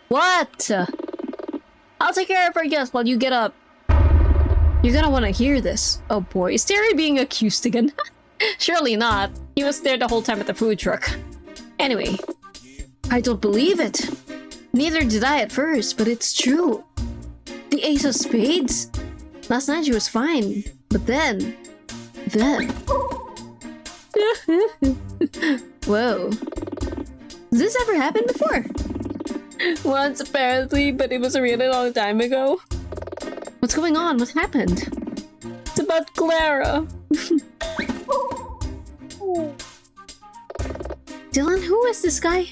What? I'll take care of her guest while you get up. You're gonna want to hear this. Oh boy, is Terry being accused again? Surely not. He was there the whole time at the food truck. Anyway, I don't believe it. Neither did I at first, but it's true. The Ace of Spades? Last night she was fine, but then... Whoa. Has this ever happened before? Once, apparently, but it was a really long time ago. What's going on? What happened? It's about Clara. Dylan, who is this guy?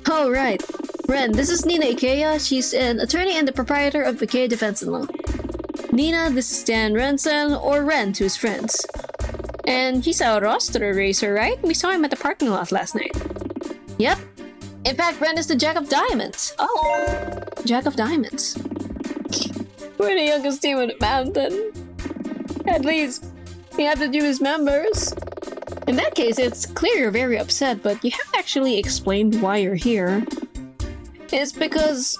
Oh, right. Ren, this is Nina Ikea. She's an attorney and the proprietor of Ikea Defense and Law. Nina, this is Dan Rensen, or Ren to his friends. And he's a roster racer, right? We saw him at the parking lot last night. Yep. In fact, Ren is the Jack of Diamonds. Oh, Jack of Diamonds. We're the youngest team on the mountain. At least, we have the newest members. In that case, it's clear you're very upset, but you haven't actually explained why you're here. It's because...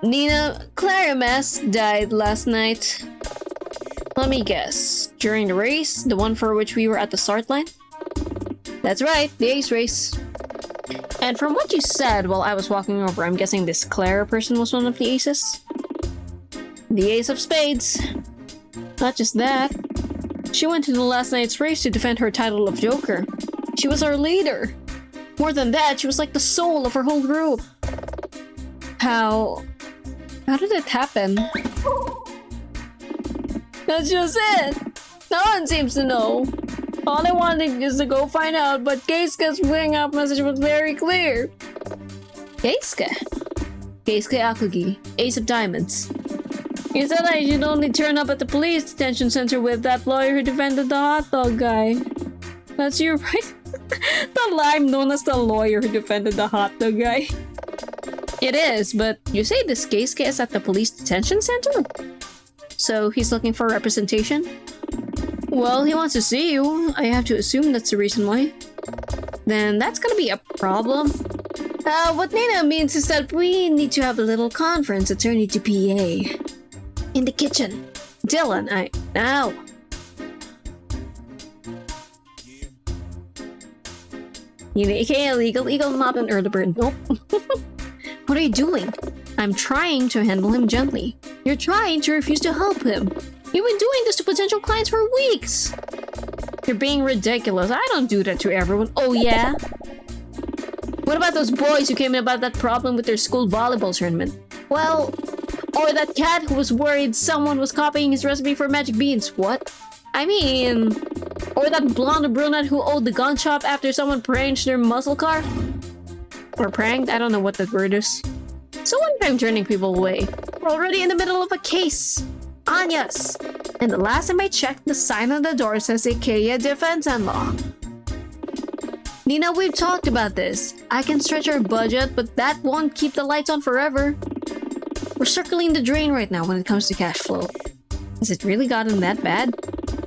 Nina, Clara Mass died last night. Let me guess. During the race? The one for which we were at the start line? That's right, the ace race. And from what you said while I was walking over, I'm guessing this Clara person was one of the aces? The Ace of Spades. Not just that. She went to the last night's race to defend her title of Joker. She was our leader. More than that, she was like the soul of her whole group. How did it happen? That's just it. No one seems to know. All I wanted is to go find out, but Keisuke's bring up message was very clear. Keisuke Akugi, Ace of Diamonds. He said I should only turn up at the police detention center with that lawyer who defended the hot dog guy. That's you, right? The line known as the lawyer who defended the hot dog guy. It is, but you say this Keisuke is at the police detention center? So he's looking for representation? Well, he wants to see you. I have to assume that's the reason why. Then that's gonna be a problem. What Nina means is that we need to have a little conference attorney to PA. In the kitchen. Dylan, Now! You Ikea legal, not an early bird. Nope. What are you doing? I'm trying to handle him gently. You're trying to refuse to help him. You've been doing this to potential clients for weeks. You're being ridiculous. I don't do that to everyone. Oh, yeah? What about those boys who came in about that problem with their school volleyball tournament? Well, or that cat who was worried someone was copying his recipe for magic beans. What? I mean... Or that blonde brunette who owed the gun shop after someone pranked their muscle car? Or pranked? I don't know what that word is. So one time turning people away. We're already in the middle of a case. Anya's. And the last time I checked, the sign on the door says Ikea Defense and Law. Nina, we've talked about this. I can stretch our budget, but that won't keep the lights on forever. We're circling the drain right now when it comes to cash flow. Has it really gotten that bad?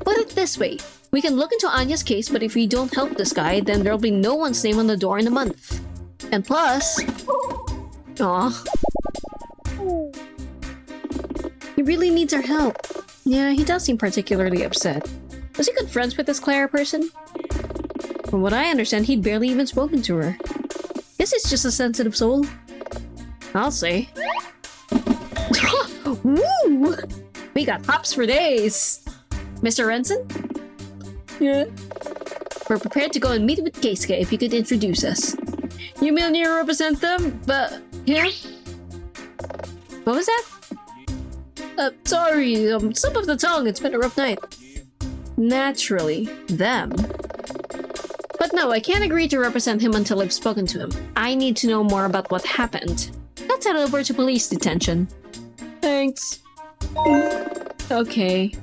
Put it this way. We can look into Anya's case, but if we don't help this guy, then there'll be no one's name on the door in a month. And plus... Aw. He really needs our help. Yeah, he does seem particularly upset. Was he good friends with this Clara person? From what I understand, he'd barely even spoken to her. Guess he's just a sensitive soul. I'll say. Woo! We got hops for days! Mr. Rensen? Yeah? We're prepared to go and meet with Keisuke if you could introduce us. You mean you represent them? But... here? What was that? Sorry, slip of the tongue, it's been a rough night. Naturally, them. But no, I can't agree to represent him until I've spoken to him. I need to know more about what happened. Let's head over to police detention. Thanks. Okay.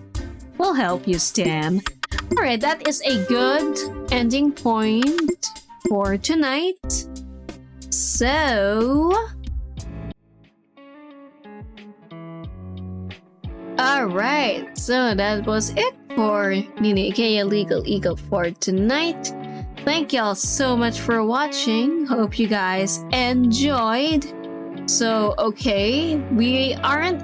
We'll help you, Stan. Alright, that is a good ending point for tonight. So... Alright, so that was it for Nini aka Legal Eagle for tonight. Thank y'all so much for watching. Hope you guys enjoyed. So, okay, we aren't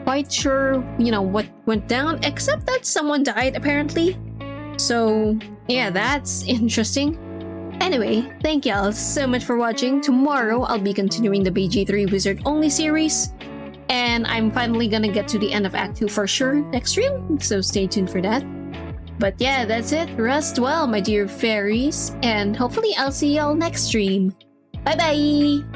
quite sure, what went down, except that someone died apparently. So, yeah, that's interesting. Anyway, thank y'all so much for watching. Tomorrow, I'll be continuing the BG3 Wizard Only series. And I'm finally gonna get to the end of Act 2 for sure next stream, so stay tuned for that. But yeah, that's it. Rest well, my dear fairies, and hopefully I'll see y'all next stream. Bye bye!